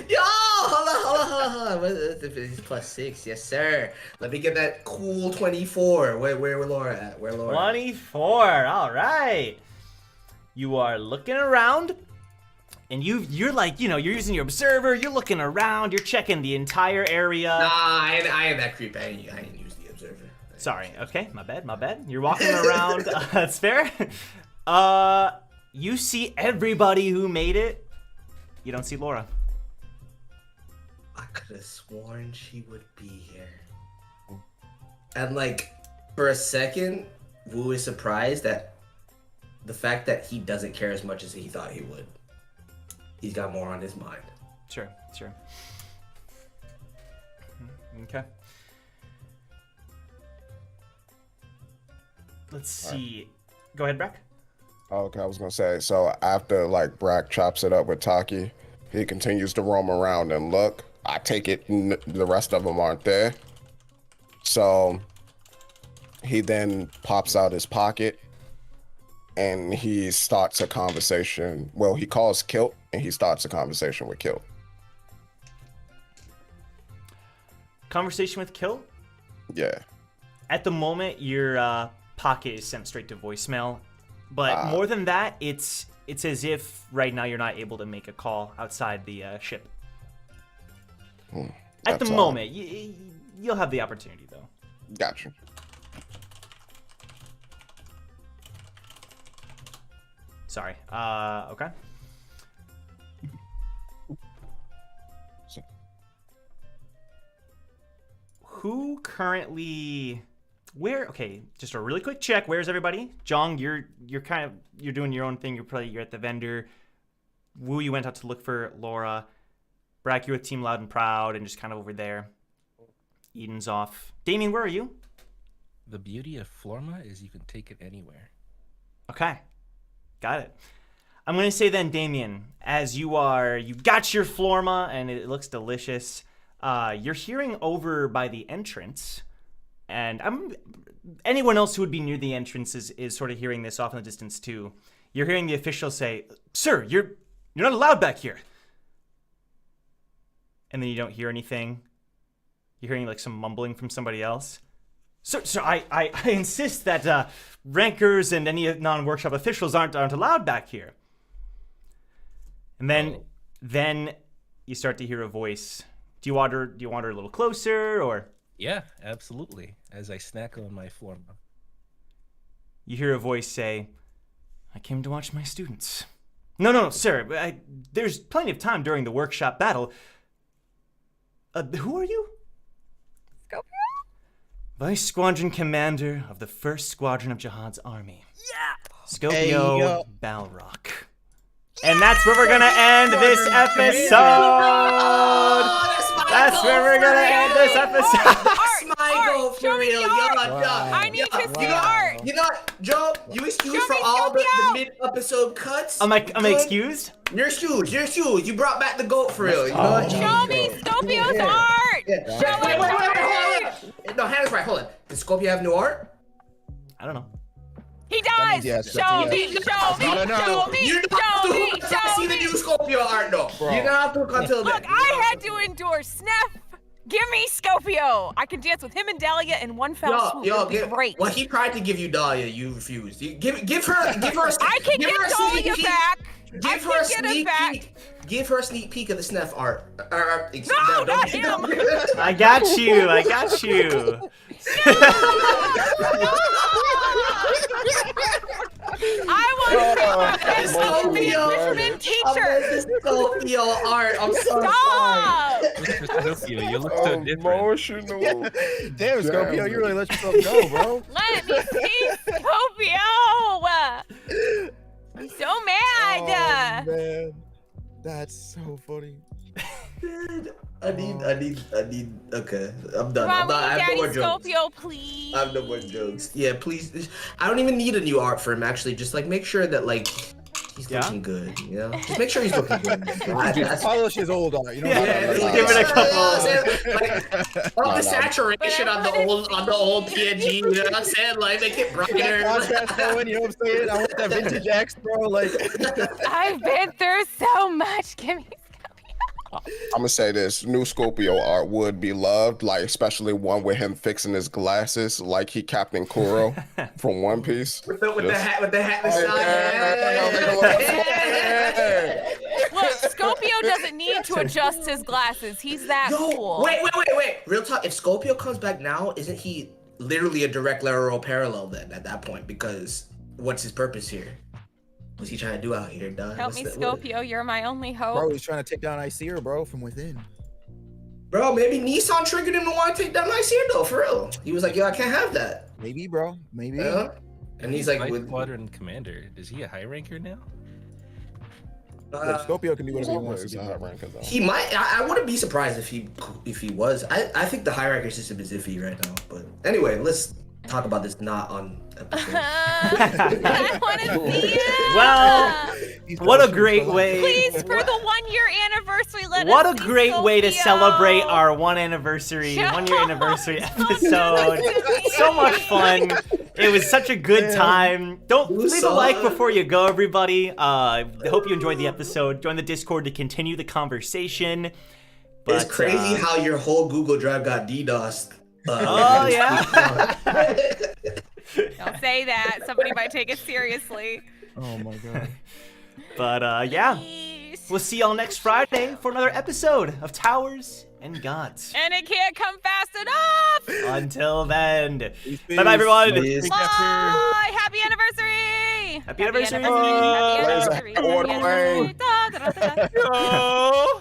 Yo, hold on. He's +6, yes sir. Let me get that cool 24. Where Laura at? 24. All right. You are looking around, and you're like, you're using your observer. You're looking around. You're checking the entire area. Nah, I am that creep. I ain't use the observer. Sorry. Okay, my bad. You're walking around. That's fair. You see everybody who made it. You don't see Laura. I could have sworn she would be here. And for a second, Wu is surprised at the fact that he doesn't care as much as he thought he would. He's got more on his mind. Sure. Okay. Let's see. Go ahead, Brack. Okay, I was gonna say, so after like Brack chops it up with Taki, he continues to roam around and look. I take it the rest of them aren't there. So he then pops out his pocket and he starts a conversation. Well, he calls Kilt and he starts a conversation with Kilt. Conversation with Kilt? Yeah. At the moment, your pocket is sent straight to voicemail. But more than that, it's as if right now you're not able to make a call outside the ship. At the moment, you'll have the opportunity, though. Gotcha. Sorry. Okay. Who currently... Where? Okay, just a really quick check. Where's everybody? Jong, you're doing your own thing. You're at the vendor. Wu, you went out to look for Laura. Brack, you're with Team Loud and Proud and just kind of over there. Eden's off. Damien, where are you? The beauty of Florma is you can take it anywhere. Okay, got it. I'm gonna say then, Damien, as you got your Florma and it looks delicious. You're hearing over by the entrance. And anyone else who would be near the entrance is sort of hearing this off in the distance too. You're hearing the officials say, "Sir, you're not allowed back here." And then you don't hear anything. You're hearing like some mumbling from somebody else. Sir, I insist that rankers and any non-workshop officials aren't allowed back here. And then you start to hear a voice. Do you want her a little closer or? Yeah, absolutely. As I snack on my Florma. You hear a voice say, "I came to watch my students." No, sir. There's plenty of time during the workshop battle. Who are you? Scopio? Vice Squadron Commander of the 1st Squadron of Jahad's army. Yeah! Scopio Balrock. Yeah! And that's where we're gonna end this episode! That's where we're gonna end this episode. That's my goal for real. I need to see art. You know what, Joe? You excused for all the mid-episode cuts. Am I excused? You're excused. You brought back the goat for real. You know what? Show me Scopio's art. Yeah. Wait, hold on. No, Hannah's right. Hold on. Does Scopio have new art? I don't know. He does. Yes, show me. You don't have to see the new Scopio art, though. You don't have to look until then. Look, I had to endure Sneff. Give me Scopio. I can dance with him and Dahlia in one fell swoop. Great. Well, he tried to give you Dahlia. You refused. Give her. I can get Dahlia back. Give her a sneak peek of the Sneff art. No, not him. I got you. I want to be my fisherman teacher. Scopio art. I'm so Stop. Scopio, you look so different. Emotional. Damn, Scopio, you really let yourself go, bro. Let me see Scopio. I'm so mad. Oh, man. That's so funny. I need. Okay, I'm done. I have no more jokes. Scopio, please. I have no more jokes. Yeah, please. I don't even need a new art for him. Actually, just like make sure that like he's looking good. You know, just make sure he's looking good. Just polish his old art. You know. Give it a couple. The saturation on the old PNG. You know what I'm saying? Like make it brighter. Contrast going. You know what I'm saying? I want that vintage X, bro. Like. I've been through so much. Give me. I'm gonna say this: new Scopio art would be loved, like especially one with him fixing his glasses, like he Captain Kuro from One Piece. With the hat Look, Scopio doesn't need to adjust his glasses. He's that cool. Wait. Real talk. If Scopio comes back now, isn't he literally a direct lateral parallel then at that point? Because what's his purpose here? What's he trying to do out here, dog? Help me, Scopio. You're my only hope. Bro, he's trying to take down Icera, bro, from within. Bro, maybe Nissan triggered him to want to take down Icera, though, for real. He was like, yo, I can't have that. Maybe, bro. Maybe. And he's like, Vice Squadron Commander. Is he a high ranker now? Scopio can do whatever he wants to do. He might. I wouldn't be surprised if he was. I think the hierarchy system is iffy right now. But anyway, let's talk about this not on episode. I want to see it. Well, what a great way. Please, for the 1 year anniversary, let What us a see great way to Sophia. celebrate our 1 year anniversary episode. So much fun. It was such a good time. Don't leave a like before you go, everybody. I hope you enjoyed the episode. Join the Discord to continue the conversation. But, it's crazy how your whole Google Drive got DDoSed. Oh, yeah. Don't say that. Somebody might take it seriously. Oh my god. But yeah, we'll see y'all next Friday for another episode of Towers and Gods. And it can't come fast enough. Until then, bye-bye, everyone. Bye. Happy anniversary. Happy anniversary. Happy anniversary. Order lane. Da, da, da, da, da.